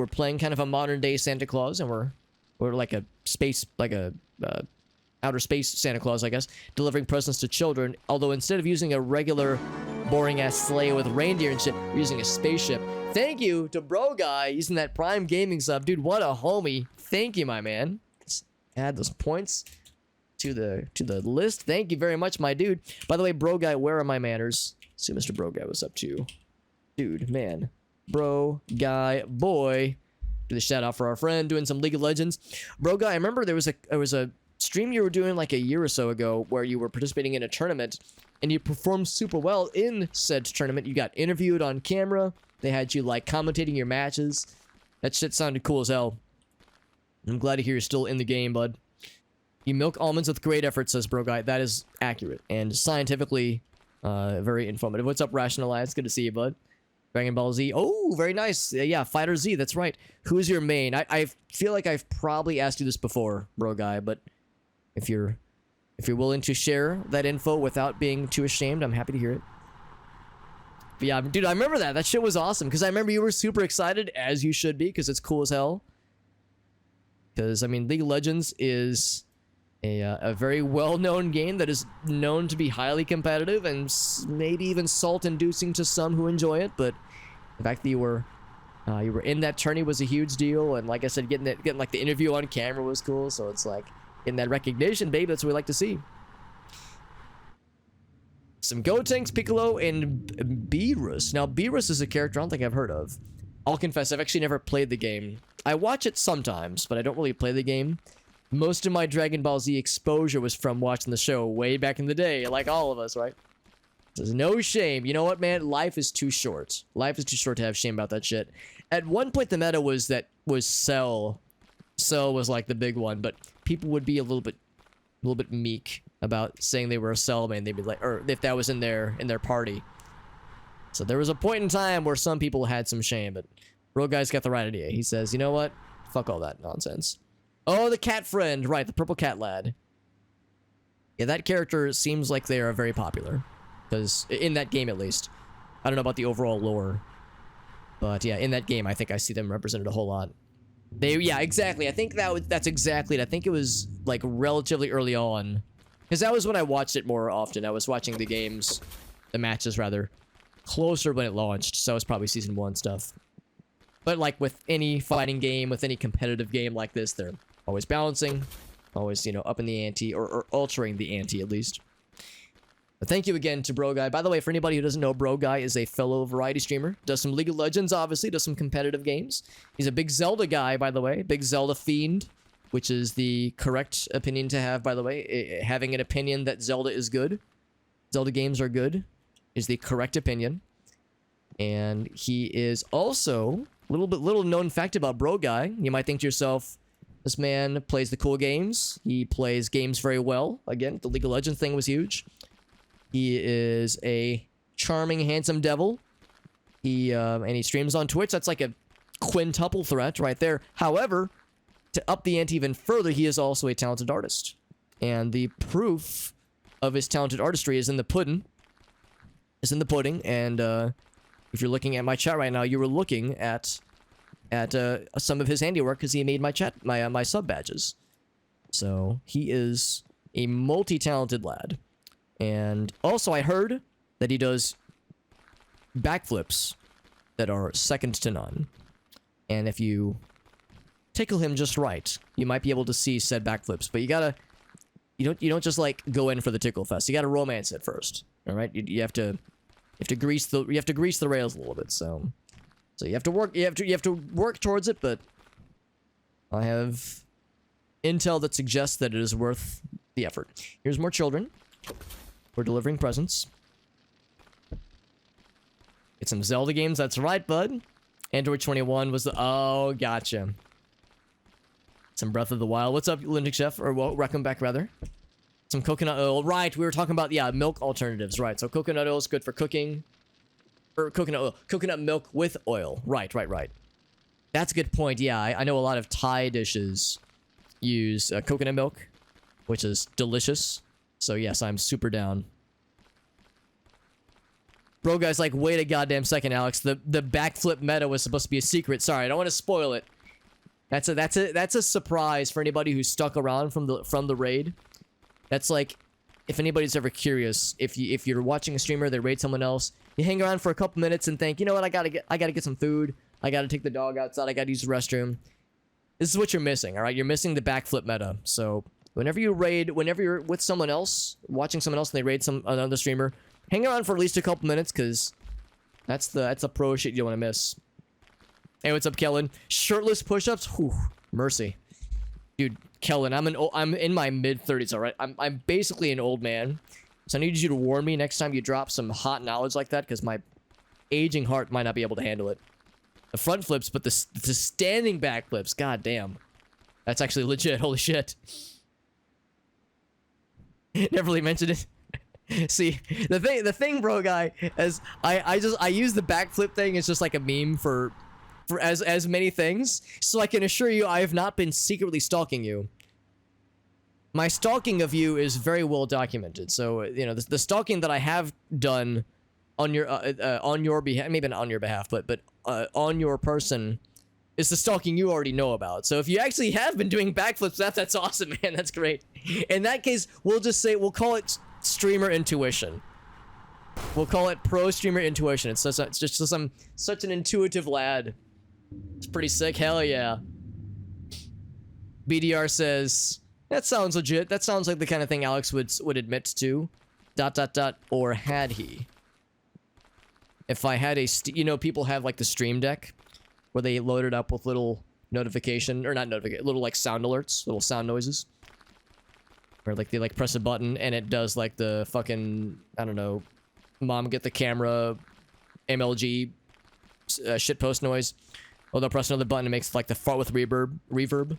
playing kind of a modern day Santa Claus, and we're like a space, like a outer space Santa Claus, I guess, delivering presents to children. Although instead of using a regular boring ass sleigh with reindeer and shit, we're using a spaceship. Thank you to Bro Guy using that Prime Gaming sub, dude. What a homie! Thank you, my man. Let's add those points to the list. Thank you very much, my dude. By the way, Bro Guy, where are my manners? Let's see what Mr. Bro Guy was up to. Dude, man. Bro Guy, boy. Do the shout out for our friend doing some League of Legends. Bro Guy, I remember there was a stream you were doing like a year or so ago where you were participating in a tournament and you performed super well in said tournament. You got interviewed on camera. They had you like commentating your matches. That shit sounded cool as hell. I'm glad to hear you're still in the game, bud. You milk almonds with great effort, says Bro Guy. That is accurate and scientifically very informative. What's up, Rationalize? Good to see you, bud. Dragon Ball Z. Oh, very nice. Yeah, Fighter Z. That's right. Who's your main? I feel like I've probably asked you this before, Bro Guy, but if you're willing to share that info without being too ashamed, I'm happy to hear it. But yeah, dude, I remember that. That shit was awesome because I remember you were super excited, as you should be, because it's cool as hell. Because I mean, League of Legends is a very well-known game that is known to be highly competitive and maybe even salt-inducing to some who enjoy it. But the fact that you were in that tourney was a huge deal, and like I said, getting like the interview on camera was cool. So it's like getting that recognition, babe. That's what we like to see. Some Gotenks, Piccolo, and Beerus. Now, Beerus is a character I don't think I've heard of. I'll confess, I've actually never played the game. I watch it sometimes, but I don't really play the game. Most of my Dragon Ball Z exposure was from watching the show way back in the day, like all of us, right? Says, no shame. You know what, man? Life is too short. Life is too short to have shame about that shit. At one point, the meta was Cell. Cell was like the big one, but people would be a little bit meek about saying they were a Cell main. They'd be like, or if that was in their party. So there was a point in time where some people had some shame, but Bro Guy's got the right idea. He says, you know what? Fuck all that nonsense. Oh, the cat friend. Right, the purple cat lad. Yeah, that character seems like they are very popular. Because, in that game at least. I don't know about the overall lore. But yeah, in that game, I think I see them represented a whole lot. Yeah, exactly. I think that's exactly it. I think it was, like, relatively early on. Because that was when I watched it more often. I was watching the matches, rather, closer when it launched. So it was probably Season 1 stuff. But, like, with any fighting game, with any competitive game like this, they're always balancing. Always, you know, upping the ante, or altering the ante, at least. But thank you again to Bro Guy. By the way, for anybody who doesn't know, Bro Guy is a fellow variety streamer. Does some League of Legends, obviously. Does some competitive games. He's a big Zelda guy, by the way. Big Zelda fiend. Which is the correct opinion to have, by the way. Having an opinion that Zelda is good. Zelda games are good. Is the correct opinion. And he is also... Little known fact about Bro Guy. You might think to yourself... This man plays the cool games. He plays games very well. Again, the League of Legends thing was huge. He is a charming, handsome devil. And he streams on Twitch. That's like a quintuple threat right there. However, to up the ante even further, he is also a talented artist. And the proof of his talented artistry is in the pudding. It's in the pudding. And if you're looking at my chat right now, you were looking at some of his handiwork because he made my sub badges. So he is a multi-talented lad. And also I heard that he does backflips that are second to none. And if you tickle him just right, you might be able to see said backflips. But you don't just like go in for the tickle fest. You gotta romance it first. All right? You have to grease the rails a little bit, so you have to work towards it, but I have intel that suggests that it is worth the effort. Here's more children. We're delivering presents. Get some Zelda games, that's right, bud. Android 21 was the... Oh, gotcha. Some Breath of the Wild. What's up, Lunatic Chef? Or, well, welcome back, rather. Some coconut oil. Right, we were talking about, yeah, milk alternatives, right. So coconut oil is good for cooking. Or coconut oil. Coconut milk with oil. Right. That's a good point. Yeah, I know a lot of Thai dishes use coconut milk, which is delicious. So yes, I'm super down. Bro Guy's like, wait a goddamn second, Alex. The backflip meta was supposed to be a secret. Sorry, I don't want to spoil it. That's a surprise for anybody who's stuck around from the raid. That's like, if anybody's ever curious, if you're watching a streamer, they raid someone else, you hang around for a couple minutes and think, you know what, I gotta get some food. I gotta take the dog outside. I gotta use the restroom. This is what you're missing, all right? You're missing the backflip meta. So whenever you're with someone else, watching someone else, and they raid another streamer, hang around for at least a couple minutes, because that's the pro shit you don't want to miss. Hey, what's up, Kellen? Shirtless push-ups? Whew, mercy. Dude, Kellen, I'm in my mid-30s, all right? I'm basically an old man. So I need you to warn me next time you drop some hot knowledge like that, because my aging heart might not be able to handle it. The front flips, but the standing back flips, god damn. That's actually legit, holy shit. Never really mentioned it. See, the thing, Bro Guy, is I use the backflip thing as just like a meme for as many things. So I can assure you I have not been secretly stalking you. My stalking of you is very well documented. So, you know, the stalking that I have done on your behalf, maybe not on your behalf, but on your person, is the stalking you already know about. So if you actually have been doing backflips, that's awesome, man. That's great. In that case, we'll call it streamer intuition. We'll call it pro streamer intuition. It's just such an intuitive lad. It's pretty sick. Hell yeah. BDR says, that sounds legit. That sounds like the kind of thing Alex would admit to. ... Or had he? If I had you know, people have like the Stream Deck where they load it up with little notification, or not notification, little like sound alerts, little sound noises. Where like they like press a button and it does like the fucking, I don't know, mom get the camera MLG shitpost noise. Or they'll press another button and makes like the fart with reverb.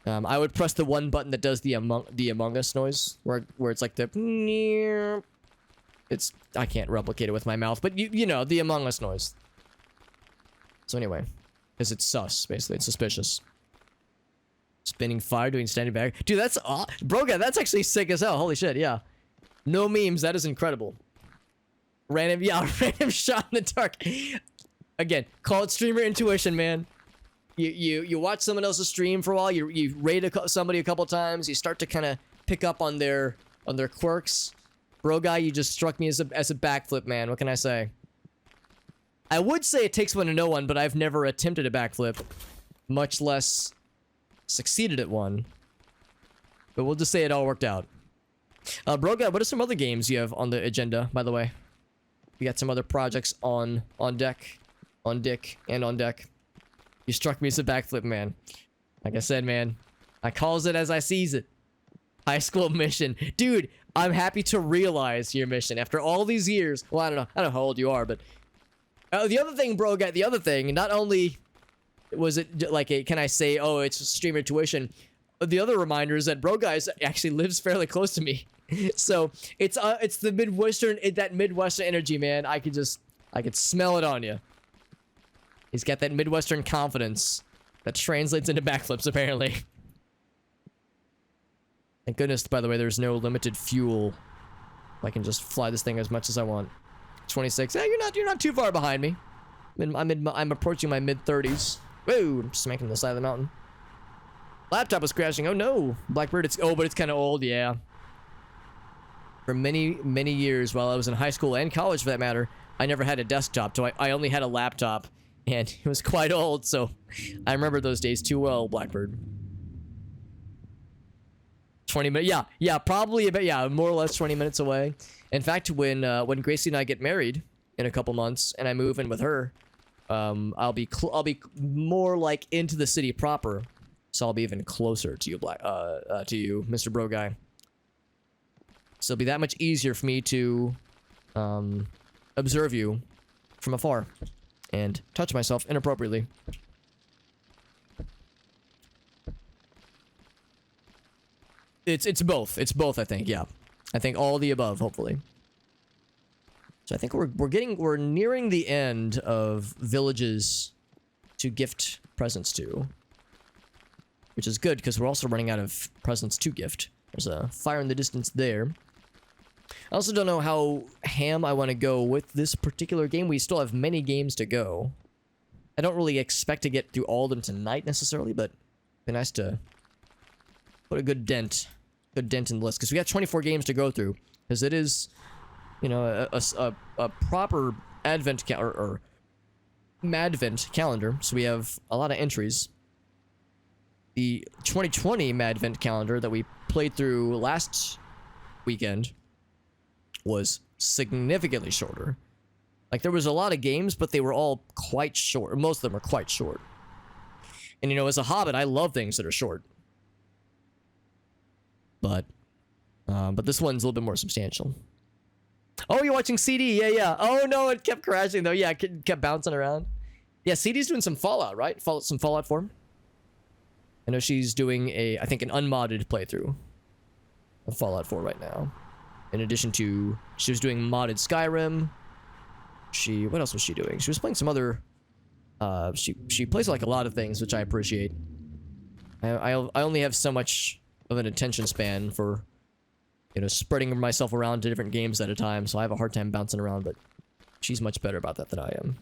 I would press the one button that does the Among Us noise, where it's like the. I can't replicate it with my mouth, but you know the Among Us noise. So anyway, because it's sus, basically, it's suspicious. Spinning fire, doing standing back, dude. That's Broga. That's actually sick as hell. Holy shit, yeah. No memes. That is incredible. Random shot in the dark. Again, call it streamer intuition, man. You watch someone else's stream for a while. You raid somebody a couple times. You start to kind of pick up on their quirks. Bro guy, you just struck me as a backflip, man. What can I say? I would say it takes one to know one, but I've never attempted a backflip, much less succeeded at one. But we'll just say it all worked out. Bro guy, what are some other games you have on the agenda, by the way? You got some other projects on deck, on dick, and on deck. You struck me as a backflip, man. Like I said, man, I calls it as I sees it. High school mission. Dude, I'm happy to realize your mission after all these years. Well, I don't know how old you are, but the other thing, bro, got the other thing. Not only was it like can I say, oh, it's streamer tuition. The other reminder is that bro guys actually lives fairly close to me, so it's the that Midwestern energy, man. I could smell it on you. He's got that Midwestern confidence that translates into backflips, apparently. Thank goodness, by the way, there's no limited fuel. I can just fly this thing as much as I want. 26. Yeah, you're not too far behind me. I'm approaching my mid-30s. Whoa, I'm smacking the side of the mountain. Laptop was crashing. Oh no, Blackbird. But it's kind of old. Yeah. For many years, while I was in high school and college, for that matter, I never had a desktop. So I only had a laptop, and it was quite old. So I remember those days too well. Blackbird. 20 minutes. Yeah, probably about more or less 20 minutes away. In fact, when Gracie and I get married in a couple months, and I move in with her, I'll be more like into the city proper, so I'll be even closer to you, Mr. Bro Guy. So it'll be that much easier for me to observe you from afar and touch myself inappropriately. It's both. It's both, I think. Yeah, I think all the above. Hopefully. So I think we're nearing the end of villages to gift presents to, which is good because we're also running out of presents to gift. There's a fire in the distance there. I also don't know how ham I want to go with this particular game. We still have many games to go. I don't really expect to get through all of them tonight necessarily, but it'd be nice to put a good dent in the list because we got 24 games to go through. Because it is, you know, a proper Advent or Madvent calendar. So we have a lot of entries. The 2020 Madvent calendar that we played through last weekend was significantly shorter. Like, there was a lot of games, but they were all quite short. Most of them are quite short. And, you know, as a hobbit, I love things that are short. But this one's a little bit more substantial. Oh, you're watching CD? Yeah. Oh, no, it kept crashing, though. Yeah, it kept bouncing around. Yeah, CD's doing some Fallout, right? Some Fallout for him. I know she's doing I think an unmodded playthrough of Fallout 4 right now. In addition to, she was doing modded Skyrim. What else was she doing? She was playing some other, she plays like a lot of things, which I appreciate. I only have so much of an attention span for, you know, spreading myself around to different games at a time, so I have a hard time bouncing around, but she's much better about that than I am.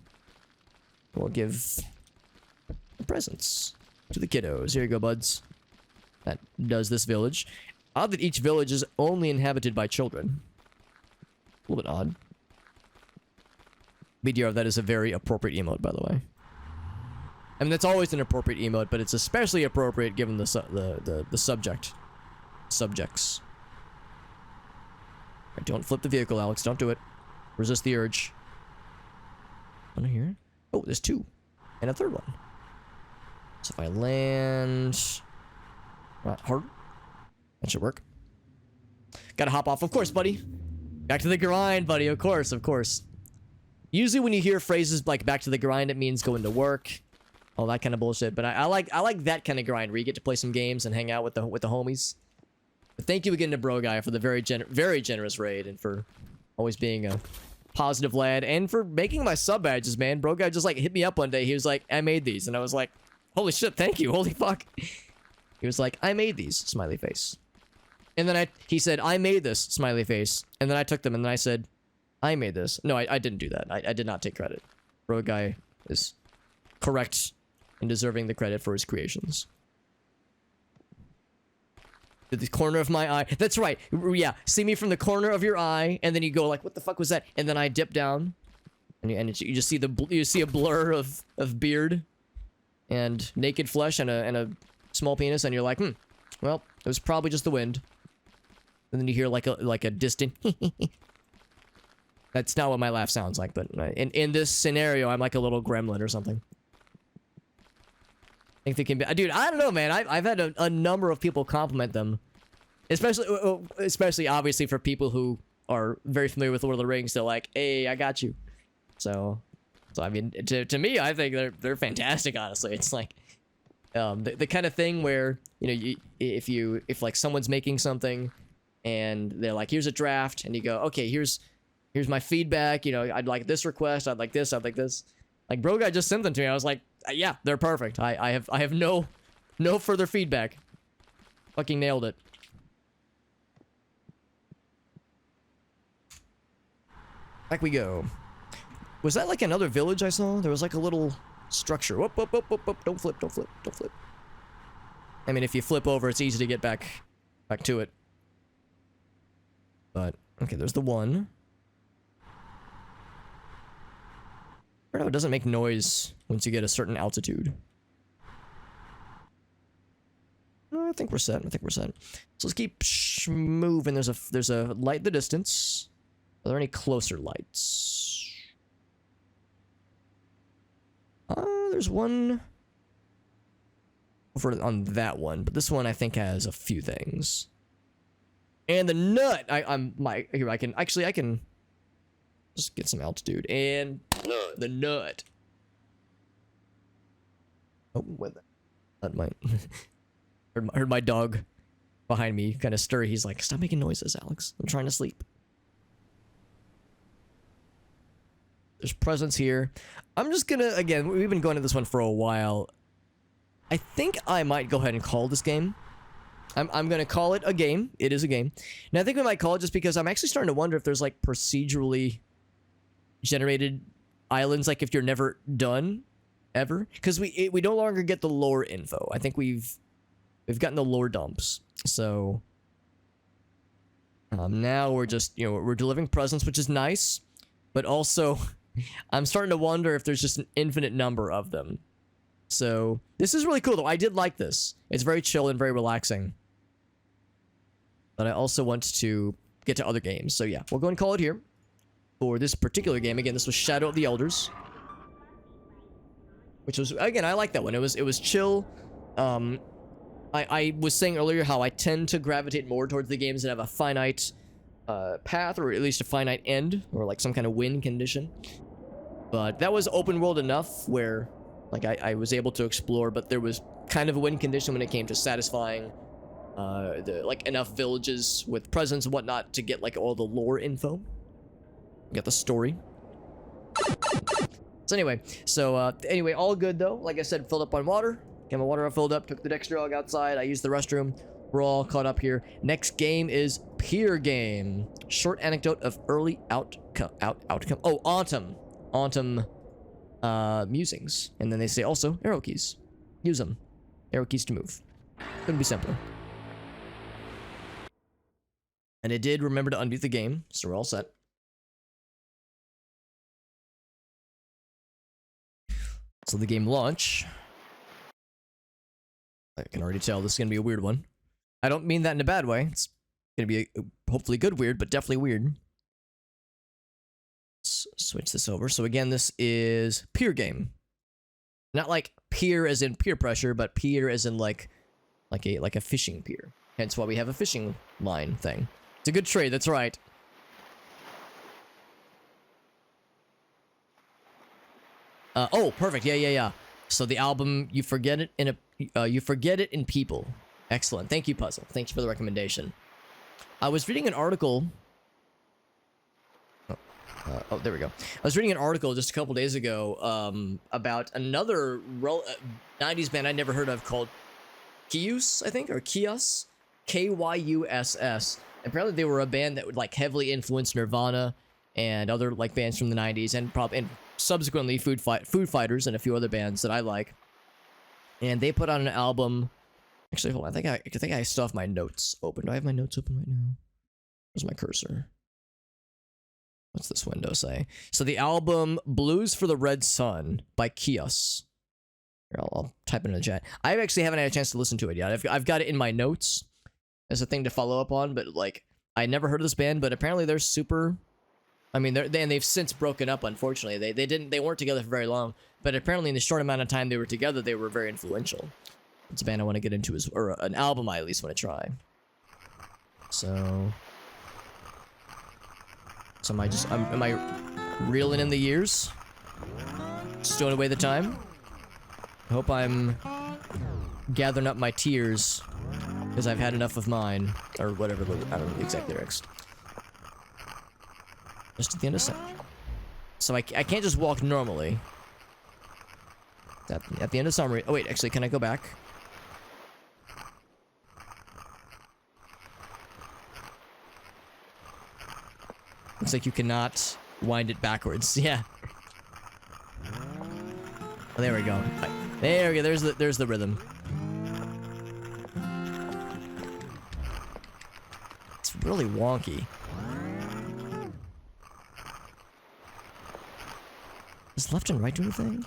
We'll give presents to the kiddos. Here you go, buds. That does this village. Odd that each village is only inhabited by children. A little bit odd. BDR, that is a very appropriate emote, by the way. I mean, that's always an appropriate emote, but it's especially appropriate given the subjects. Right, don't flip the vehicle, Alex. Don't do it. Resist the urge. One here. Oh, there's two. And a third one. So if I land... hard. That should work. Gotta hop off. Of course, buddy. Back to the grind, buddy. Of course, of course. Usually when you hear phrases like back to the grind, it means going to work. All that kind of bullshit. But I like that kind of grind where you get to play some games and hang out with the homies. But thank you again to Bro Guy for the very generous raid and for always being a positive lad and for making my sub badges, man. Bro Guy just like hit me up one day. He was like, I made these. And I was like, holy shit, thank you. Holy fuck. He was like, I made these. Smiley face. And then he said, I made this. Smiley face. And then I took them and then I said, I made this. No, I didn't do that. I did not take credit. Bro Guy is correct in deserving the credit for his creations. To the corner of my eye. That's right. Yeah. See me from the corner of your eye, and then you go like, "What the fuck was that?" And then I dip down, and you just see a blur of beard, and naked flesh, and a small penis, and you're like, well, it was probably just the wind. And then you hear like a distant. That's not what my laugh sounds like, but in this scenario, I'm like a little gremlin or something. I think they can be, dude. I don't know, man. I've had a number of people compliment them, especially obviously for people who are very familiar with Lord of the Rings. They're like, "Hey, I got you." So I mean, to me, I think they're fantastic. Honestly, it's like the kind of thing where if like someone's making something and they're like, "Here's a draft," and you go, "Okay, here's my feedback. I'd like this request. I'd like this. I'd like this." Like Bro Guy just sent them to me. I was like, yeah, they're perfect. I have no further feedback. Fucking nailed it. Back we go. Was that like another village I saw? There was like a little structure. Whoop, whoop, whoop, whoop, whoop. Don't flip, don't flip, don't flip. I mean, if you flip over, it's easy to get back to it. But, okay, there's the one. I don't know, it doesn't make noise once you get a certain altitude. No, I think we're set. I think we're set. So let's keep moving. There's a light in the distance. Are there any closer lights? There's one over on that one, but this one I think has a few things. And the nut. I can just get some altitude and the nut. Oh, what? That might heard my dog behind me kind of stir. He's like, "Stop making noises, Alex. I'm trying to sleep." There's presents here. I'm just gonna, again, we've been going to this one for a while. I think I might go ahead and call this game. I'm gonna call it a game. It is a game. And I think we might call it just because I'm actually starting to wonder if there's like procedurally generated islands, like if you're never done ever, because we no longer get the lore info. I think we've gotten the lore dumps. So now we're just we're delivering presents, which is nice, but also I'm starting to wonder if there's just an infinite number of them. So this is really cool though. I did like this. It's very chill and very relaxing. But I also want to get to other games. So yeah, we'll go and call it here for this particular game. Again, this was Shadow of the Elders, which was, again, I like that one. It was chill. I was saying earlier how I tend to gravitate more towards the games that have a finite path, or at least a finite end, or like some kind of win condition. But that was open world enough where like I was able to explore, but there was kind of a win condition when it came to satisfying like enough villages with presents and whatnot to get like all the lore info, get the story. So anyway, all good though. Like I said, filled up on water. Got my water filled up, took the Dexter dog outside. I used the restroom. We're all caught up here. Next game is Pier Game. Short anecdote of early outcome. Oh, Autumn musings. And then they say also arrow keys. Use them. Arrow keys to move. Couldn't be simpler. And it did remember to unmute the game, so we're all set. So the game launch. I can already tell this is going to be a weird one. I don't mean that in a bad way. It's going to be a hopefully good weird, but definitely weird. Let's switch this over. So again, this is Pier Game. Not like peer as in peer pressure, but pier as in like a fishing pier. Hence why we have a fishing line thing. It's a good trade, that's right. Oh, perfect. Yeah. So the album, you forget it in people. Excellent. Thank you, Puzzle. Thank you for the recommendation. I was reading an article. Oh, there we go. I was reading an article just a couple days ago about another 90s band I'd never heard of called Kyuss, I think, or Kyuss, Kyuss. Apparently, they were a band that would like heavily influence Nirvana and other like bands from the 90s, and subsequently Foo Fighters and a few other bands that I like. And they put out an album. Actually, hold on. I think I still have my notes open. Do I have my notes open right now? Where's my cursor? What's this window say? So the album Blues for the Red Sun by Kyuss. Here, I'll type it in the chat. I actually haven't had a chance to listen to it yet. I've got it in my notes as a thing to follow up on, but like I never heard of this band, but apparently they're super. I mean, they've since broken up. Unfortunately, they weren't together for very long, but apparently in the short amount of time they were together, they were very influential. It's a band I want to get into, or an album I at least want to try. So am I reeling in the years? Stowing away the time? I hope I'm gathering up my tears, because I've had enough of mine, or whatever, I don't know the exact lyrics. Just at the end of summer. So I can't just walk normally. At the end of summer. Oh wait, actually, can I go back? Looks like you cannot wind it backwards. Yeah. Oh, there we go. There we go. There's the rhythm. It's really wonky. Does left and right do anything?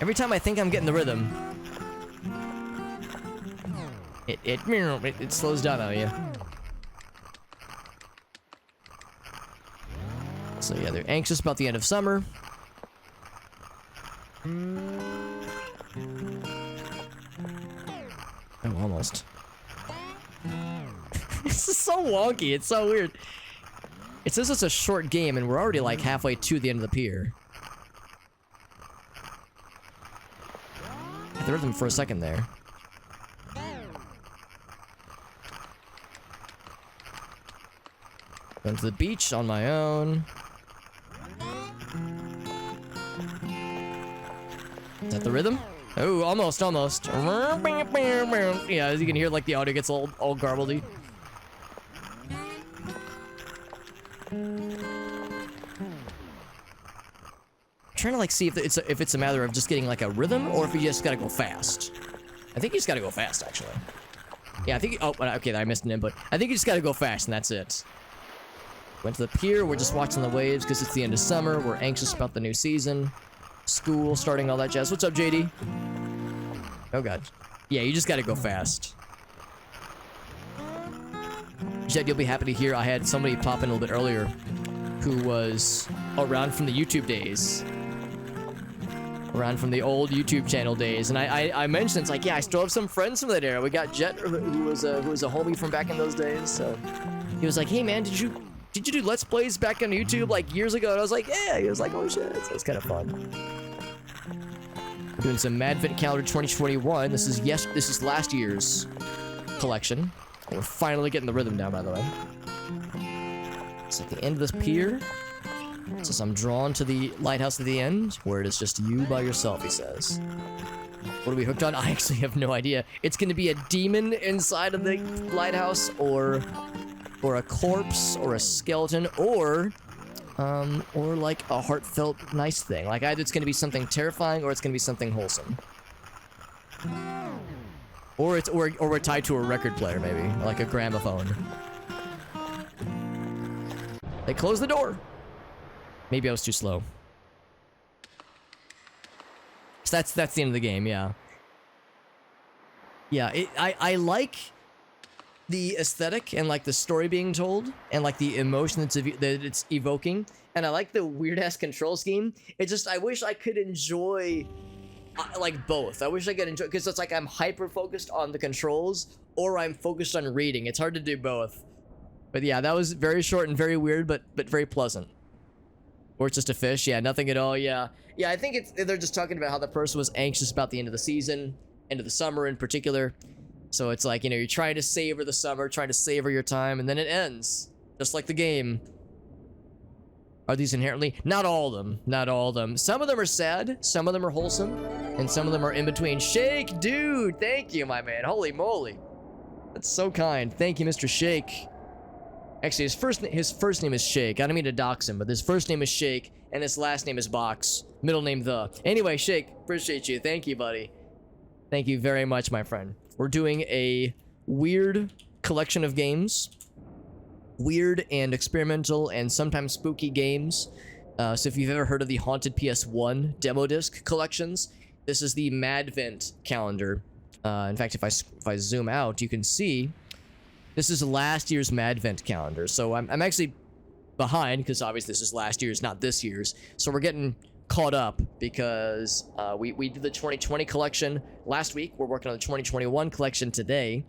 Every time I think I'm getting the rhythm, it slows down on you. So yeah, they're anxious about the end of summer. Oh, almost. This is so wonky. It's so weird. It says it's a short game, and we're already like halfway to the end of the pier. I had the rhythm for a second there. Going to the beach on my own. Is that the rhythm? Oh, almost. Yeah, as you can hear, like the audio gets all garbledy. Trying to like see if it's a matter of just getting like a rhythm, or if you just gotta go fast. I think you just gotta go fast, actually. Yeah, I think. Oh, okay, I missed an input. I think you just gotta go fast, and that's it. Went to the pier. We're just watching the waves because it's the end of summer. We're anxious about the new season, school starting, all that jazz. What's up, JD? Oh god. Yeah, you just gotta go fast. Jed, you'll be happy to hear I had somebody pop in a little bit earlier who was around from the YouTube days. Around from the old YouTube channel days, and I mentioned, it's like, yeah, I still have some friends from that era. We got Jet, who was a homie from back in those days. So he was like, hey man, did you do Let's Plays back on YouTube like years ago? And I was like, yeah. He was like, oh shit, so it's kind of fun. We're doing some Madvent Calendar 2021. This is last year's collection. And we're finally getting the rhythm down, by the way. It's at the end of this pier. Says I'm drawn to the lighthouse at the end, where it is just you by yourself, he says. What are we hooked on? I actually have no idea. It's going to be a demon inside of the lighthouse, or a corpse, or a skeleton, or like a heartfelt nice thing. Like either it's going to be something terrifying, or it's going to be something wholesome. Or we're tied to a record player, maybe, like a gramophone. They closed the door. Maybe I was too slow. So that's the end of the game, yeah. Yeah, I like the aesthetic and like the story being told and like the emotion that it's evoking, and I like the weird ass control scheme. It just, I wish I could enjoy like both. I wish I could enjoy, because it's like I'm hyper focused on the controls or I'm focused on reading. It's hard to do both. But yeah, that was very short and very weird, but very pleasant. Or it's just a fish. Yeah, nothing at all. Yeah. Yeah, I think they're just talking about how the person was anxious about the end of the season, end of the summer in particular. So it's like, you know, you're trying to savor the summer, trying to savor your time, and then it ends. Just like the game. Are these inherently? Not all of them. Not all of them. Some of them are sad, some of them are wholesome, and some of them are in between. Shake, dude! Thank you, my man. Holy moly. That's so kind. Thank you, Mr. Shake. Actually, his first name is Shake. I don't mean to dox him, but his first name is Shake, and his last name is Box. Middle name The. Anyway, Shake, appreciate you. Thank you, buddy. Thank you very much, my friend. We're doing a weird collection of games. Weird and experimental and sometimes spooky games. So if you've ever heard of the Haunted PS1 Demo Disc collections, this is the Madvent Calendar. In fact, if I zoom out, you can see this is last year's Madvent Calendar. So I'm actually behind because obviously this is last year's, not this year's. So we're getting caught up because we did the 2020 collection last week. We're working on the 2021 collection today.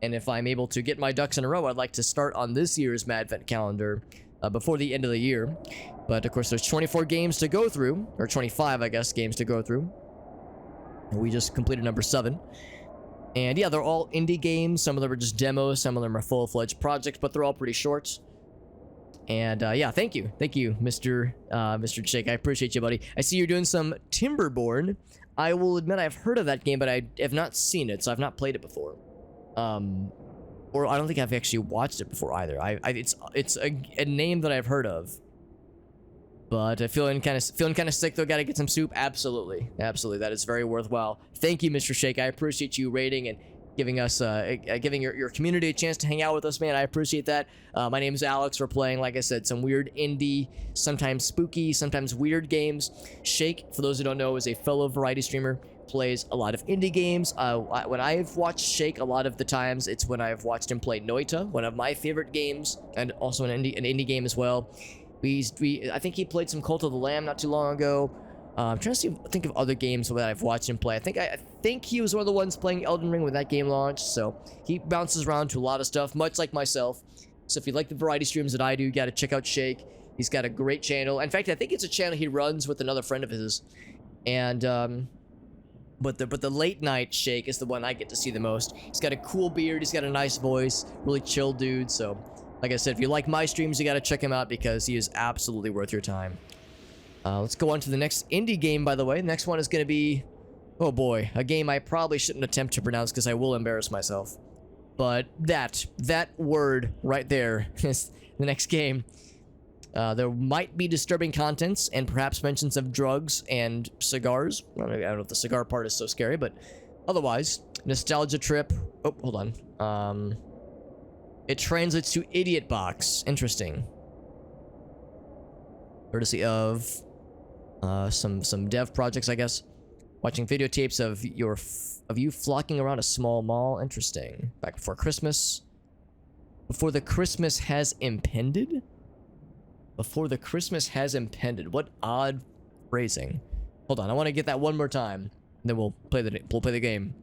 And if I'm able to get my ducks in a row, I'd like to start on this year's Madvent Calendar before the end of the year. But of course, there's 24 games to go through, or 25, I guess, games to go through. And we just completed number 7. And yeah, they're all indie games. Some of them are just demos, some of them are full-fledged projects, but they're all pretty short. And yeah, thank you, Mr. Jake. I appreciate you, buddy. I see you're doing some Timberborn. I will admit I've heard of that game, but I have not seen it, so I've not played it before. Or I don't think I've actually watched it before either. It's a name that I've heard of. But feeling kind of sick though. Got to get some soup. Absolutely, that is very worthwhile. Thank you, Mr. Shake. I appreciate you rating and giving us giving your community a chance to hang out with us, man. I appreciate that. My name is Alex. We're playing, like I said, some weird indie, sometimes spooky, sometimes weird games. Shake, for those who don't know, is a fellow variety streamer. Plays a lot of indie games. When I've watched Shake, a lot of the times it's when I've watched him play Noita, one of my favorite games, and also an indie game as well. I think he played some Cult of the Lamb not too long ago. I'm trying to think of other games that I've watched him play. I think he was one of the ones playing Elden Ring when that game launched. So he bounces around to a lot of stuff, much like myself. So if you like the variety streams that I do, you got to check out Shake. He's got a great channel. In fact, I think it's a channel he runs with another friend of his, and But the late night Shake is the one I get to see the most. He's got a cool beard, he's got a nice voice, really chill dude. So, like I said, if you like my streams, you gotta check him out because he is absolutely worth your time. Let's go on to the next indie game, by the way. The next one is gonna be, oh boy, a game I probably shouldn't attempt to pronounce because I will embarrass myself. But that word right there is the next game. There might be disturbing contents and perhaps mentions of drugs and cigars. I don't know if the cigar part is so scary, but otherwise, nostalgia trip. Oh, hold on. It translates to idiot box. Interesting. Courtesy of some dev projects, I guess. Watching videotapes of you flocking around a small mall. Interesting. Back before Christmas. Before the Christmas has impended? Before the Christmas has impended. What odd phrasing. Hold on, I want to get that one more time. And then we'll play the game.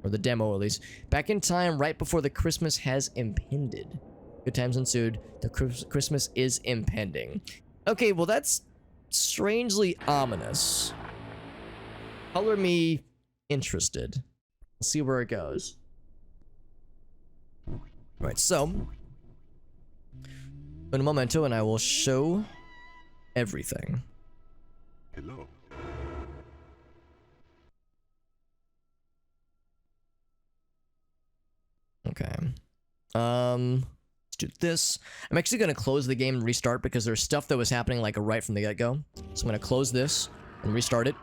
Or the demo, at least. Back in time, right before the Christmas has impended. Good times ensued. The Christmas is impending. Okay, well that's strangely ominous. Color me interested. Let's see where it goes. Alright, so in a momento, and I will show everything. Hello. Okay. Let's do this. I'm actually gonna close the game and restart because there's stuff that was happening like right from the get-go. So I'm gonna close this and restart it.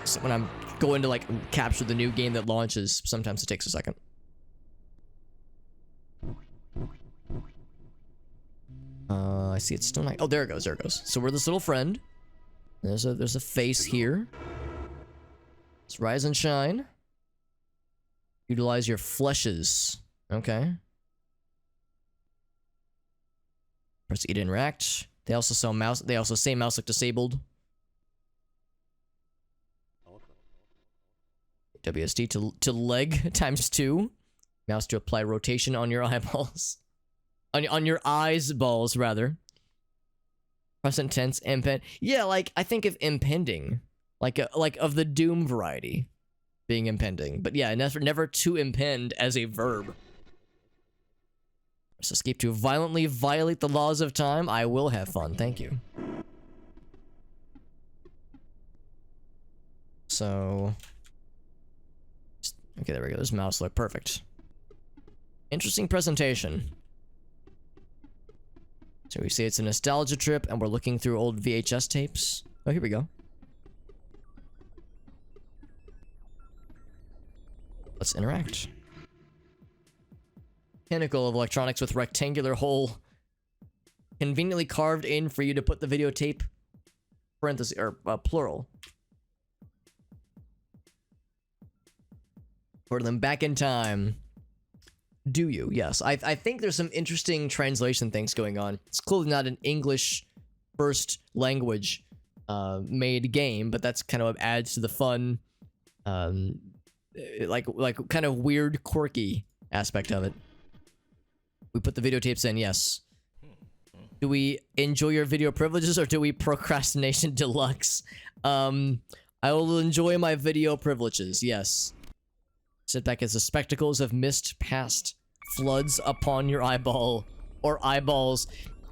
So when I'm going to like capture the new game that launches, sometimes it takes a second. I see it's still not. Oh, there it goes. There it goes. So we're this little friend. There's a face here. Let's rise and shine. Utilize your fleshes. Okay. Press E to interact. They also sell mouse. They also say mouse look disabled. WSD to leg ×2. Mouse to apply rotation on your eyeballs. On your eyes balls, rather. Present tense, impend. Yeah, like, I think of impending. Like of the doom variety. Being impending. But yeah, never to impend as a verb. Let's escape to violently violate the laws of time. I will have fun, thank you. So... Okay, there we go. There's mouse look. Perfect. Interesting presentation. So we see it's a nostalgia trip, and we're looking through old VHS tapes. Oh, here we go. Let's interact. Pinnacle of electronics with rectangular hole. Conveniently carved in for you to put the videotape. Parenthesis, or plural. For them back in time. Do you? Yes. I think there's some interesting translation things going on. It's clearly not an English first language made game, but that's kind of adds to the fun, like kind of weird, quirky aspect of it. We put the videotapes in, yes. Do we enjoy your video privileges or do we procrastination deluxe? I will enjoy my video privileges, yes. Sit back as the spectacles of mist past floods upon your eyeball or eyeballs,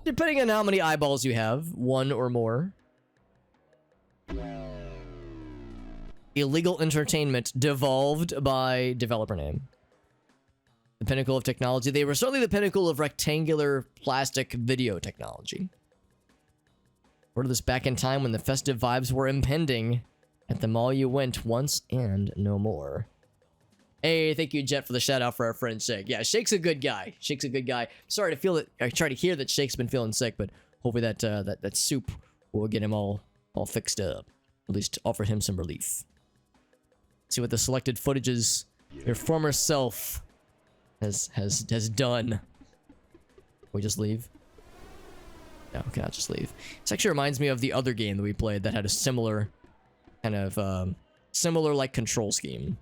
depending on how many eyeballs you have, one or more. Illegal entertainment devolved by developer name. The pinnacle of technology. They were certainly the pinnacle of rectangular plastic video technology. Word of this back in time when the festive vibes were impending. At the mall you went once and no more. Hey, thank you, Jet, for the shout out for our friend Shake. Yeah, Shake's a good guy. Shake's a good guy. Sorry to feel it. I try to hear that Shake's been feeling sick, but hopefully that soup will get him all fixed up. At least offer him some relief. See what the selected footages your former self has done. We just leave? No, okay, I'll just leave. This actually reminds me of the other game that we played that had a similar kind of similar like control scheme.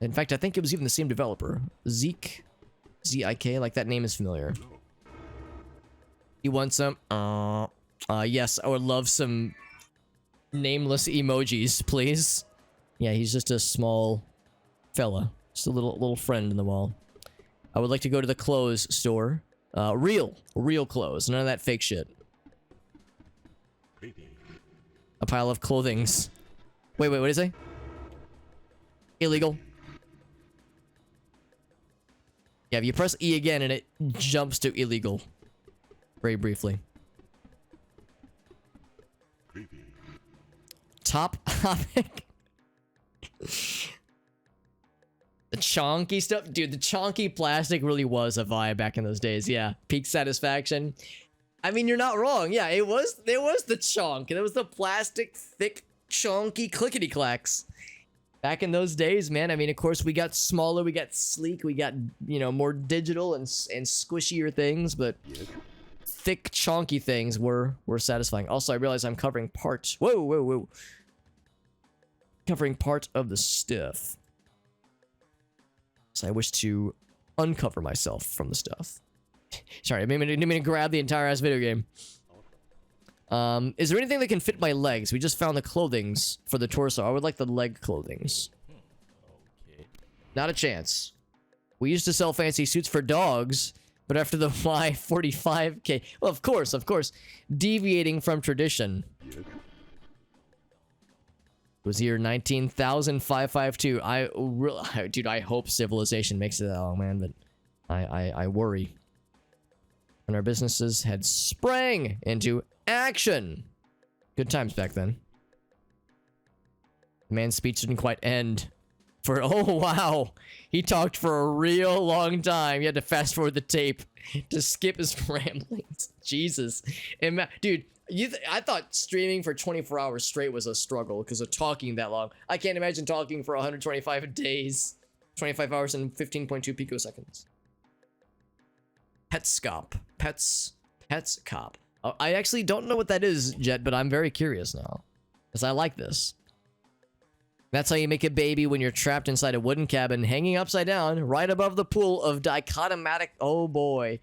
In fact, I think it was even the same developer. Zeke? Z-I-K? Like, that name is familiar. You want some? Yes, I would love some nameless emojis, please. Yeah, he's just a small fella. Just a little friend in the wall. I would like to go to the clothes store. Real clothes. None of that fake shit. A pile of clothings. Wait, what did he say? Illegal. Yeah, if you press E again and it jumps to illegal. Very briefly. Top topic. The chonky stuff. Dude, the chonky plastic really was a vibe back in those days. Yeah. Peak satisfaction. I mean, you're not wrong. Yeah, it was the chonk. It was the plastic, thick, chonky clickety clacks. Back in those days, man, I mean, of course, we got smaller, we got sleek, we got, you know, more digital and squishier things, but thick, chonky things were satisfying. Also, I realize I'm covering part. Whoa. Covering part of the stuff. So I wish to uncover myself from the stuff. Sorry, I didn't mean to grab the entire ass video game. Is there anything that can fit my legs? We just found the clothings for the torso. I would like the leg clothings. Okay. Not a chance. We used to sell fancy suits for dogs, but after the Y45K... Well, of course. Deviating from tradition. It was year 19,552. Dude, I hope civilization makes it that long, man, but I worry. And our businesses had sprang into action. Good times back then. The man's speech didn't quite end. Oh wow, he talked for a real long time. You had to fast forward the tape to skip his ramblings. Jesus, dude, I thought streaming for 24 hours straight was a struggle because of talking that long. I can't imagine talking for 125 days, 25 hours and 15.2 picoseconds. Petscop. Petscop. I actually don't know what that is, Jet, but I'm very curious now. Because I like this. That's how you make a baby when you're trapped inside a wooden cabin, hanging upside down, right above the pool of dichotomatic... Oh boy.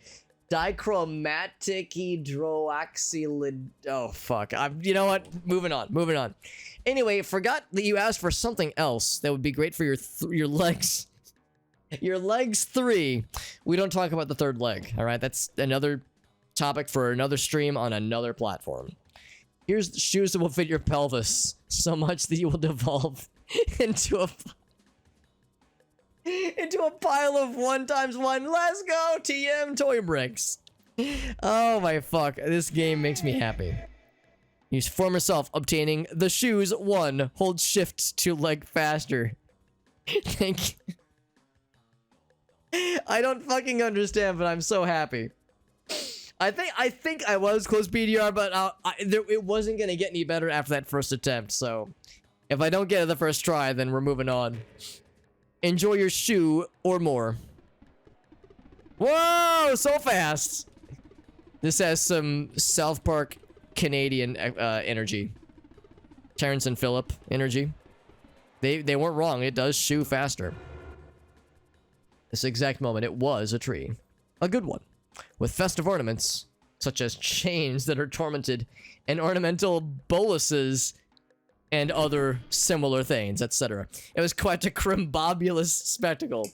Dichromatic hydroxylid. Oh fuck! You know what? Moving on. Anyway, forgot that you asked for something else that would be great for your legs. Your legs 3. We don't talk about the third leg. All right, that's another topic for another stream on another platform. Here's the shoes that will fit your pelvis so much that you will devolve into a pile of 1x1. Let's go, TM Toy Bricks. Oh my fuck, this game makes me happy. Use former self obtaining the shoes 1. Hold shift to leg faster. Thank you. I don't fucking understand, but I'm so happy. I think I was close BDR, but it wasn't gonna get any better after that first attempt. So if I don't get it the first try, then we're moving on. Enjoy your shoe or more. Whoa, so fast. This has some South Park Canadian energy. Terrence and Phillip energy. They weren't wrong. It does shoe faster. This exact moment, it was a tree. A good one. With festive ornaments, such as chains that are tormented, and ornamental boluses, and other similar things, etc. It was quite a crimbobulous spectacle.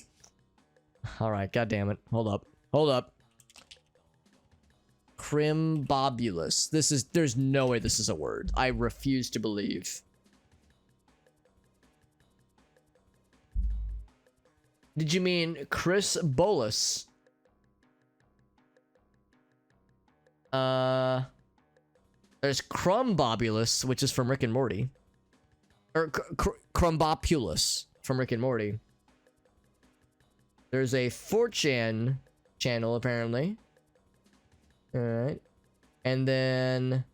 Alright, goddammit. Hold up. Crimbobulous. There's no way this is a word. I refuse to believe. Did you mean Chris Bolus? There's Crumbobulous, which is from Rick and Morty. Or Crumbopulous from Rick and Morty. There's a 4chan channel, apparently. Alright. And then...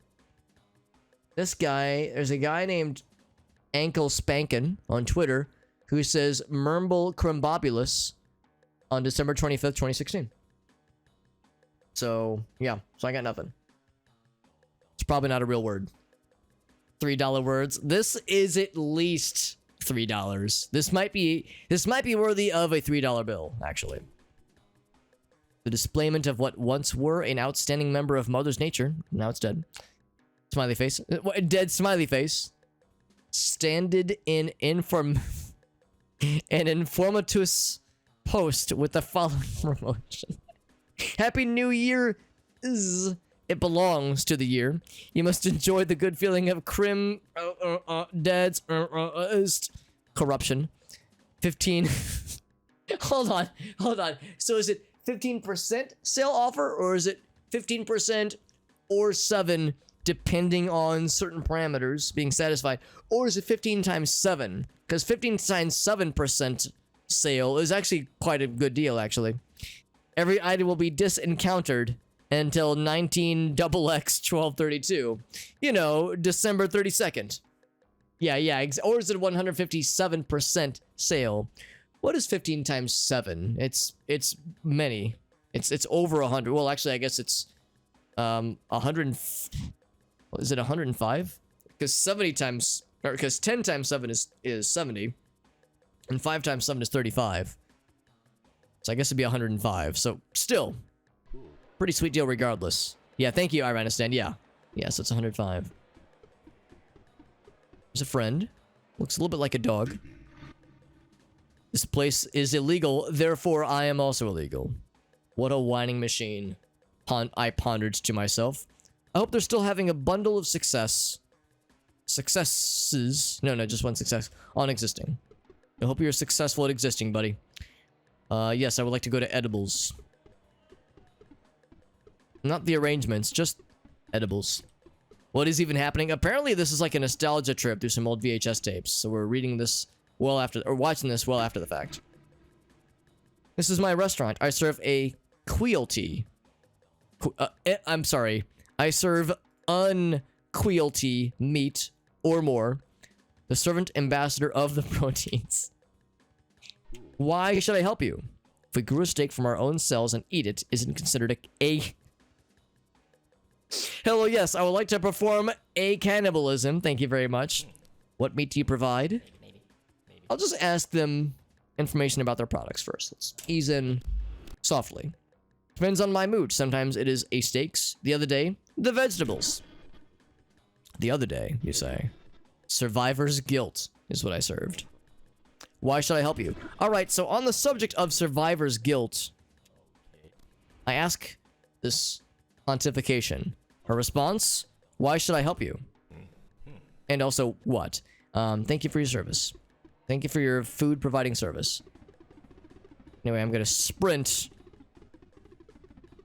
this guy... there's a guy named Ankle Spankin on Twitter who says Murmble Crumbobulous on December 25th, 2016. So, yeah. So I got nothing. It's probably not a real word. $3 words. This is at least $3. This might be worthy of a $3 bill, actually. The displayment of what once were an outstanding member of Mother's Nature. Now it's dead. Smiley face. Dead smiley face. Standed in an informatus post with the following promotion. Happy New Year. It belongs to the year. You must enjoy the good feeling of dead's corruption. 15. Hold on. So is it 15% sale offer, or is it 15% or 7 depending on certain parameters being satisfied, or is it 15 times 7? Because 15 times 7% sale is actually quite a good deal, actually. Every item will be disencountered until 19XX1232. You know, December 32nd. Yeah, or is it 157% sale? What is 15 times 7? It's many. It's over 100. Well, actually, I guess it's 100. Is it 105? Because 70 times, or because 10 times 7 is 70, and 5 times 7 is 35. So I guess it'd be 105. So still, pretty sweet deal regardless. Yeah, thank you, Iranistan. Yeah, so it's 105. There's a friend. Looks a little bit like a dog. This place is illegal, therefore I am also illegal. What a whining machine. I pondered to myself. I hope they're still having a bundle of successes. No, just one success. On existing. I hope you're successful at existing, buddy. Yes, I would like to go to edibles. Not the arrangements, just edibles. What is even happening? Apparently this is like a nostalgia trip through some old VHS tapes. So we're reading this well after, or watching this well after the fact. This is my restaurant. I serve a quealty. I'm sorry. I serve unquealty meat or more. The servant ambassador of the proteins. Why should I help you? If we grew a steak from our own cells and eat it, isn't considered a... Hello, yes, I would like to perform a cannibalism. Thank you very much. What meat do you provide? I'll just ask them information about their products first. Let's ease in softly. Depends on my mood. Sometimes it is a steaks. The other day, the vegetables. The other day, you say. Survivor's guilt is what I served. Why should I help you? Alright, so on the subject of survivor's guilt, I ask this pontification. Her response, why should I help you? And also, what? Thank you for your service. Thank you for your food providing service. Anyway, I'm gonna sprint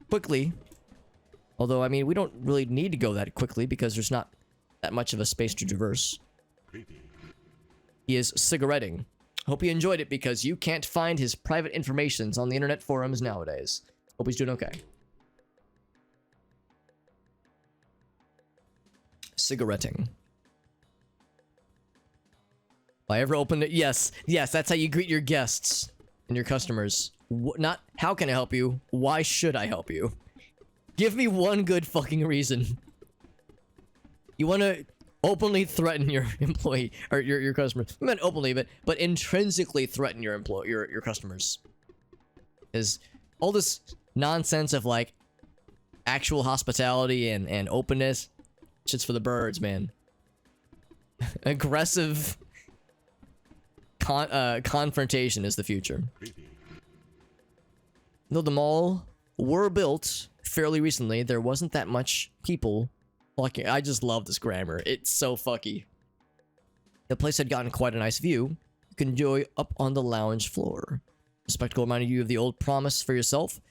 quickly. Although, I mean, we don't really need to go that quickly because there's not that much of a space to traverse. He is cigaretting. Hope he enjoyed it because you can't find his private informations on the internet forums nowadays. Hope he's doing okay. Cigaretting. If I ever opened it, yes, that's how you greet your guests and your customers. Not, how can I help you? Why should I help you? Give me one good fucking reason. You want to openly threaten your employee or your customers. I meant openly, but intrinsically threaten your your customers. Is all this nonsense of like actual hospitality and openness, shit's for the birds, man. Aggressive confrontation is the future. Though the mall were built fairly recently, there wasn't that much people walking. I just love this grammar. It's so fucky. The place had gotten quite a nice view. You can enjoy up on the lounge floor. The spectacle reminded you of the old promise for yourself.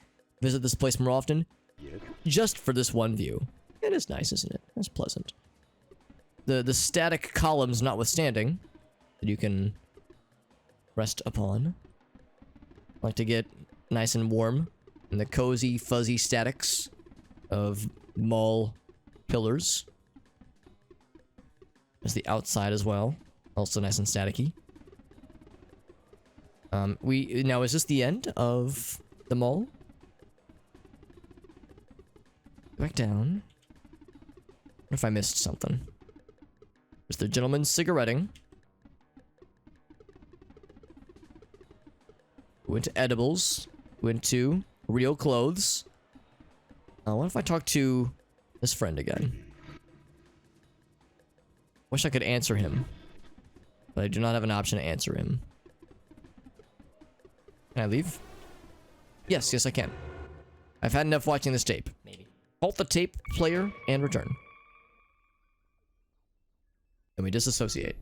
Visit this place more often. Just for this one view. It is nice, isn't it? It's pleasant. The static columns notwithstanding, that you can rest upon. I like to get nice and warm in the cozy, fuzzy statics of mall pillars. There's the outside as well, also nice and staticky. Now is this the end of the mall? Back down. What if I missed something? There's the gentleman cigaretting. Went to edibles. Went to real clothes. What if I talk to this friend again? Wish I could answer him, but I do not have an option to answer him. Can I leave? Yes, I can. I've had enough watching this tape. Maybe. Halt the tape player and return. And we disassociate.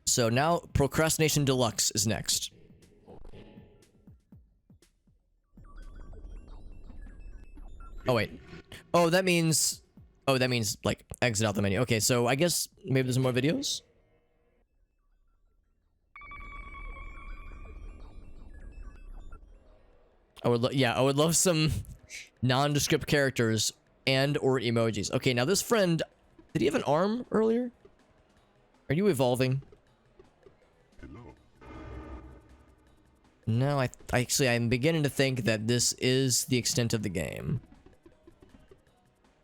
So now Procrastination Deluxe is next. Oh wait. Oh, that means like exit out the menu. Okay, so I guess maybe there's more videos. I would love some nondescript characters and or emojis. Okay, now this friend, did he have an arm earlier? Are you evolving? No, I'm beginning to think that this is the extent of the game.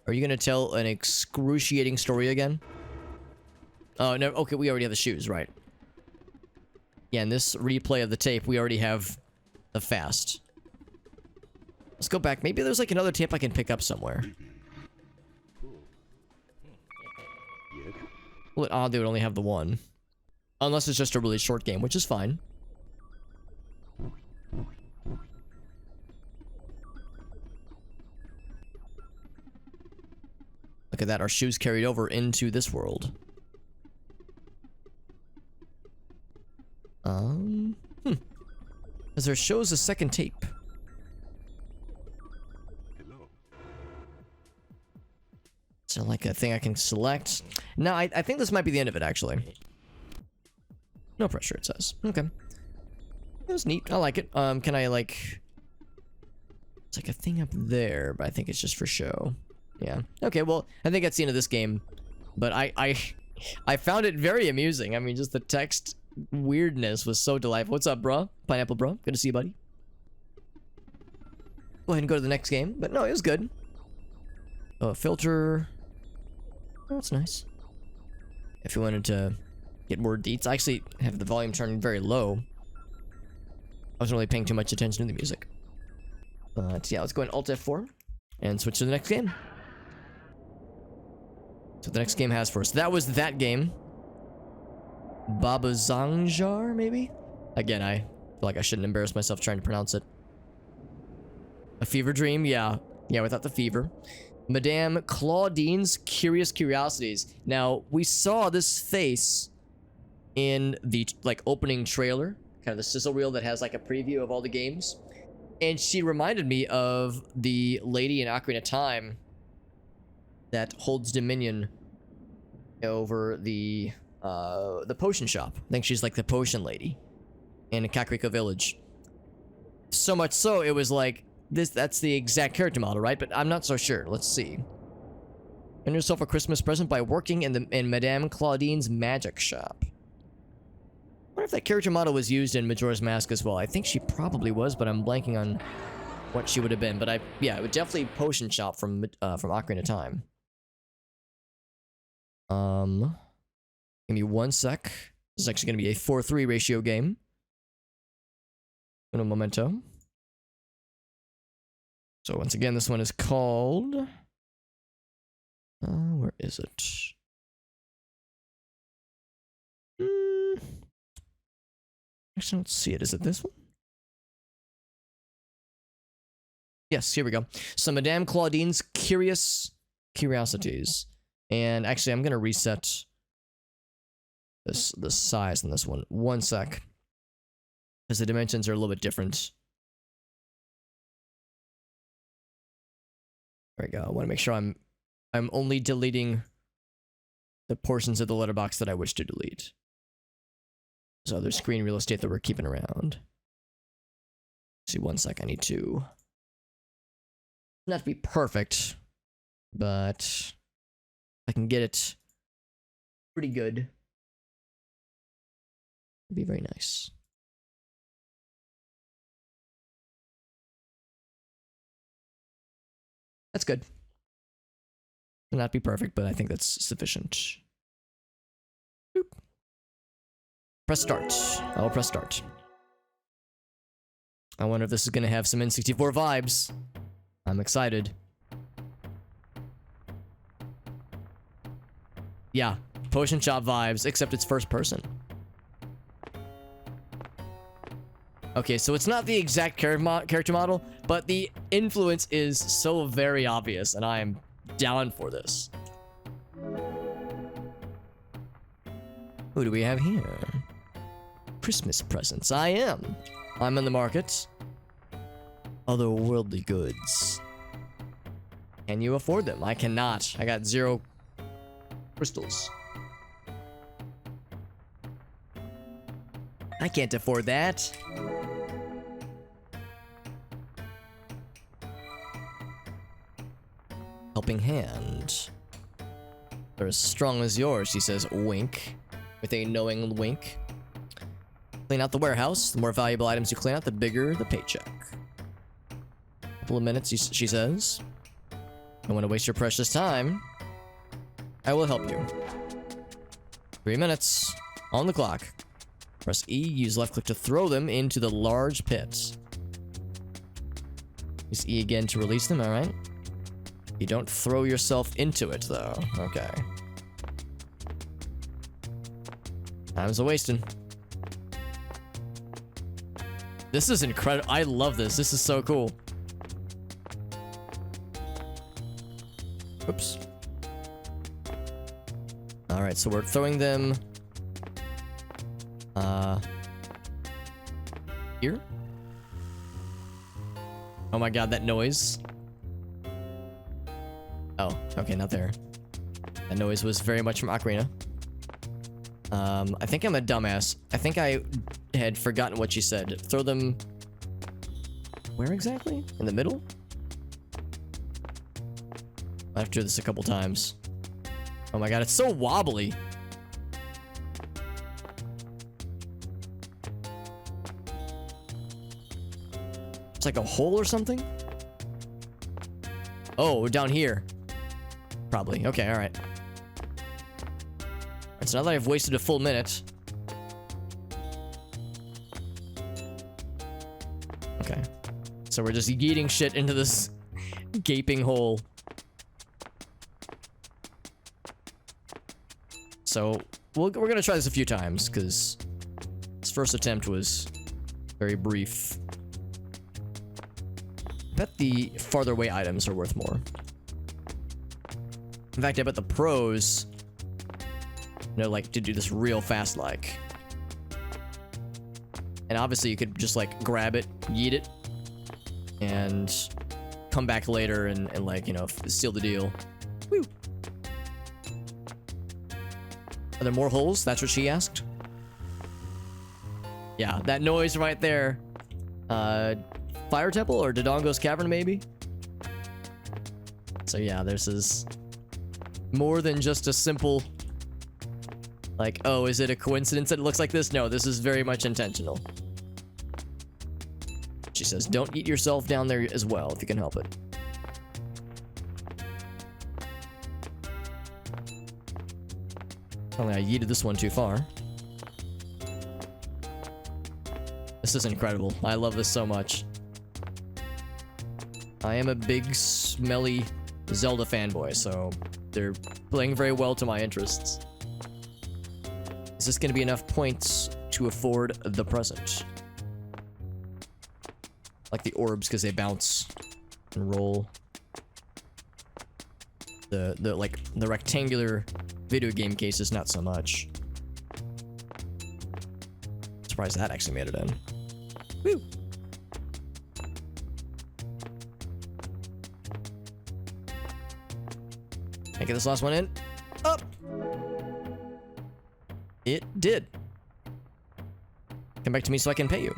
Are you gonna tell an excruciating story again? Oh, no, okay, we already have the shoes, right. Yeah, in this replay of the tape, we already have the fast. Let's go back. Maybe there's like another tape I can pick up somewhere. Well, odd they would only have the one. Unless it's just a really short game, which is fine. Look at that, our shoes carried over into this world. As there shows a second tape. Is there like a thing I can select? No, I think this might be the end of it, actually. No pressure, it says. Okay. It was neat. I like it. Can I, like... It's like a thing up there, but I think it's just for show. Yeah. Okay, well, I think that's the end of this game. But I found it very amusing. I mean, just the text weirdness was so delightful. What's up, bro? Pineapple, bro. Good to see you, buddy. Go ahead and go to the next game. But no, it was good. Oh, filter. Oh, that's nice. If you wanted to get more deets. I actually have the volume turned very low. I wasn't really paying too much attention to the music. But yeah, let's go in Alt F4 and switch to the next game. So the next game has for us. That was that game. Baba Zangjar, maybe? Again, I feel like I shouldn't embarrass myself trying to pronounce it. A Fever Dream, yeah. Yeah, without the fever. Madame Claudine's Curious Curiosities. Now, we saw this face in the, like, opening trailer. Kind of the sizzle reel that has, like, a preview of all the games. And she reminded me of the lady in Ocarina of Time that holds dominion over the potion shop. I think she's, like, the potion lady in Kakariko Village. So much so, it was like, that's the exact character model, right? But I'm not so sure. Let's see. Earn yourself a Christmas present by working in Madame Claudine's magic shop. I wonder if that character model was used in Majora's Mask as well. I think she probably was, but I'm blanking on what she would have been. But yeah, it would definitely potion shop from Ocarina of Time. Give me 1 sec. This is actually going to be a 4:3 ratio game. Un momento. So once again, this one is called... where is it? Actually, I don't see it. Is it this one? Yes, here we go. So Madame Claudine's Curious Curiosities. And actually, I'm going to reset the size on this one. 1 sec. Because the dimensions are a little bit different. There we go. I want to make sure I'm only deleting the portions of the letterbox that I wish to delete. So there's screen real estate that we're keeping around. See, 1 sec. I need to not be perfect, but I can get it pretty good. It'd be very nice. That's good. Will not be perfect, but I think that's sufficient. Boop. Press start. I will press start. I wonder if this is going to have some N64 vibes. I'm excited. Yeah, potion shop vibes, except it's first person. Okay, so it's not the exact character model, but the influence is so very obvious, and I am down for this. Who do we have here? Christmas presents. I'm in the market. Otherworldly goods. Can you afford them? I cannot. I got 0 crystals. I can't afford that. Helping hand. They're as strong as yours, she says, wink. With a knowing wink. Clean out the warehouse. The more valuable items you clean out, the bigger the paycheck. Couple of minutes, she says. Don't want to waste your precious time. I will help you. 3 minutes. On the clock. Press E, use left click to throw them into the large pit. Use E again to release them, alright? You don't throw yourself into it, though. Okay. Time's a wasting. This is incredible. I love this. This is so cool. Oops. Alright, so we're throwing them... here? Oh my god, that noise. Oh, okay, not there. That noise was very much from Ocarina. I think I'm a dumbass. I think I had forgotten what she said. Throw them... where exactly? In the middle? I have to do this a couple times. Oh my god, it's so wobbly. It's like a hole or something? Oh, down here. Probably. Okay, alright. so now that I've wasted a full minute... Okay. So we're just yeeting shit into this gaping hole. So we're gonna try this a few times, because this first attempt was very brief. I bet the farther away items are worth more. In fact, I bet the pros, you know, like, to do this real fast, like. And obviously you could just, like, grab it, yeet it, and come back later and like, you know, seal the deal. Woo! Are there more holes? That's what she asked? Yeah, that noise right there. Fire Temple or Dodongo's Cavern, maybe? So yeah, this is more than just a simple, like, oh, is it a coincidence that it looks like this? No, this is very much intentional. She says, don't eat yourself down there as well, if you can help it. Oh, I yeeted this one too far. This is incredible. I love this so much. I am a big, smelly Zelda fanboy, so they're playing very well to my interests. Is this going to be enough points to afford the present? Like the orbs, because they bounce and roll. The rectangular video game cases, not so much. Surprised that actually made it in. Woo! Can I get this last one in? Up! It did. Come back to me so I can pay you.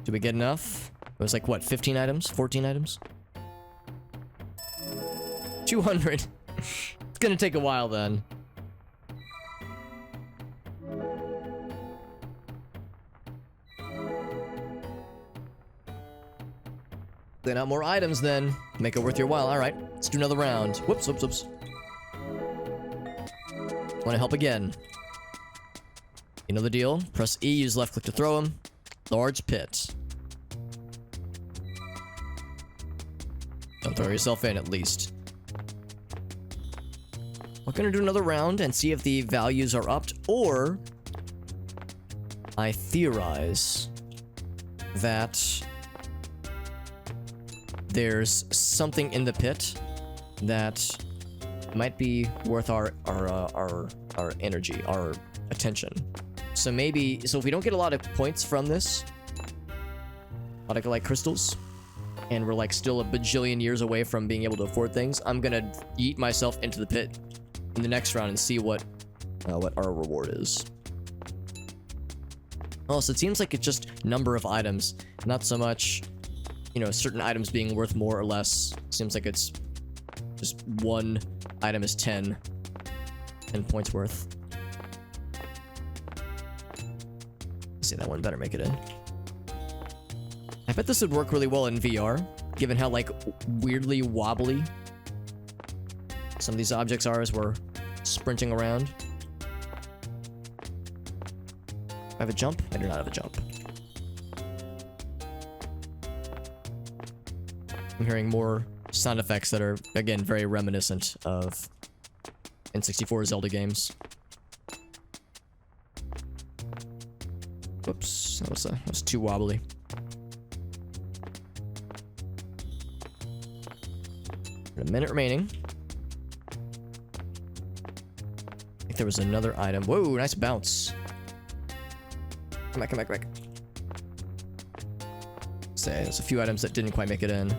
Did we get enough? It was like, what, 15 items? 14 items? 200. It's gonna take a while then. Clean out more items then. Make it worth your while. Alright, let's do another round. Whoops, whoops, whoops. Wanna help again? You know the deal. Press E, use left click to throw him. Large pit. Don't throw yourself in, at least. We're gonna do another round and see if the values are upped, or I theorize that there's something in the pit that might be worth our energy, our attention. So maybe, so if we don't get a lot of points from this, a lot of like crystals, and we're like still a bajillion years away from being able to afford things, I'm gonna yeet myself into the pit in the next round and see what our reward is. Oh, so it seems like it's just number of items, not so much, you know, certain items being worth more or less. Seems like it's just one item is 10 points worth. See, that one better make it in. I bet this would work really well in VR, given how, like, weirdly wobbly some of these objects are as we're sprinting around. I have a jump? I do not have a jump. I'm hearing more sound effects that are, again, very reminiscent of N64 Zelda games. Whoops, that was too wobbly. A minute remaining. I think there was another item. Whoa, nice bounce. Come back, come back, come back. Say, there's a few items that didn't quite make it in.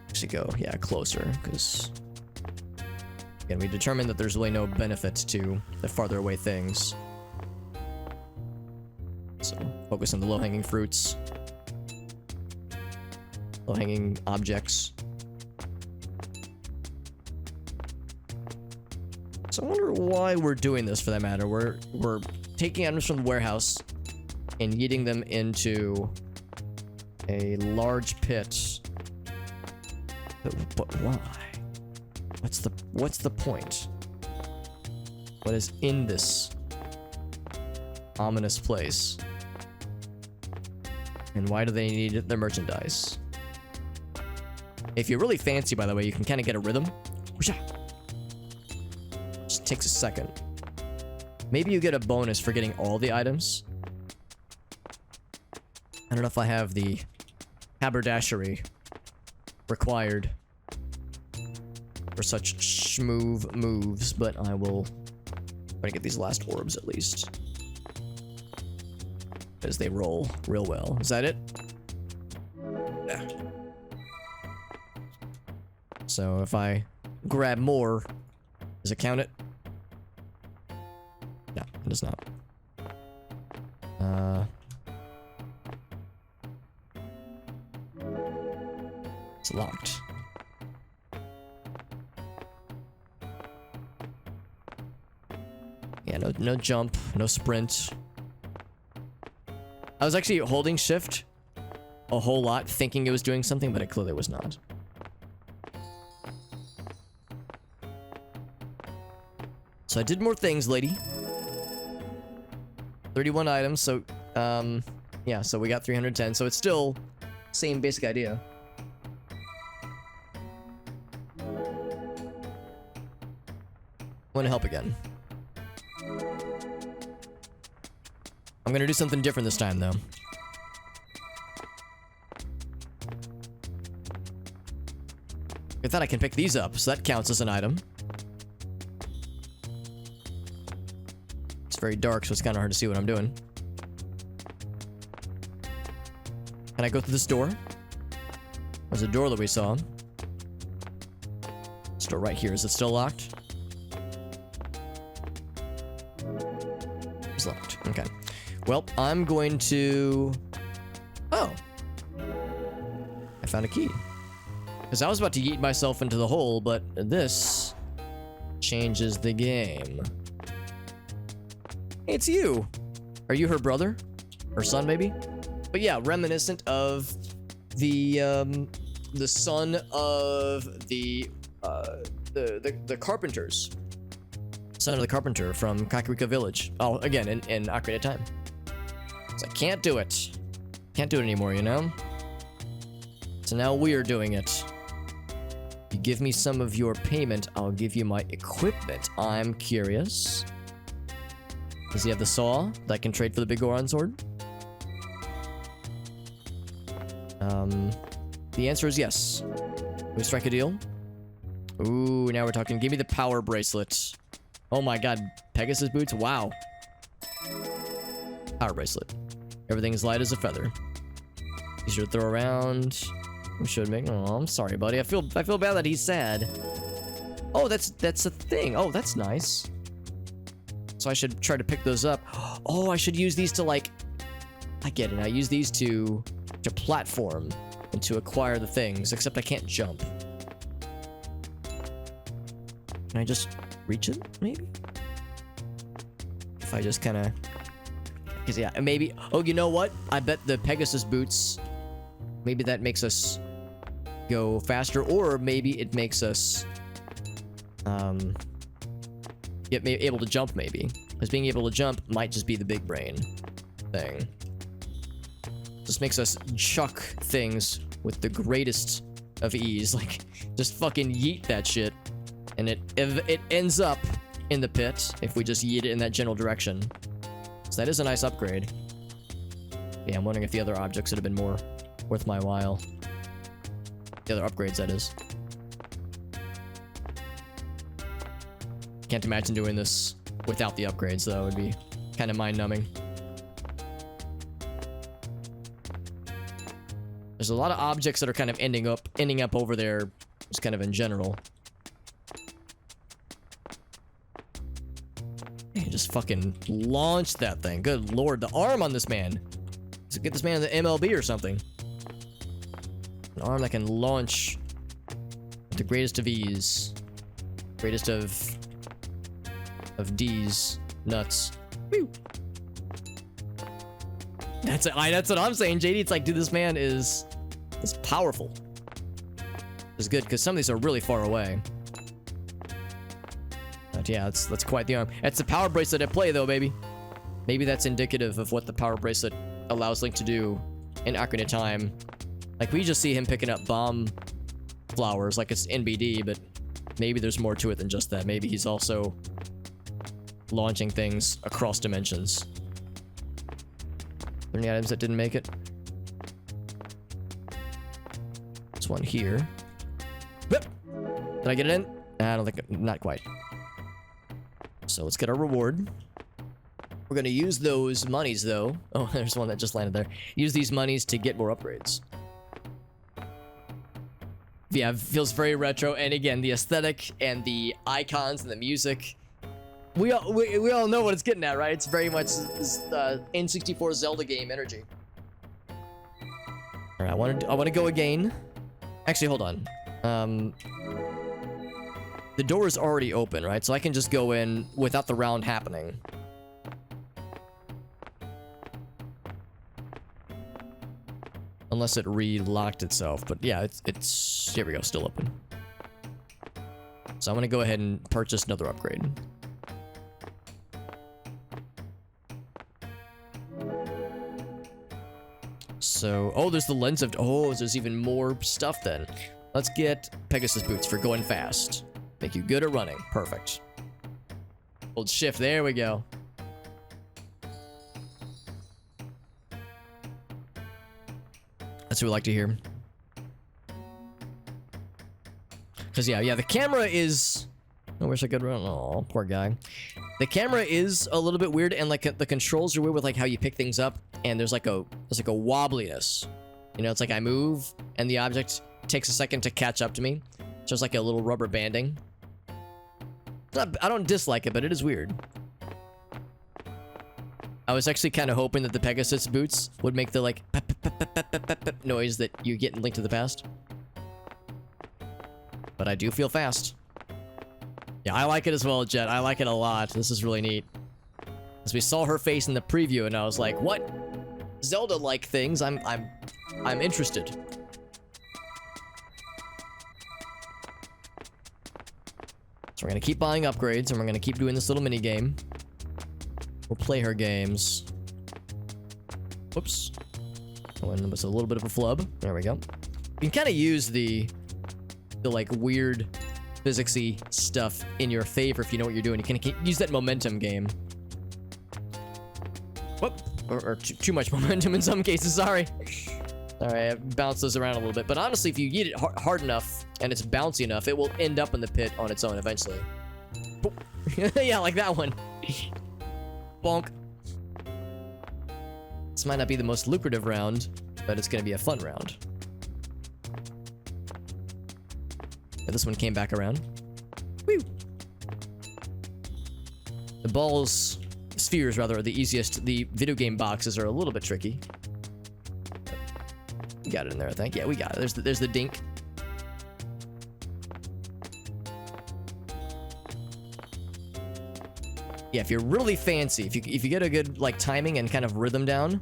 Actually go, yeah, closer, because again, we determined that there's really no benefit to the farther away things. So, focus on the low-hanging fruits. Low-hanging objects. So I wonder why we're doing this, for that matter. We're taking items from the warehouse and yeeting them into A large pit. But why? What's the point? What is in this ominous place? And why do they need their merchandise? If you're really fancy, by the way, you can kind of get a rhythm. Just takes a second. Maybe you get a bonus for getting all the items. I don't know if I have the haberdashery required for such schmoove moves, but I will try to get these last orbs at least. As they roll real well. Is that it? Yeah. So if I grab more, does it count it? No, it does not. It's locked. Yeah, no jump, no sprint. I was actually holding shift a whole lot, thinking it was doing something, but it clearly was not. So I did more things, lady. 31 items, so, yeah, so we got 310, so it's still same basic idea. Want to help again. I'm gonna do something different this time, though. I thought I can pick these up, so that counts as an item. It's very dark, so it's kind of hard to see what I'm doing. Can I go through this door? There's a door that we saw. This door right here, is it still locked? It's locked, okay. Well, I'm going to... Oh. I found a key. Because I was about to yeet myself into the hole, but this changes the game. Hey, it's you. Are you her brother? Her son, maybe? But yeah, reminiscent of the son of the carpenters. Son of the carpenter from Kakariko Village. Oh, again, in Ocarina of Time. So I can't do it. Can't do it anymore, you know? So now we're doing it. You give me some of your payment, I'll give you my equipment. I'm curious. Does he have the saw that I can trade for the big Goron sword? The answer is yes. Can we strike a deal? Ooh, now we're talking. Give me the power bracelet. Oh my god, Pegasus boots? Wow. Power bracelet. Everything's light as a feather. Easier to throw around. We should make... Oh, I'm sorry, buddy. I feel bad that he's sad. Oh, that's a thing. Oh, that's nice. So I should try to pick those up. Oh, I should use these to, like... I get it. I use these to platform and to acquire the things, except I can't jump. Can I just reach it, maybe? If I just kind of... Because, yeah, maybe... Oh, you know what? I bet the Pegasus boots... Maybe that makes us go faster, or maybe it makes us... get able to jump, maybe. Because being able to jump might just be the big brain thing. Just makes us chuck things with the greatest of ease. Like, just fucking yeet that shit. And it ends up in the pit if we just yeet it in that general direction. So that is a nice upgrade. Yeah, I'm wondering if the other objects would have been more worth my while. The other upgrades, that is. Can't imagine doing this without the upgrades, though. It would be kind of mind-numbing. There's a lot of objects that are kind of ending up over there, just kind of in general. Man, just fucking launch that thing. Good lord, the arm on this man. Let's get this man in the MLB or something. An arm that can launch with the greatest of ease. Greatest of D's nuts. Woo. That's what I'm saying, JD. It's like, dude, this man is powerful. It's good because some of these are really far away. But yeah, that's quite the arm. It's the power bracelet at play, though, baby. Maybe that's indicative of what the power bracelet allows Link to do in Ocarina of Time. Like, we just see him picking up bomb flowers like it's NBD, but maybe there's more to it than just that. Maybe he's also launching things across dimensions. Are there any items that didn't make it? There's one here. Did I get it in? I don't think, not quite. So let's get our reward. We're gonna use those monies though. Oh, there's one that just landed there. Use these monies to get more upgrades. Yeah, it feels very retro, and again, the aesthetic and the icons and the music. We all know what it's getting at, right? It's very much N64 Zelda game energy. All right, I want to go again. Actually, hold on. The door is already open, right? So I can just go in without the round happening. Unless it re-locked itself, but yeah, it's here we go, still open. So I'm gonna go ahead and purchase another upgrade. So, oh, there's the lens of, oh, there's even more stuff then. Let's get Pegasus boots for going fast. Make you good at running. Perfect. Hold shift, there we go. That's what we like to hear. Because, yeah, the camera is... I wish I could run. Oh, poor guy. The camera is a little bit weird, and like the controls are weird with like how you pick things up, and there's like a wobbliness. You know, it's like I move, and the object takes a second to catch up to me. Just like a little rubber banding. I don't dislike it, but it is weird. I was actually kind of hoping that the Pegasus boots would make the like noise that you get in Link to the Past. But I do feel fast. Yeah, I like it as well, Jet. I like it a lot. This is really neat. As we saw her face in the preview, and I was like, "What? Zelda-like things? I'm interested." So we're gonna keep buying upgrades, and we're gonna keep doing this little mini game. We'll play her games. Whoops. Oh, and it was a little bit of a flub. There we go. You can kind of use the like weird physicsy stuff in your favor if you know what you're doing. You can use that momentum game. Whoop. Or too much momentum in some cases, sorry. Alright, I bounced those around a little bit. But honestly, if you get it hard enough and it's bouncy enough, it will end up in the pit on its own eventually. Yeah, like that one. Bonk. This might not be the most lucrative round, but it's gonna be a fun round. And this one came back around. Woo! The balls, spheres rather, are the easiest. The video game boxes are a little bit tricky. We got it in there, I think. Yeah, we got it. There's the dink. Yeah, if you're really fancy, if you get a good like timing and kind of rhythm down,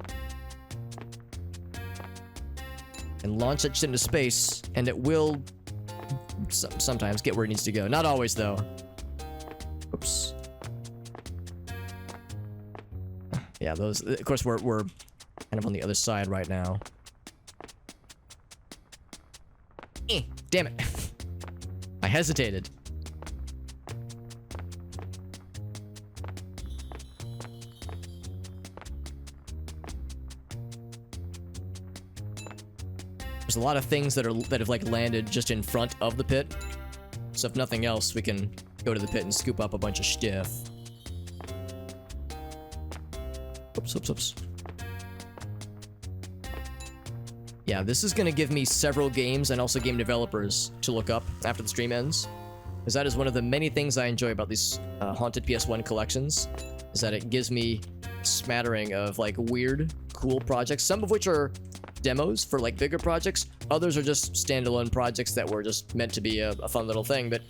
and launch that shit into space, and it will sometimes get where it needs to go. Not always, though. Oops. Yeah, those. Of course, we're kind of on the other side right now. Damn it! I hesitated. There's a lot of things that have like landed just in front of the pit. So if nothing else, we can go to the pit and scoop up a bunch of stuff. Oops. Yeah, this is gonna give me several games and also game developers to look up after the stream ends. Because that is one of the many things I enjoy about these Haunted PS1 collections. Is that it gives me a smattering of like weird, cool projects. Some of which are demos for like bigger projects. Others are just standalone projects that were just meant to be a fun little thing, but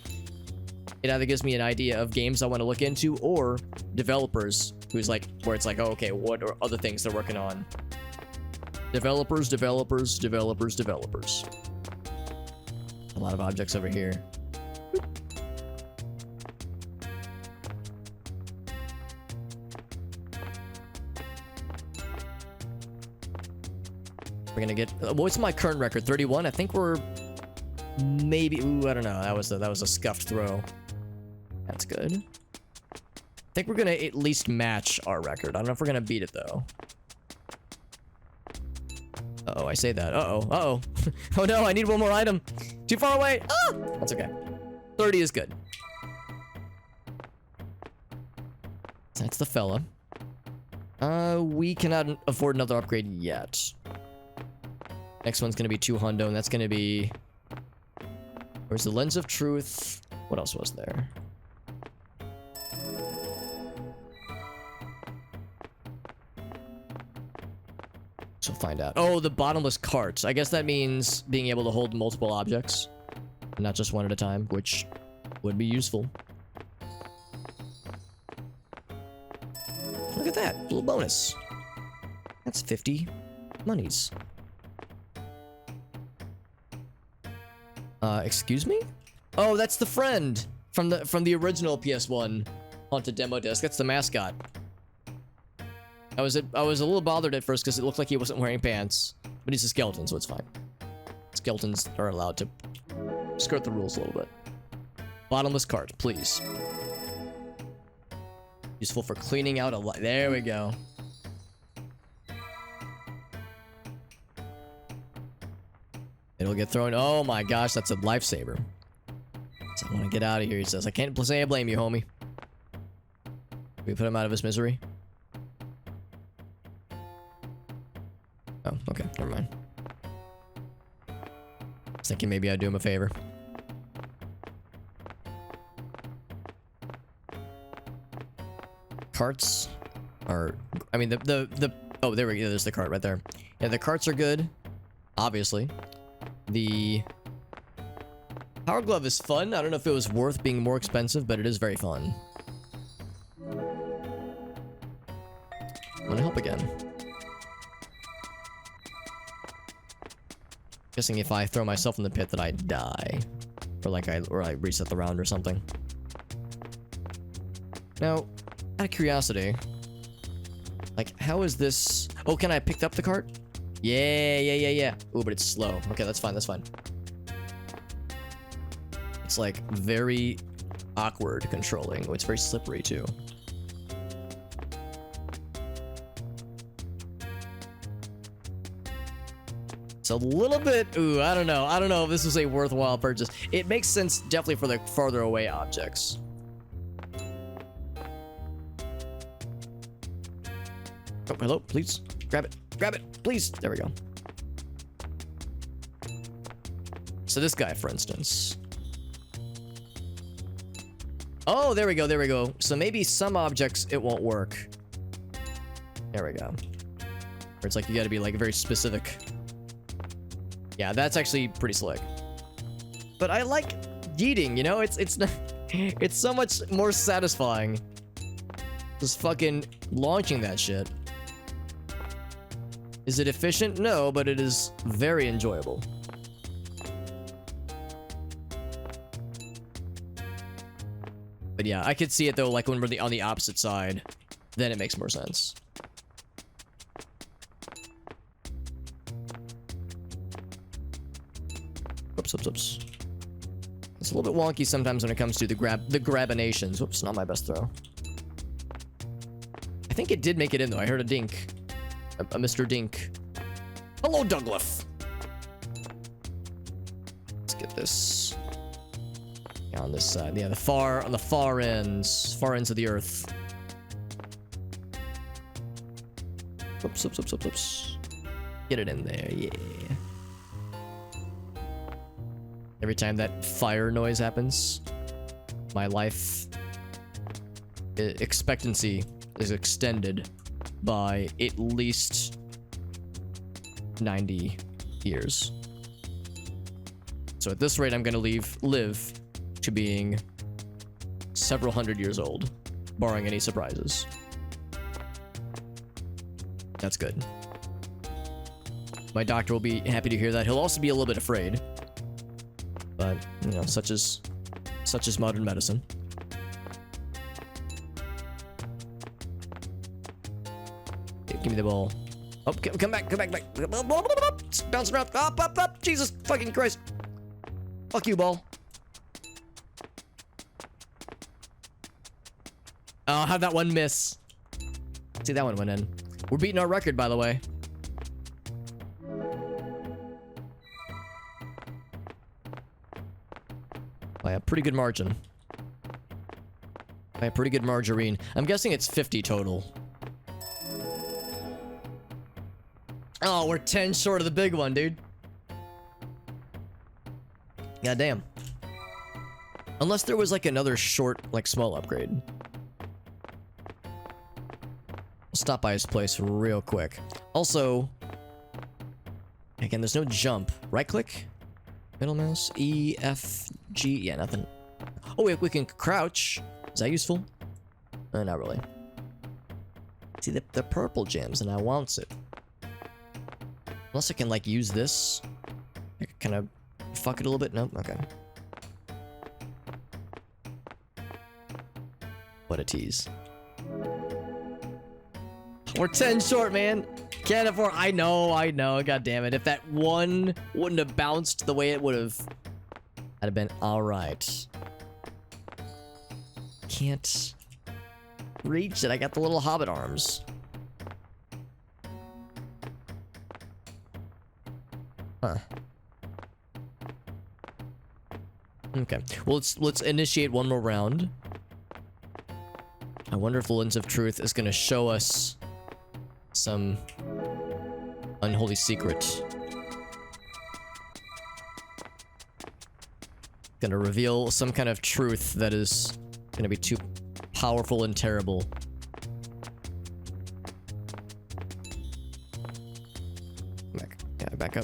it either gives me an idea of games I want to look into or developers who's like, where it's like, oh, okay, what are other things they're working on? Developers, developers, developers, developers. A lot of objects over here. We're gonna get. What's my current record? 31. I think we're maybe. Ooh, I don't know. That was a scuffed throw. That's good. I think we're gonna at least match our record. I don't know if we're gonna beat it though. Uh-oh, I say that. Uh-oh, uh-oh. Oh no, I need one more item. Too far away. Ah! That's okay. 30 is good. That's the fella. We cannot afford another upgrade yet. Next one's gonna be 2 hundo, and that's gonna be... Where's the Lens of Truth? What else was there? So we'll find out. Oh, the bottomless carts. I guess that means being able to hold multiple objects, not just one at a time, which would be useful. Look at that, little bonus. That's 50 monies. Excuse me? Oh, that's the friend from the original PS1 Haunted Demo Disc. That's the mascot. I was a little bothered at first because it looked like he wasn't wearing pants, but he's a skeleton, so it's fine. Skeletons are allowed to skirt the rules a little bit. Bottomless cart, please. Useful for cleaning out a lot. There we go. It'll get thrown. Oh my gosh, that's a lifesaver. So I want to get out of here, he says. I can't say I blame you, homie. Can we put him out of his misery? Oh, okay, never mind. I was thinking maybe I'd do him a favor. Carts are... I mean, oh, there we go. There's the cart right there. Yeah, the carts are good. Obviously. The Power Glove is fun. I don't know if it was worth being more expensive, but it is very fun. I'm gonna help again. Guessing if I throw myself in the pit that I die. Or I reset the round or something. Now, out of curiosity, like, how is this... Oh, can I pick up the cart? Yeah. Ooh, but it's slow. Okay, that's fine, that's fine. It's, like, very awkward controlling. Oh, it's very slippery, too. It's a little bit... Ooh, I don't know. I don't know if this is a worthwhile purchase. It makes sense, definitely, for the farther away objects. Oh, hello, please. Grab it. Grab it, please. There we go. So this guy, for instance. Oh, there we go, there we go. So maybe some objects, it won't work. There we go. Where it's like you gotta be like very specific. Yeah, that's actually pretty slick. But I like yeeting, you know? It's not, it's so much more satisfying. Just fucking launching that shit. Is it efficient? No, but it is very enjoyable. But yeah, I could see it though, like when we're on the opposite side, then it makes more sense. Oops. It's a little bit wonky sometimes when it comes to the grabinations. Whoops, not my best throw. I think it did make it in though. I heard a dink. A Mr. Dink. Hello, Douglas. Let's get this on this side. Yeah, on the far ends of the earth. Whoops. Get it in there, yeah. Every time that fire noise happens, my life expectancy is extended by at least 90 years. So at this rate, I'm gonna live to being several hundred years old, barring any surprises. That's good. My doctor will be happy to hear that. He'll also be a little bit afraid. But, you know, such is modern medicine. Okay, give me the ball. Oh, come back. It's bouncing around. Up. Jesus fucking Christ. Fuck you, ball. Oh, how'd that one miss? See, that one went in. We're beating our record, by the way. By a pretty good margin. By a pretty good margarine. I'm guessing it's 50 total. Oh, we're 10 short of the big one, dude. God damn. Unless there was like another short, like small upgrade. I'll stop by his place real quick. Also, again, there's no jump. Right click? Middle mouse? E, F, G? Yeah, nothing. Oh, wait, we can crouch. Is that useful? Not really. See, the purple gems, and I wants it. Unless I can, like, use this. I can kind of fuck it a little bit. Nope, okay. What a tease. We're 10 short, man. Can't afford. I know. God damn it. If that one wouldn't have bounced the way it would have, I'd have been alright. Can't reach it. I got the little hobbit arms. Huh. Okay. Well, let's initiate one more round. I wonder if the Lens of Truth is going to show us some unholy secret. Gonna reveal some kind of truth that is gonna be too powerful and terrible. Back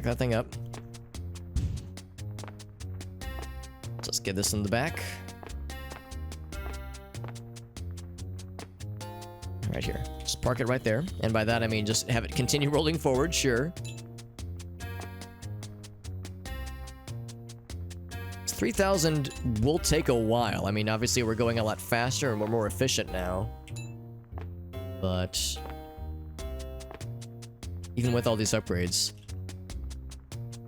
that thing up. Let's get this in the back. Right here. Just park it right there. And by that I mean just have it continue rolling forward, sure. 3,000 will take a while. I mean, obviously we're going a lot faster and we're more efficient now. But even with all these upgrades,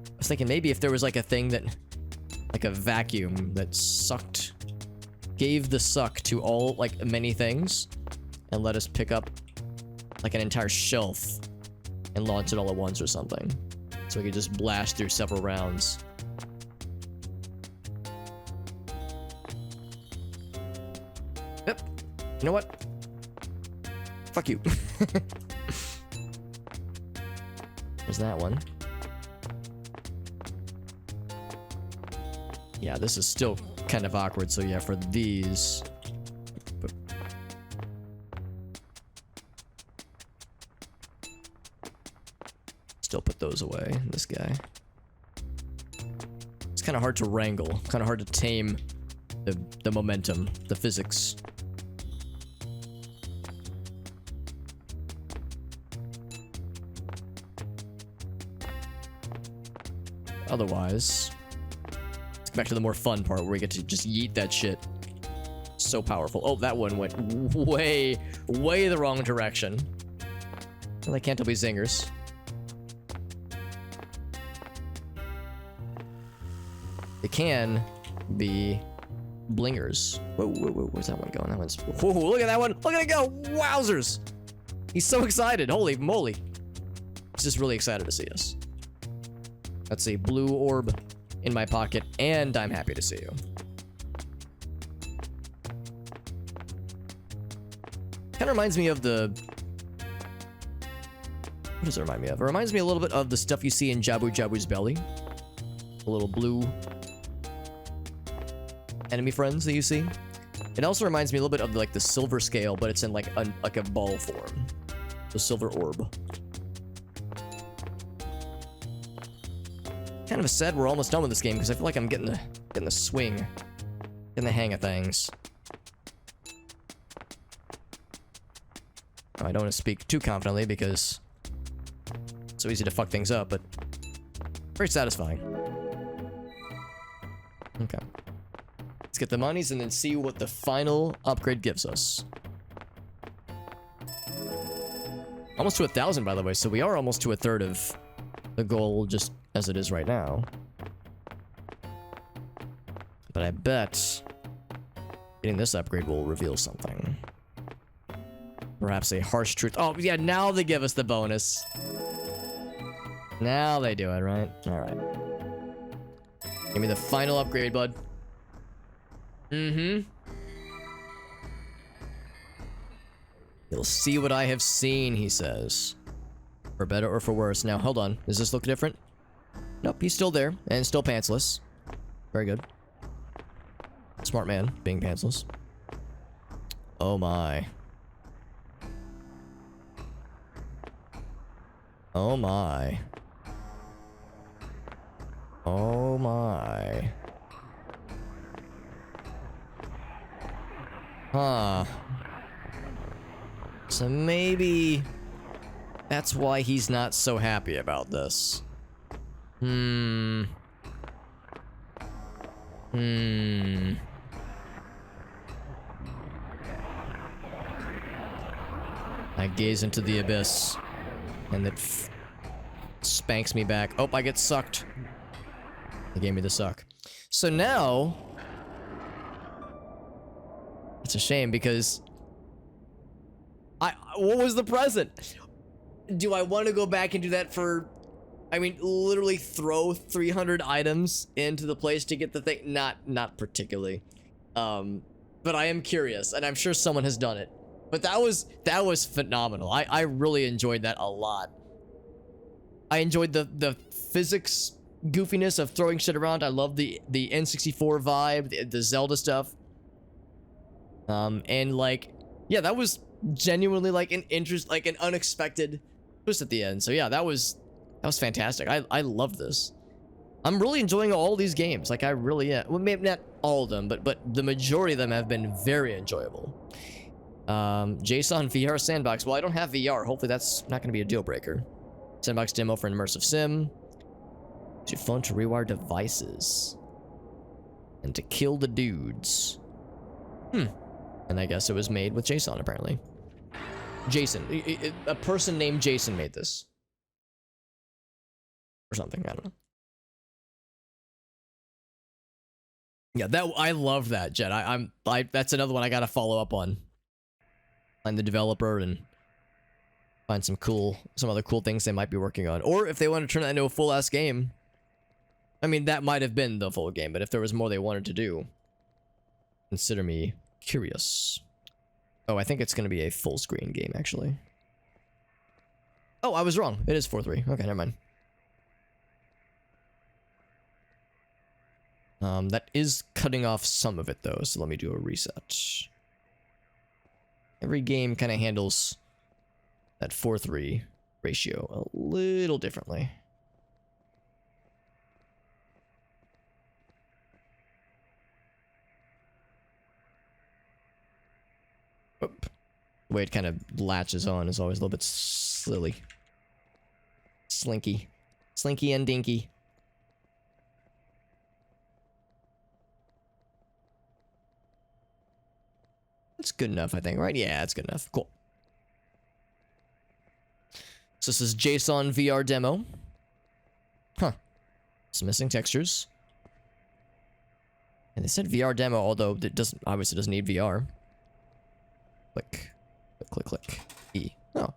I was thinking maybe if there was like a thing that, like a vacuum that sucked, gave the suck to all, like, many things, and let us pick up like an entire shelf and launch it all at once or something. So we could just blast through several rounds. Yep. You know what? Fuck you. There's that one. Yeah, this is still kind of awkward, so yeah, for these... Still put those away, this guy. It's kind of hard to wrangle, kind of hard to tame the momentum, the physics. Otherwise, let's get back to the more fun part where we get to just yeet that shit. So powerful. Oh, that one went way the wrong direction. Well, they can't all be zingers. They can be blingers. Whoa, where's that one going? That one's... Whoa, look at that one! Look at it go! Wowzers! He's so excited. Holy moly. He's just really excited to see us. That's a blue orb in my pocket, and I'm happy to see you. Kind of reminds me of the... What does it remind me of? It reminds me a little bit of the stuff you see in Jabu Jabu's belly. A little blue... enemy friends that you see. It also reminds me a little bit of like the silver scale, but it's in like a ball form. The silver orb. Kind of sad we're almost done with this game because I feel like I'm getting the swing, getting the hang of things. Oh, I don't want to speak too confidently because so easy to fuck things up, but very satisfying. Okay. Let's get the monies and then see what the final upgrade gives us. Almost to 1,000, by the way, so we are almost to a third of the goal just as it is right now. But I bet getting this upgrade will reveal something. Perhaps a harsh truth. Oh, yeah, now they give us the bonus. Now they do it, right? Alright. Give me the final upgrade, bud. Mm-hmm. You'll see what I have seen, he says. For better or for worse. Now, hold on. Does this look different? Nope, he's still there. And still pantsless. Very good. Smart man, being pantsless. Oh my. Oh my. Oh my. Huh. So maybe that's why he's not so happy about this. I gaze into the abyss, and it spanks me back. Oh, I get sucked. They gave me the suck. So now, it's a shame because what was the present? Do I want to go back and do that for, I mean, literally throw 300 items into the place to get the thing? Not particularly. But I am curious, and I'm sure someone has done it. But that was phenomenal. I really enjoyed that a lot. I enjoyed the physics goofiness of throwing shit around. I love the N64 vibe, the Zelda stuff. And like, yeah, that was genuinely like an unexpected twist at the end. So yeah, that was fantastic. I love this. I'm really enjoying all these games. Like I really am. Well, maybe not all of them, but the majority of them have been very enjoyable. JSON VR sandbox. Well, I don't have VR. Hopefully that's not going to be a deal breaker. Sandbox demo for an immersive sim. Use your phone to rewire devices and to kill the dudes. And I guess it was made with JSON apparently. Jason, a person named Jason made this. Or something, I don't know. Yeah, I love that, Jet. That's another one I gotta follow up on. Find the developer and find some other cool things they might be working on. Or if they want to turn that into a full-ass game. I mean, that might have been the full game, but if there was more they wanted to do, consider me curious. Oh, I think it's going to be a full-screen game, actually. Oh, I was wrong. It is 4-3. Okay, never mind. That is cutting off some of it, though, so let me do a reset. Every game kind of handles that 4-3 ratio a little differently. Oop. The way it kind of latches on is always a little bit silly. Slinky. Slinky and dinky. That's good enough, I think, right? Yeah, that's good enough. Cool. So this is JSON VR demo. Huh. Some missing textures. And they said VR demo, although it obviously doesn't need VR. Click. Click, click, click. E. Oh.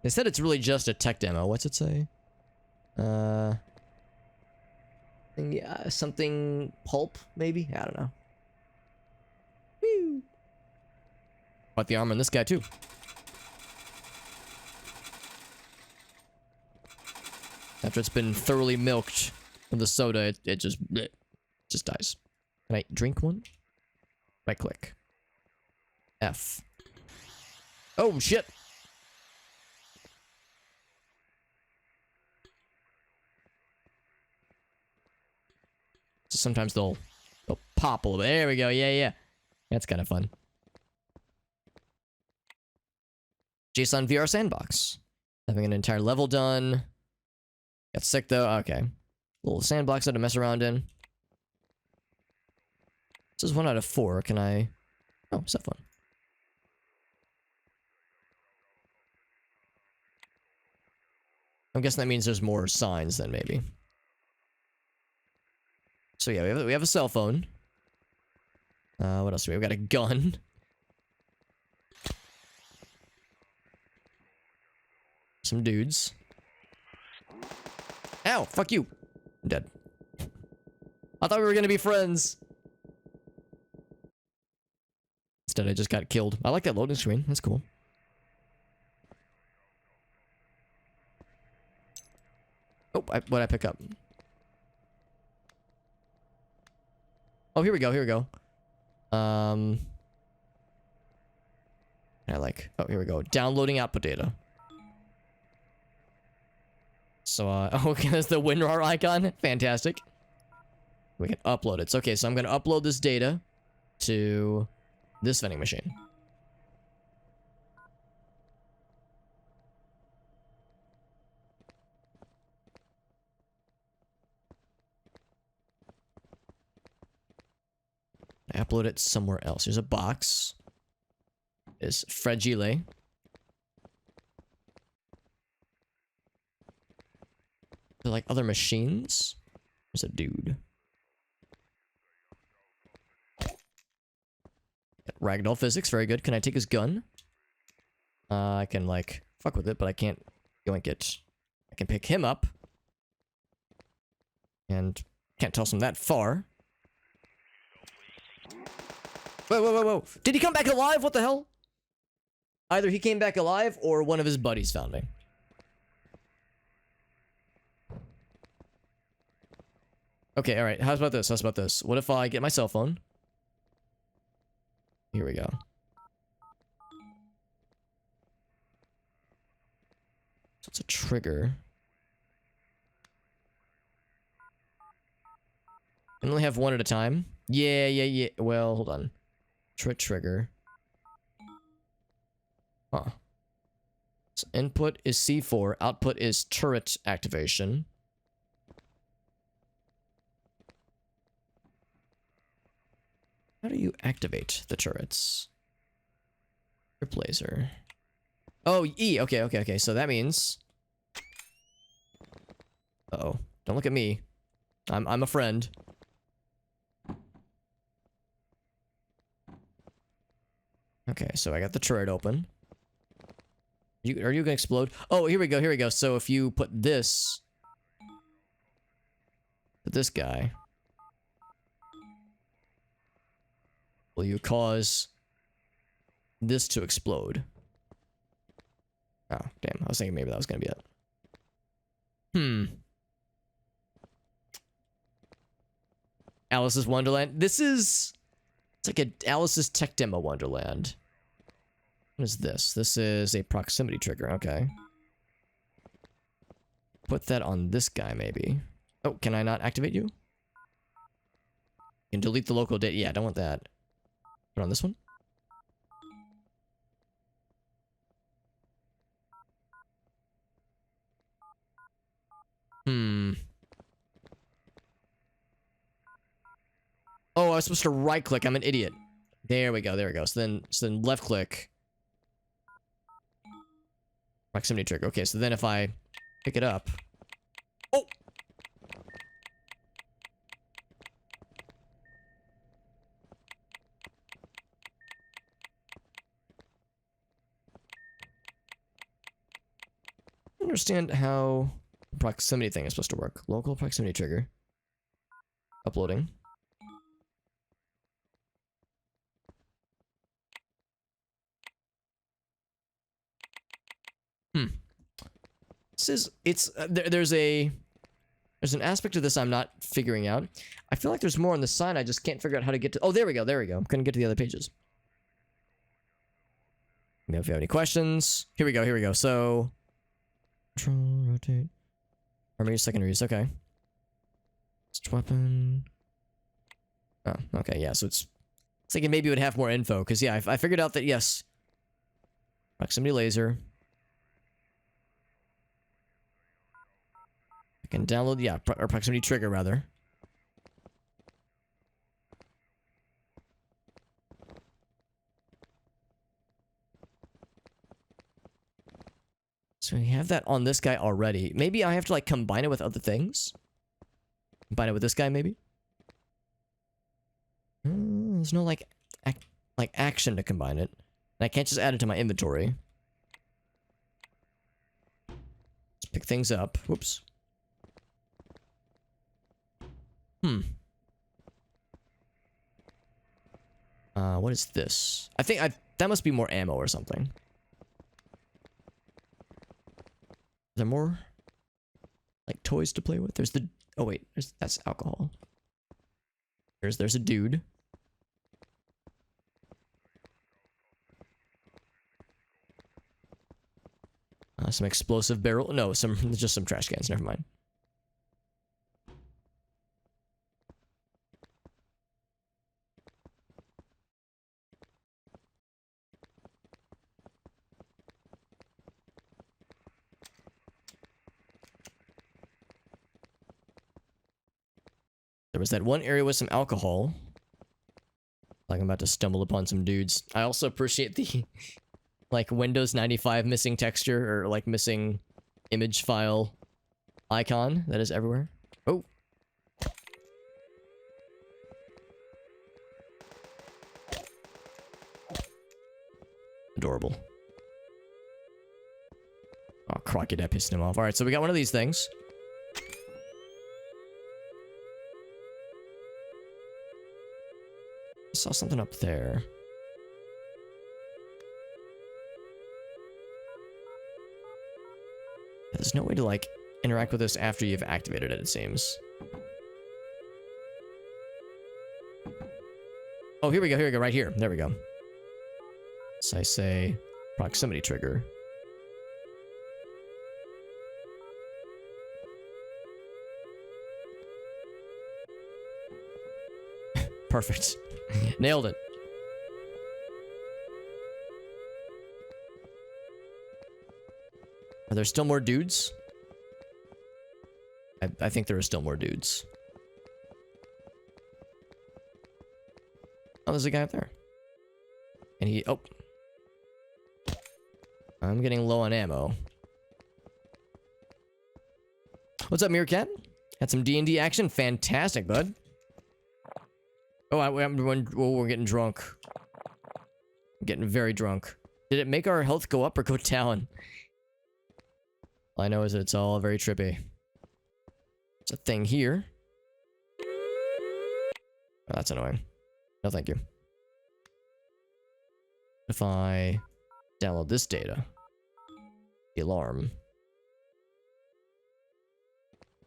They said it's really just a tech demo. What's it say? Yeah, something pulp, maybe? I don't know. Woo. Bought the armor on this guy, too. After it's been thoroughly milked with the soda, it just dies. Can I drink one? Right click. F. Oh, shit! So sometimes they'll pop a little bit. There we go. Yeah. That's kind of fun. JSON VR sandbox. Having an entire level done. Got sick though. Okay. Little sandbox to mess around in. This is 1 out of 4. Can I... Oh, cell phone. I'm guessing that means there's more signs then, maybe. So yeah, we have a cell phone. What else do we have? We got a gun. Some dudes. Ow! Fuck you! I'm dead. I thought we were gonna be friends. Instead, I just got killed. I like that loading screen. That's cool. Oh, what'd I pick up? Oh, here we go, here we go. I like... Oh, here we go. Downloading output data. So, okay, that's the WinRAR icon. Fantastic. We can upload it. So, okay, so I'm gonna upload this data to this vending machine. I upload it somewhere else. There's a box. It's fragile. Are there like other machines? There's a dude. Ragdoll physics, very good. Can I take his gun? I can like fuck with it, but I can't yoink it. I can pick him up. And can't toss him that far. Whoa, whoa, whoa, whoa. Did he come back alive? What the hell? Either he came back alive or one of his buddies found me. Okay, alright. How's about this? How's about this? What if I get my cell phone? Here we go. So it's a trigger. I only have one at a time. Yeah. Well, hold on. Trigger. Huh. So input is C4, output is turret activation. How do you activate the turrets? Trip laser. Oh, E. Okay. So that means... Uh-oh. Don't look at me. I'm a friend. Okay, so I got the turret open. Are you gonna explode? Oh, here we go. So if you put this guy, will you cause this to explode? Oh, damn. I was thinking maybe that was gonna be it. Alice's Wonderland. It's like a Alice's Tech Demo Wonderland. What is this? This is a proximity trigger. Okay. Put that on this guy, maybe. Oh, can I not activate you? Can delete the local data. Yeah, I don't want that. Put on this one. Oh, I was supposed to right click. I'm an idiot. There we go. So then left click. Proximity trigger. Okay, so then if I pick it up. Oh! I understand how the proximity thing is supposed to work. Local proximity trigger. Uploading. There's an aspect of this I'm not figuring out. I feel like there's more on the side. I just can't figure out how to get to. Oh, there we go. I'm gonna get to the other pages. Maybe if you have any questions. Here we go. So, control, rotate, primary, secondaries. Okay. Switch weapon. Oh, okay. Yeah. So it's thinking maybe it would have more info because yeah, I figured out that yes. Proximity laser. I can download, yeah, or proximity trigger rather. So we have that on this guy already. Maybe I have to like combine it with other things. Combine it with this guy maybe. There's no like action to combine it. And I can't just add it to my inventory. Let's pick things up. Whoops. What is this? I think that must be more ammo or something. Is there more like toys to play with? There's the, oh wait, that's alcohol. There's a dude. Some explosive barrel. No, just some trash cans. Never mind. There was that one area with some alcohol. Like I'm about to stumble upon some dudes. I also appreciate the like Windows 95 missing texture or like missing image file icon that is everywhere. Oh. Adorable. Oh, Crockett, that pissed him off. Alright, so we got one of these things. I saw something up there. There's no way to, like, interact with this after you've activated it, it seems. Oh, here we go, right here. There we go. So I say proximity trigger. Perfect. Nailed it. Are there still more dudes? I think there are still more dudes. Oh, there's a guy up there. And he... Oh. I'm getting low on ammo. What's up, Meerkat? Had some D&D action? Fantastic, bud. Oh, we're getting drunk. I'm getting very drunk. Did it make our health go up or go down? All I know is that it's all very trippy. There's a thing here. Oh, that's annoying. No, thank you. If I download this data, the alarm.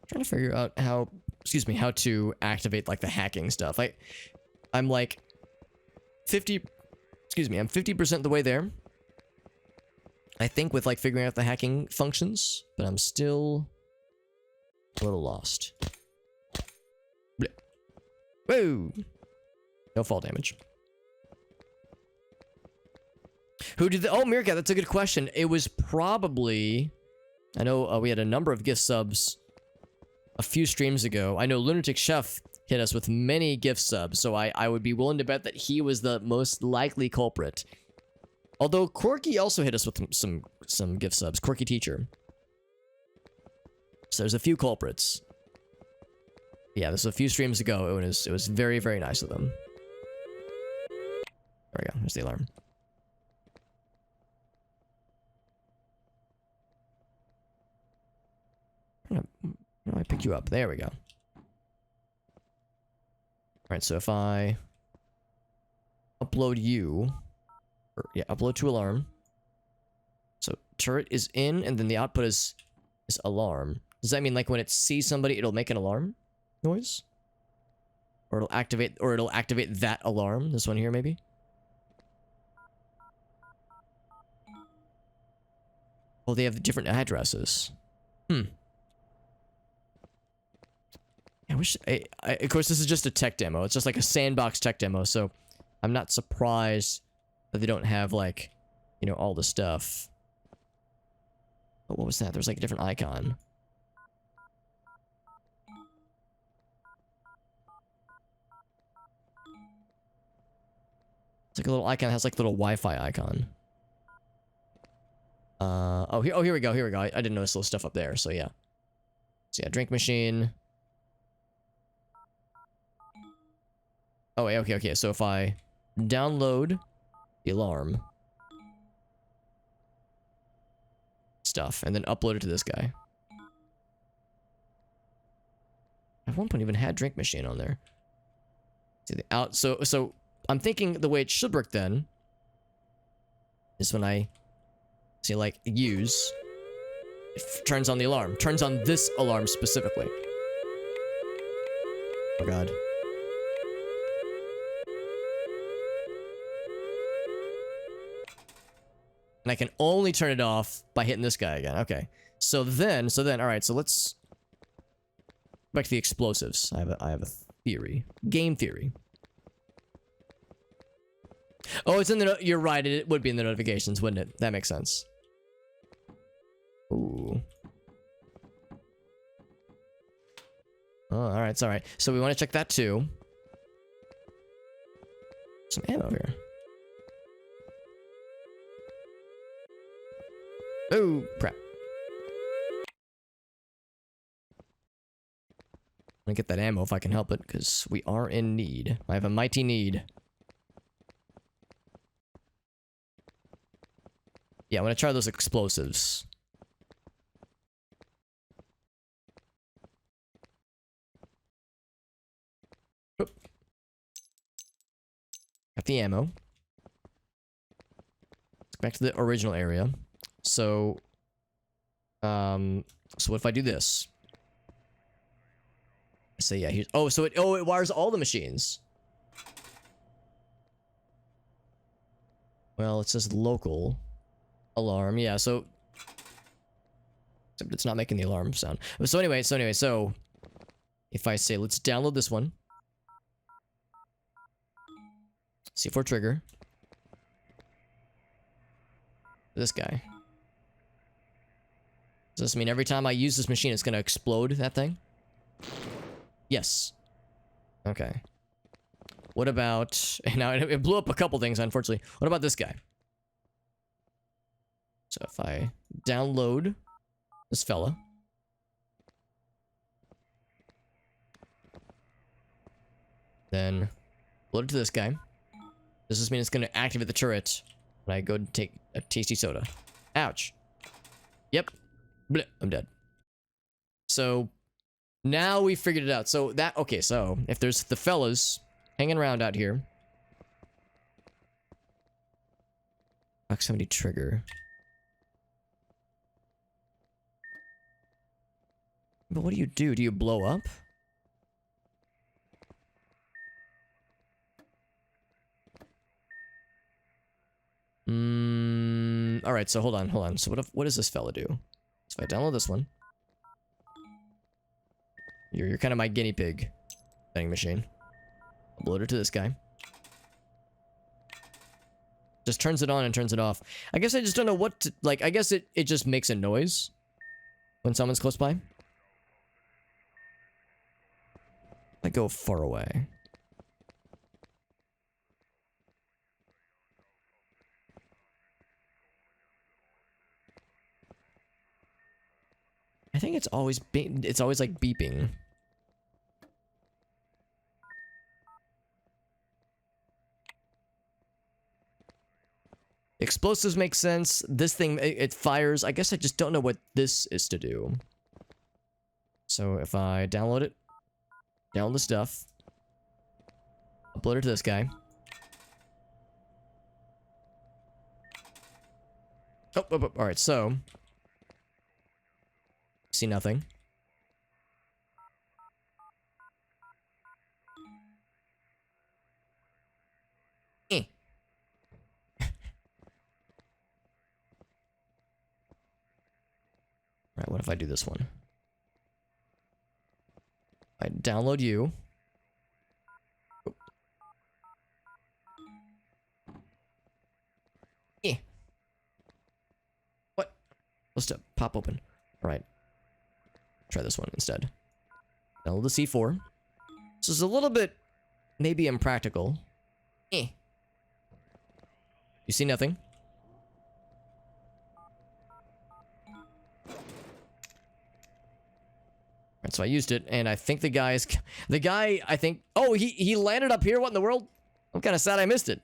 I'm trying to figure out how, excuse me, how to activate like the hacking stuff. I'm like 50, excuse me, I'm 50% the way there. I think with like figuring out the hacking functions, but I'm still a little lost. Blech. Whoa! No fall damage. Who did the... Oh, Meerkat, that's a good question. It was probably... I know we had a number of gift subs a few streams ago. I know Lunatic Chef hit us with many gift subs, so I would be willing to bet that he was the most likely culprit. Although Quirky also hit us with some gift subs. Quirky Teacher. So there's a few culprits. Yeah, this was a few streams ago. It was very, very nice of them. There we go. There's the alarm. How do I pick you up? There we go. Alright, so if I upload you... Yeah, upload to alarm. So turret is in, and then the output is alarm. Does that mean like when it sees somebody, it'll make an alarm noise? Or it'll activate that alarm? This one here, maybe? Oh, they have different addresses. I wish... of course, this is just a tech demo. It's just like a sandbox tech demo, so I'm not surprised that they don't have, like, you know, all the stuff. But what was that? There's like a different icon. It's like a little icon that has like a little Wi-Fi icon. Oh, here we go, here we go. I didn't notice little stuff up there, so yeah. So yeah, drink machine. Oh, wait, okay. So if I download the alarm stuff and then upload it to this guy. At one point even had drink machine on there. See the out, so I'm thinking the way it should work then is when I see like use, it turns on the alarm. Turns on this alarm specifically. Oh god. And I can only turn it off by hitting this guy again. Okay. So then, alright, so let's back to the explosives. I have a theory. Game theory. Oh, it's in the you're right, it would be in the notifications, wouldn't it? That makes sense. Ooh. Oh, alright, it's alright. So we want to check that too. Some ammo here. Oh, crap. I'm gonna get that ammo if I can help it, because we are in need. I have a mighty need. Yeah, I'm gonna try those explosives. Oop. Got the ammo. Let's go back to the original area. So what if I do this? So yeah, here's, oh, so it wires all the machines. Well, it says local alarm. Yeah, so except it's not making the alarm sound. So anyway, so if I say let's download this one. C4 trigger. This guy. Does this mean every time I use this machine it's gonna explode that thing? Yes. Okay. What about... Now, it blew up a couple things, unfortunately. What about this guy? So if I download this fella... Then load it to this guy. Does this mean it's going to activate the turret when I go to take a tasty soda? Ouch. Yep. Bleh, I'm dead. So... Now we figured it out. So that, okay, so if there's the fellas hanging around out here. Proximity trigger. But what do you do? Do you blow up? Alright, so hold on. So what does this fella do? So if I download this one. You're kind of my guinea pig vending machine. Upload it to this guy. Just turns it on and turns it off. I guess I just don't know what to, like, I guess it just makes a noise when someone's close by. I go far away. I think it's always like beeping. Explosives make sense. This thing, it fires. I guess I just don't know what this is to do. So if I download it, download the stuff, upload it to this guy. Oh, all right. So see nothing. Alright, what if I do this one? I download you. Let's pop open. All right. Try this one instead. Download the C4. This is a little bit maybe impractical. You see nothing? Right, so I used it, and I think the guy, I think, oh, he landed up here. What in the world? I'm kind of sad I missed it.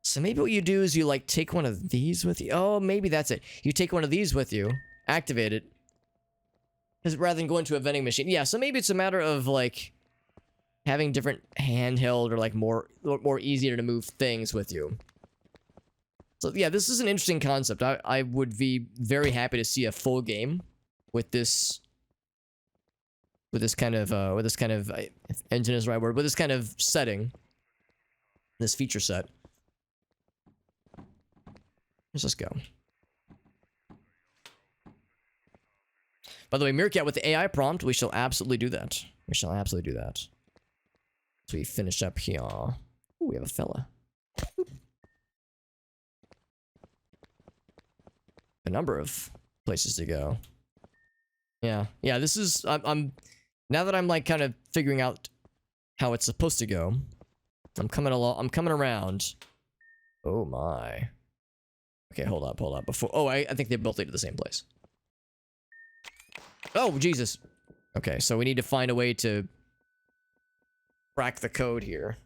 So maybe what you do is you like take one of these with you. Oh, maybe that's it. You take one of these with you, activate it, rather than going to a vending machine. Yeah, so maybe it's a matter of like having different handheld or like more easier to move things with you. So yeah, this is an interesting concept. I would be very happy to see a full game with this kind of if engine is the right word, with this kind of setting, this feature set. Let's just go. By the way, Meerkat, with the AI prompt, we shall absolutely do that. We shall absolutely do that. So we finish up here. Ooh, we have a fella. Oop. A number of places to go. Yeah, this is, I'm now that I'm like kind of figuring out how it's supposed to go, I'm coming around. Oh my. Okay, hold up. Before, oh, I think they both lead to the same place. Oh, Jesus. Okay, so we need to find a way to crack the code here.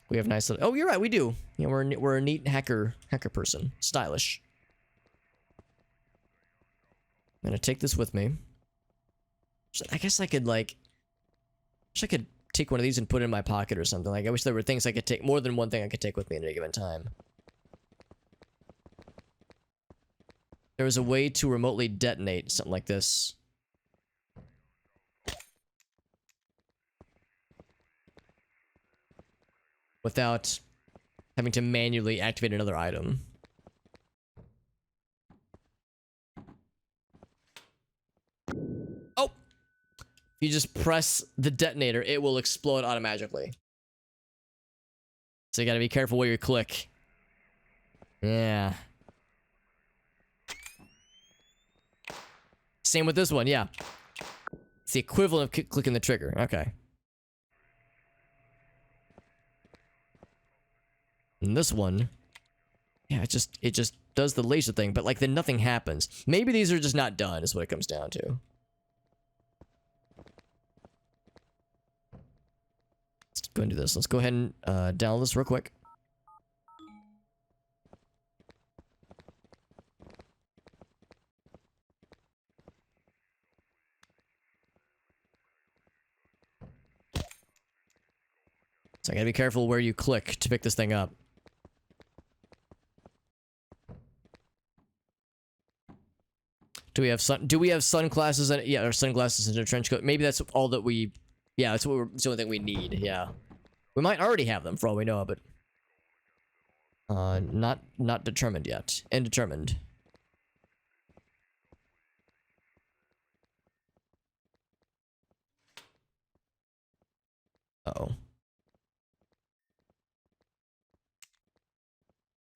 We have nice little, oh, you're right, we do. Yeah, we're a neat hacker person. Stylish. I'm gonna take this with me. So I guess I could like, take one of these and put it in my pocket or something. Like, I wish there were things I could take, more than one thing I could take with me at any given time. There was a way to remotely detonate something like this. Without having to manually activate another item. Oh! If you just press the detonator, it will explode automatically. So you gotta be careful where you click. Yeah. Same with this one, yeah. It's the equivalent of clicking the trigger. Okay. And this one, yeah, it just does the laser thing, but like then nothing happens. Maybe these are just not done, is what it comes down to. Let's go and do this. Let's go ahead and download this real quick. So I gotta be careful where you click to pick this thing up. Do we have sunglasses and yeah, or sunglasses and a trench coat? Maybe that's all that we, yeah, that's it's the only thing we need. Yeah, we might already have them for all we know, but not determined yet. Indetermined. Uh-oh.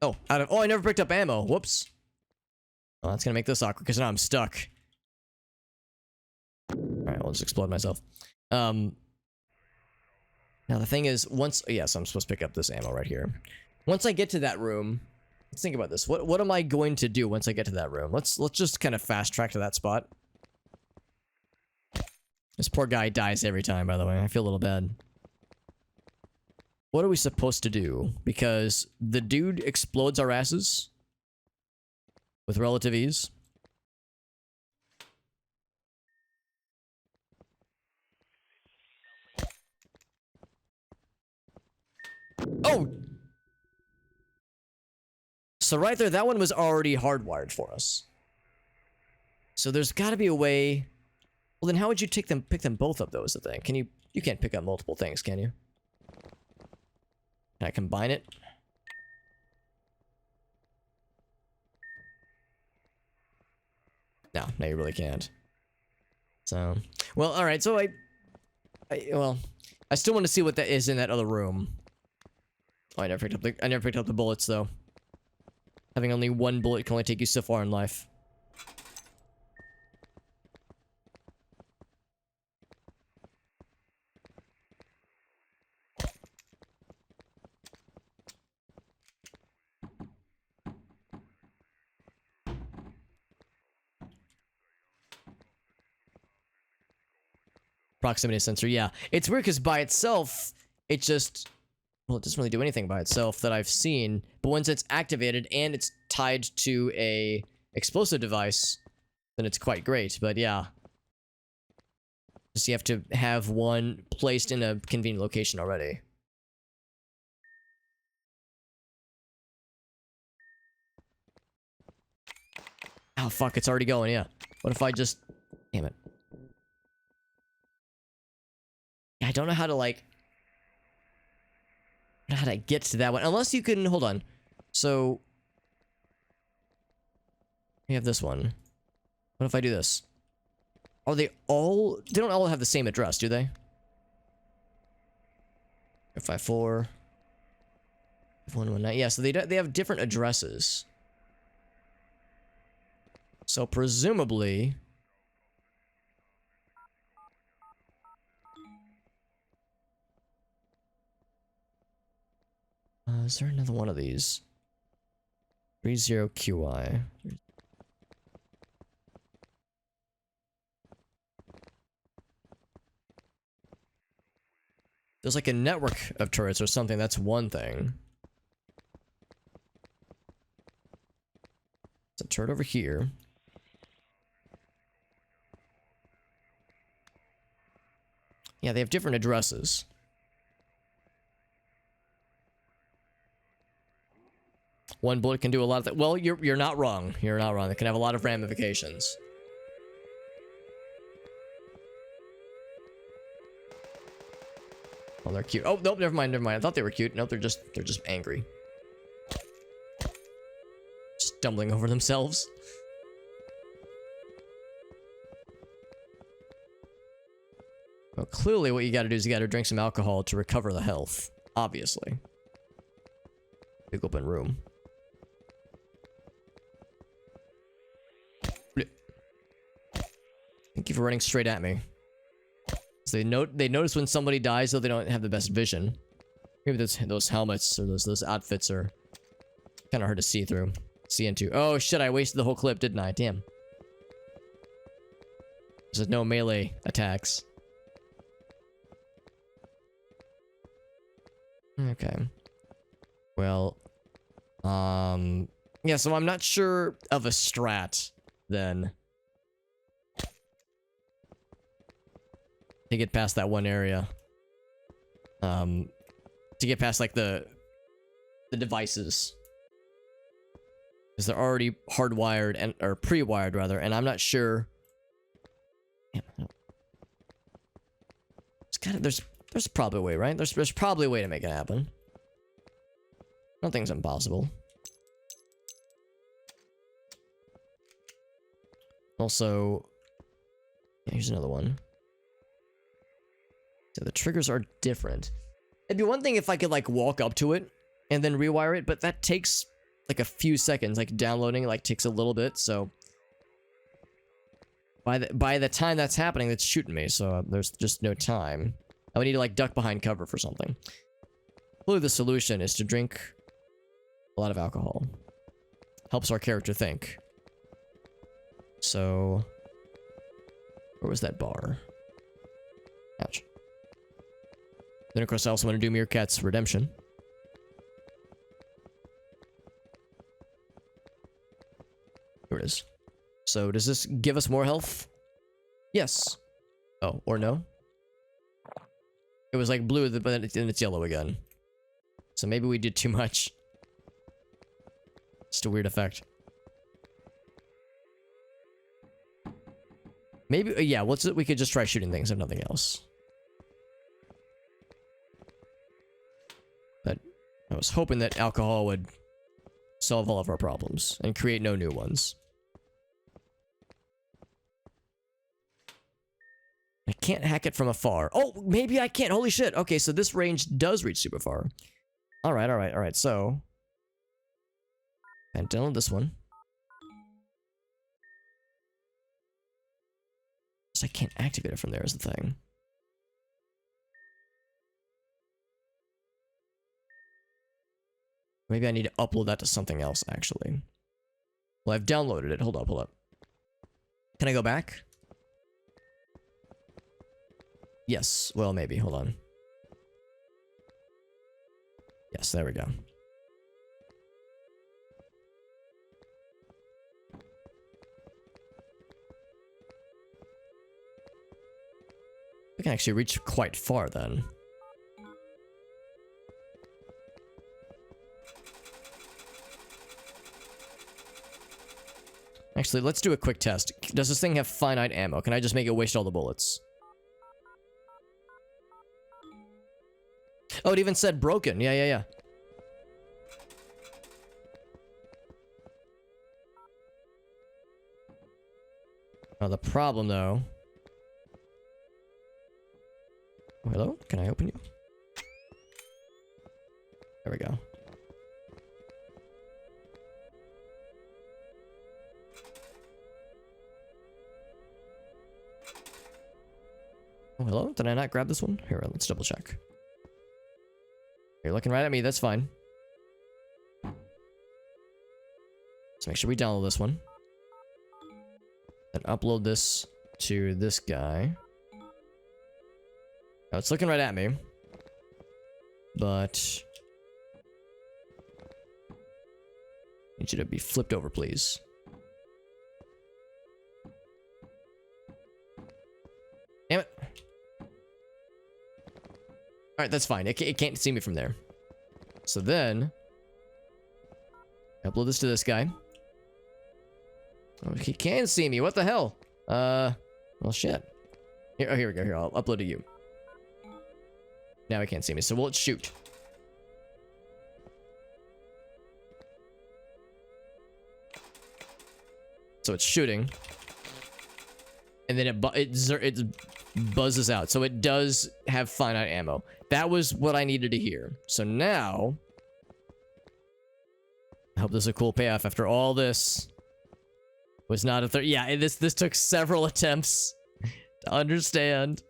Oh, I never picked up ammo. Whoops. Oh, that's gonna make this awkward because now I'm stuck. Alright, I'll just explode myself. Now the thing is, yes, I'm supposed to pick up this ammo right here. Once I get to that room, let's think about this. What am I going to do once I get to that room? Let's just kind of fast track to that spot. This poor guy dies every time, by the way. I feel a little bad. What are we supposed to do? Because the dude explodes our asses with relative ease. Oh! So right there, that one was already hardwired for us. So there's got to be a way. Well, then how would you pick them both up, though, is the thing. Can you can't pick up multiple things, can you? Can I combine it? No, you really can't. So, well, alright, so Well, I still want to see what that is in that other room. Oh, I never picked up the bullets though. Having only one bullet can only take you so far in life. Proximity sensor, yeah. It's weird because by itself, it just... Well, it doesn't really do anything by itself that I've seen. But once it's activated and it's tied to a explosive device, then it's quite great. But yeah. Just you have to have one placed in a convenient location already. Oh, fuck, it's already going, yeah. What if I just... Damn it. I don't know how to, like... I don't know how to get to that one. Unless you can... Hold on. So... We have this one. What if I do this? Are they all... They don't all have the same address, do they? 554... 119. Yeah, so they have different addresses. So presumably... is there another one of these? 30QI. There's like a network of turrets or something, that's one thing. There's a turret over here. Yeah, they have different addresses. One bullet can do a lot of that. Well, you're not wrong. You're not wrong. It can have a lot of ramifications. Oh, they're cute. Oh, nope, never mind, never mind. I thought they were cute. Nope, they're just angry. Stumbling over themselves. Well, clearly what you gotta do is you gotta drink some alcohol to recover the health. Obviously. Big open room. Thank you for running straight at me. So they notice when somebody dies, though they don't have the best vision. Maybe those helmets or those outfits are kind of hard to see through. See into. Oh shit! I wasted the whole clip, didn't I? Damn. There's no melee attacks. Okay. Well, yeah. So I'm not sure of a strat then. To get past that one area. To get past like the devices. Because they're already hardwired and or pre-wired rather, and I'm not sure. Damn, it's kind of there's probably a way, right? There's probably a way to make it happen. Nothing's impossible. Also, yeah, here's another one. So the triggers are different. It'd be one thing if I could like walk up to it and then rewire it, but that takes like a few seconds. Like downloading like takes a little bit, so by the time that's happening, it's shooting me. So there's just no time. I would need to like duck behind cover for something. Really, the solution is to drink a lot of alcohol. Helps our character think. So where was that bar? Ouch. Then, of course, I also want to do Meerkat's Redemption. Here it is. So, does this give us more health? Yes. Oh, or no? It was like blue, but then it's yellow again. So maybe we did too much. Just a weird effect. Maybe, yeah, we could just try shooting things if nothing else. But I was hoping that alcohol would solve all of our problems and create no new ones. I can't hack it from afar. Oh, maybe I can't. Holy shit. Okay, so this range does reach super far. Alright, alright, alright. So, and download this one. So I can't activate it from there is the thing. Maybe I need to upload that to something else, actually. Well, I've downloaded it. Hold up, hold up. Can I go back? Yes. Well, maybe. Hold on. Yes, there we go. We can actually reach quite far then. Actually, let's do a quick test. Does this thing have finite ammo? Can I just make it waste all the bullets? Oh, it even said broken. Yeah, yeah, yeah. Oh, the problem, though... Oh, hello? Can I open you? There we go. Oh, hello? Did I not grab this one? Here, let's double check. You're looking right at me, that's fine. Let's make sure we download this one. And upload this to this guy. Now, it's looking right at me. But... I need you to be flipped over, please. Damn it. Alright, that's fine. It can't see me from there. So then... upload this to this guy. Oh, he can see me. What the hell? Well, shit. Here, oh, here we go. Here, I'll upload to you. Now he can't see me, so we'll shoot. So it's shooting. And then it buzzes out. So it does have finite ammo. That was what I needed to hear. So now... I hope this is a cool payoff after all this. Was not a yeah, this took several attempts to understand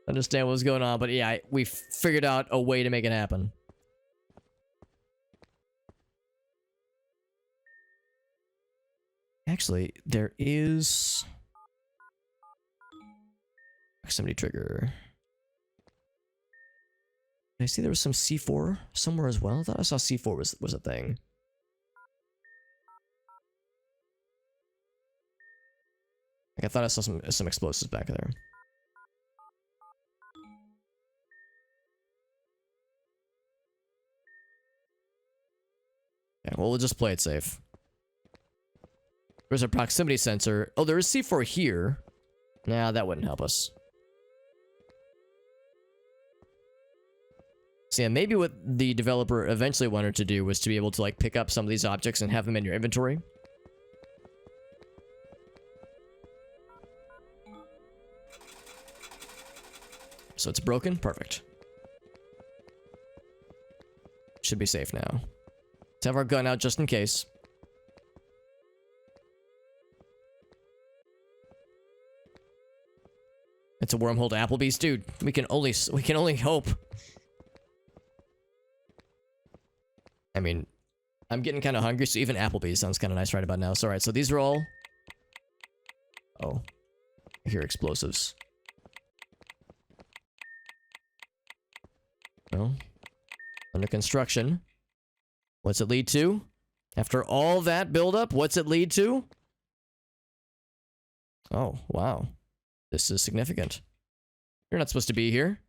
what was going on, but yeah, we figured out a way to make it happen. Actually, there is proximity trigger. Did I see there was some C4 somewhere as well? I thought I saw C4 was a thing. Like, I thought I saw some explosives back there. Yeah, well, we'll just play it safe. There's a proximity sensor. Oh, there is C4 here. Nah, that wouldn't help us. So yeah, maybe what the developer eventually wanted to do was to be able to, like, pick up some of these objects and have them in your inventory. So it's broken? Perfect. Should be safe now. Let's have our gun out just in case. It's a wormhole to Applebee's, dude. We can only hope. I mean, I'm getting kind of hungry, so even Applebee's sounds kind of nice right about now. So, alright, so these are all... Oh. I hear explosives. Well, under construction. What's it lead to? After all that buildup, what's it lead to? Oh, wow. This is significant. You're not supposed to be here.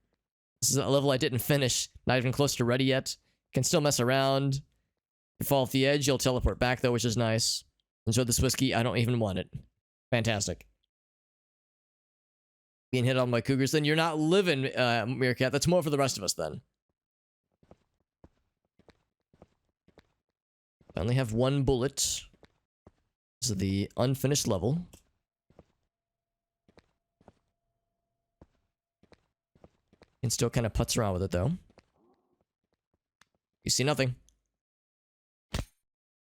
This is a level I didn't finish. Not even close to ready yet. Can still mess around. You fall off the edge, you'll teleport back though, which is nice. Enjoy this whiskey, I don't even want it. Fantastic. Being hit on by cougars, then you're not living, Meerkat. That's more for the rest of us then. I only have one bullet. This is the unfinished level. Can still kind of putz around with it though. You see nothing. Of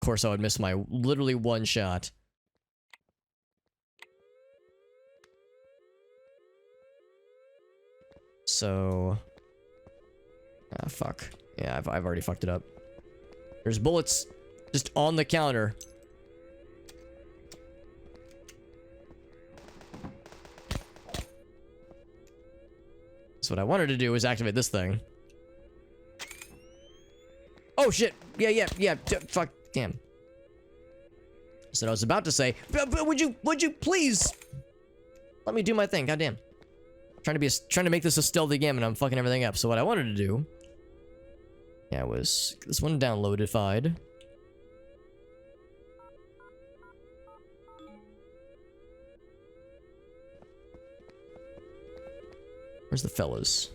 course I would miss my literally one shot. So... ah, fuck. Yeah, I've already fucked it up. There's bullets just on the counter. So what I wanted to do was activate this thing. Oh shit! Yeah. Fuck. Damn. So I was about to say, but would you please let me do my thing? Goddamn. Trying to make this a stealthy game, and I'm fucking everything up. So what I wanted to do, yeah, was get this one downloadified. Where's the fellas?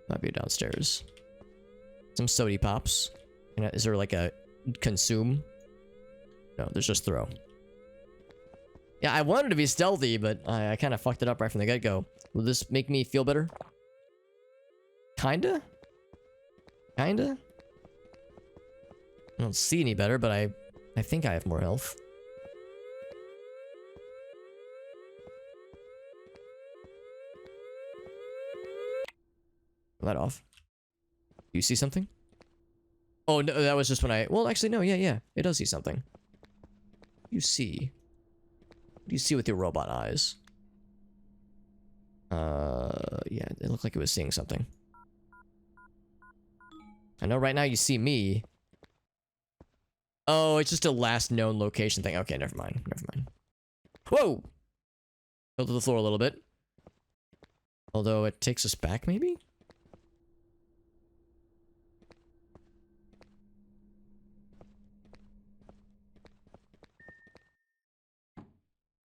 Might be downstairs. Some sody pops. Is there like a consume? No, there's just throw. Yeah, I wanted to be stealthy, but I kind of fucked it up right from the get-go. Will this make me feel better? Kinda? Kinda? I don't see any better, but I think I have more health. That off. Do you see something? Oh, no, that was just when I... well, actually, no, yeah. It does see something. You see... what do you see with your robot eyes? Yeah, it looked like it was seeing something. I know right now you see me. Oh, it's just a last known location thing. Okay, never mind. Whoa! Fell to the floor a little bit. Although it takes us back, maybe?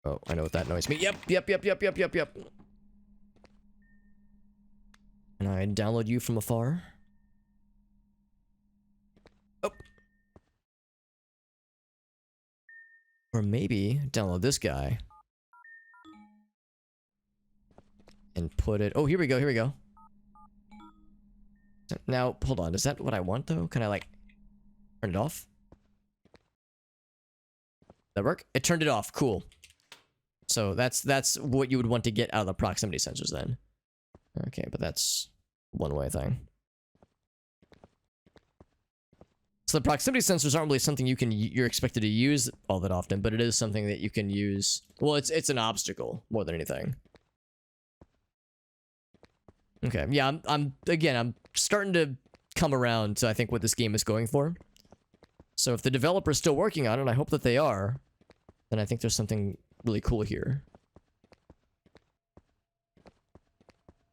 Oh, I know what that noise means. Yep. And I download you from afar. Oh. Or maybe download this guy. And put it... oh, here we go. Now, hold on. Is that what I want, though? Can I, like, turn it off? That work? It turned it off. Cool. So that's what you would want to get out of the proximity sensors then. Okay, but that's one-way thing. So the proximity sensors aren't really something you're expected to use all that often, but it is something that you can use. Well, it's an obstacle more than anything. Okay, yeah, I'm starting to come around to I think what this game is going for. So if the developer's still working on it, and I hope that they are, then I think there's something really cool here.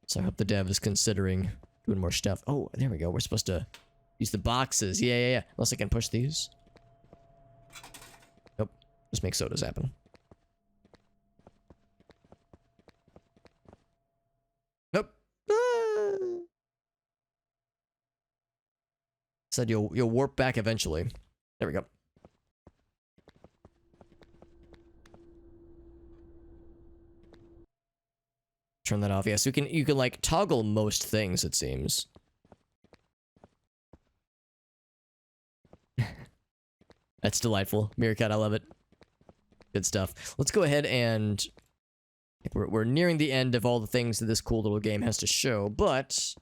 So I hope the dev is considering doing more stuff. Oh, there we go. We're supposed to use the boxes. Yeah. Unless I can push these. Nope. Just make sodas happen. Nope. Said you'll warp back eventually. There we go. Turn that off. Yeah, so you can like toggle most things, it seems. That's delightful. Meerkat, I love it. Good stuff. Let's go ahead and we're nearing the end of all the things that this cool little game has to show, but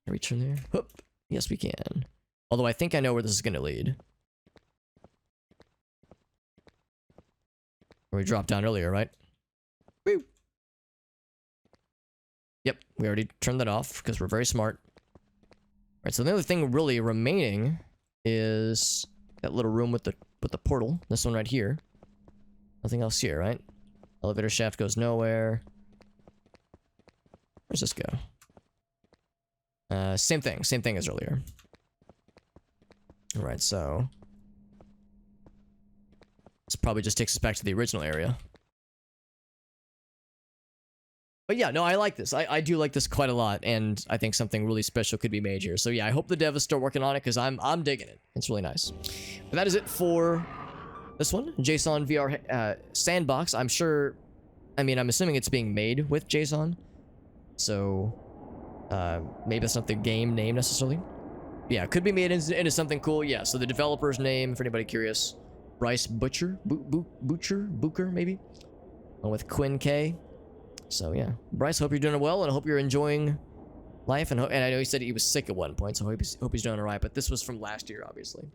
can we turn there? Whoop. Yes, we can. Although I think I know where this is going to lead. Where we dropped down earlier, right? Woo! Yep, we already turned that off because we're very smart. Alright, so the other thing really remaining is that little room with the portal. This one right here. Nothing else here, right? Elevator shaft goes nowhere. Where's this go? Same thing as earlier. Alright, so this probably just takes us back to the original area. But yeah, no, I like this. I do like this quite a lot, and I think something really special could be made here. So yeah, I hope the devs start working on it, because I'm digging it. It's really nice. But that is it for this one. JSON VR Sandbox. I'm sure I mean, I'm assuming it's being made with JSON. So, maybe that's not the game name necessarily. Yeah, it could be made into something cool. Yeah, so the developer's name, for anybody curious, Bryce Butcher? Booker, maybe? Along with Quinn K. So, yeah. Bryce, hope you're doing well, and I hope you're enjoying life. And I know he said he was sick at one point, so I hope he's doing alright. But this was from last year, obviously.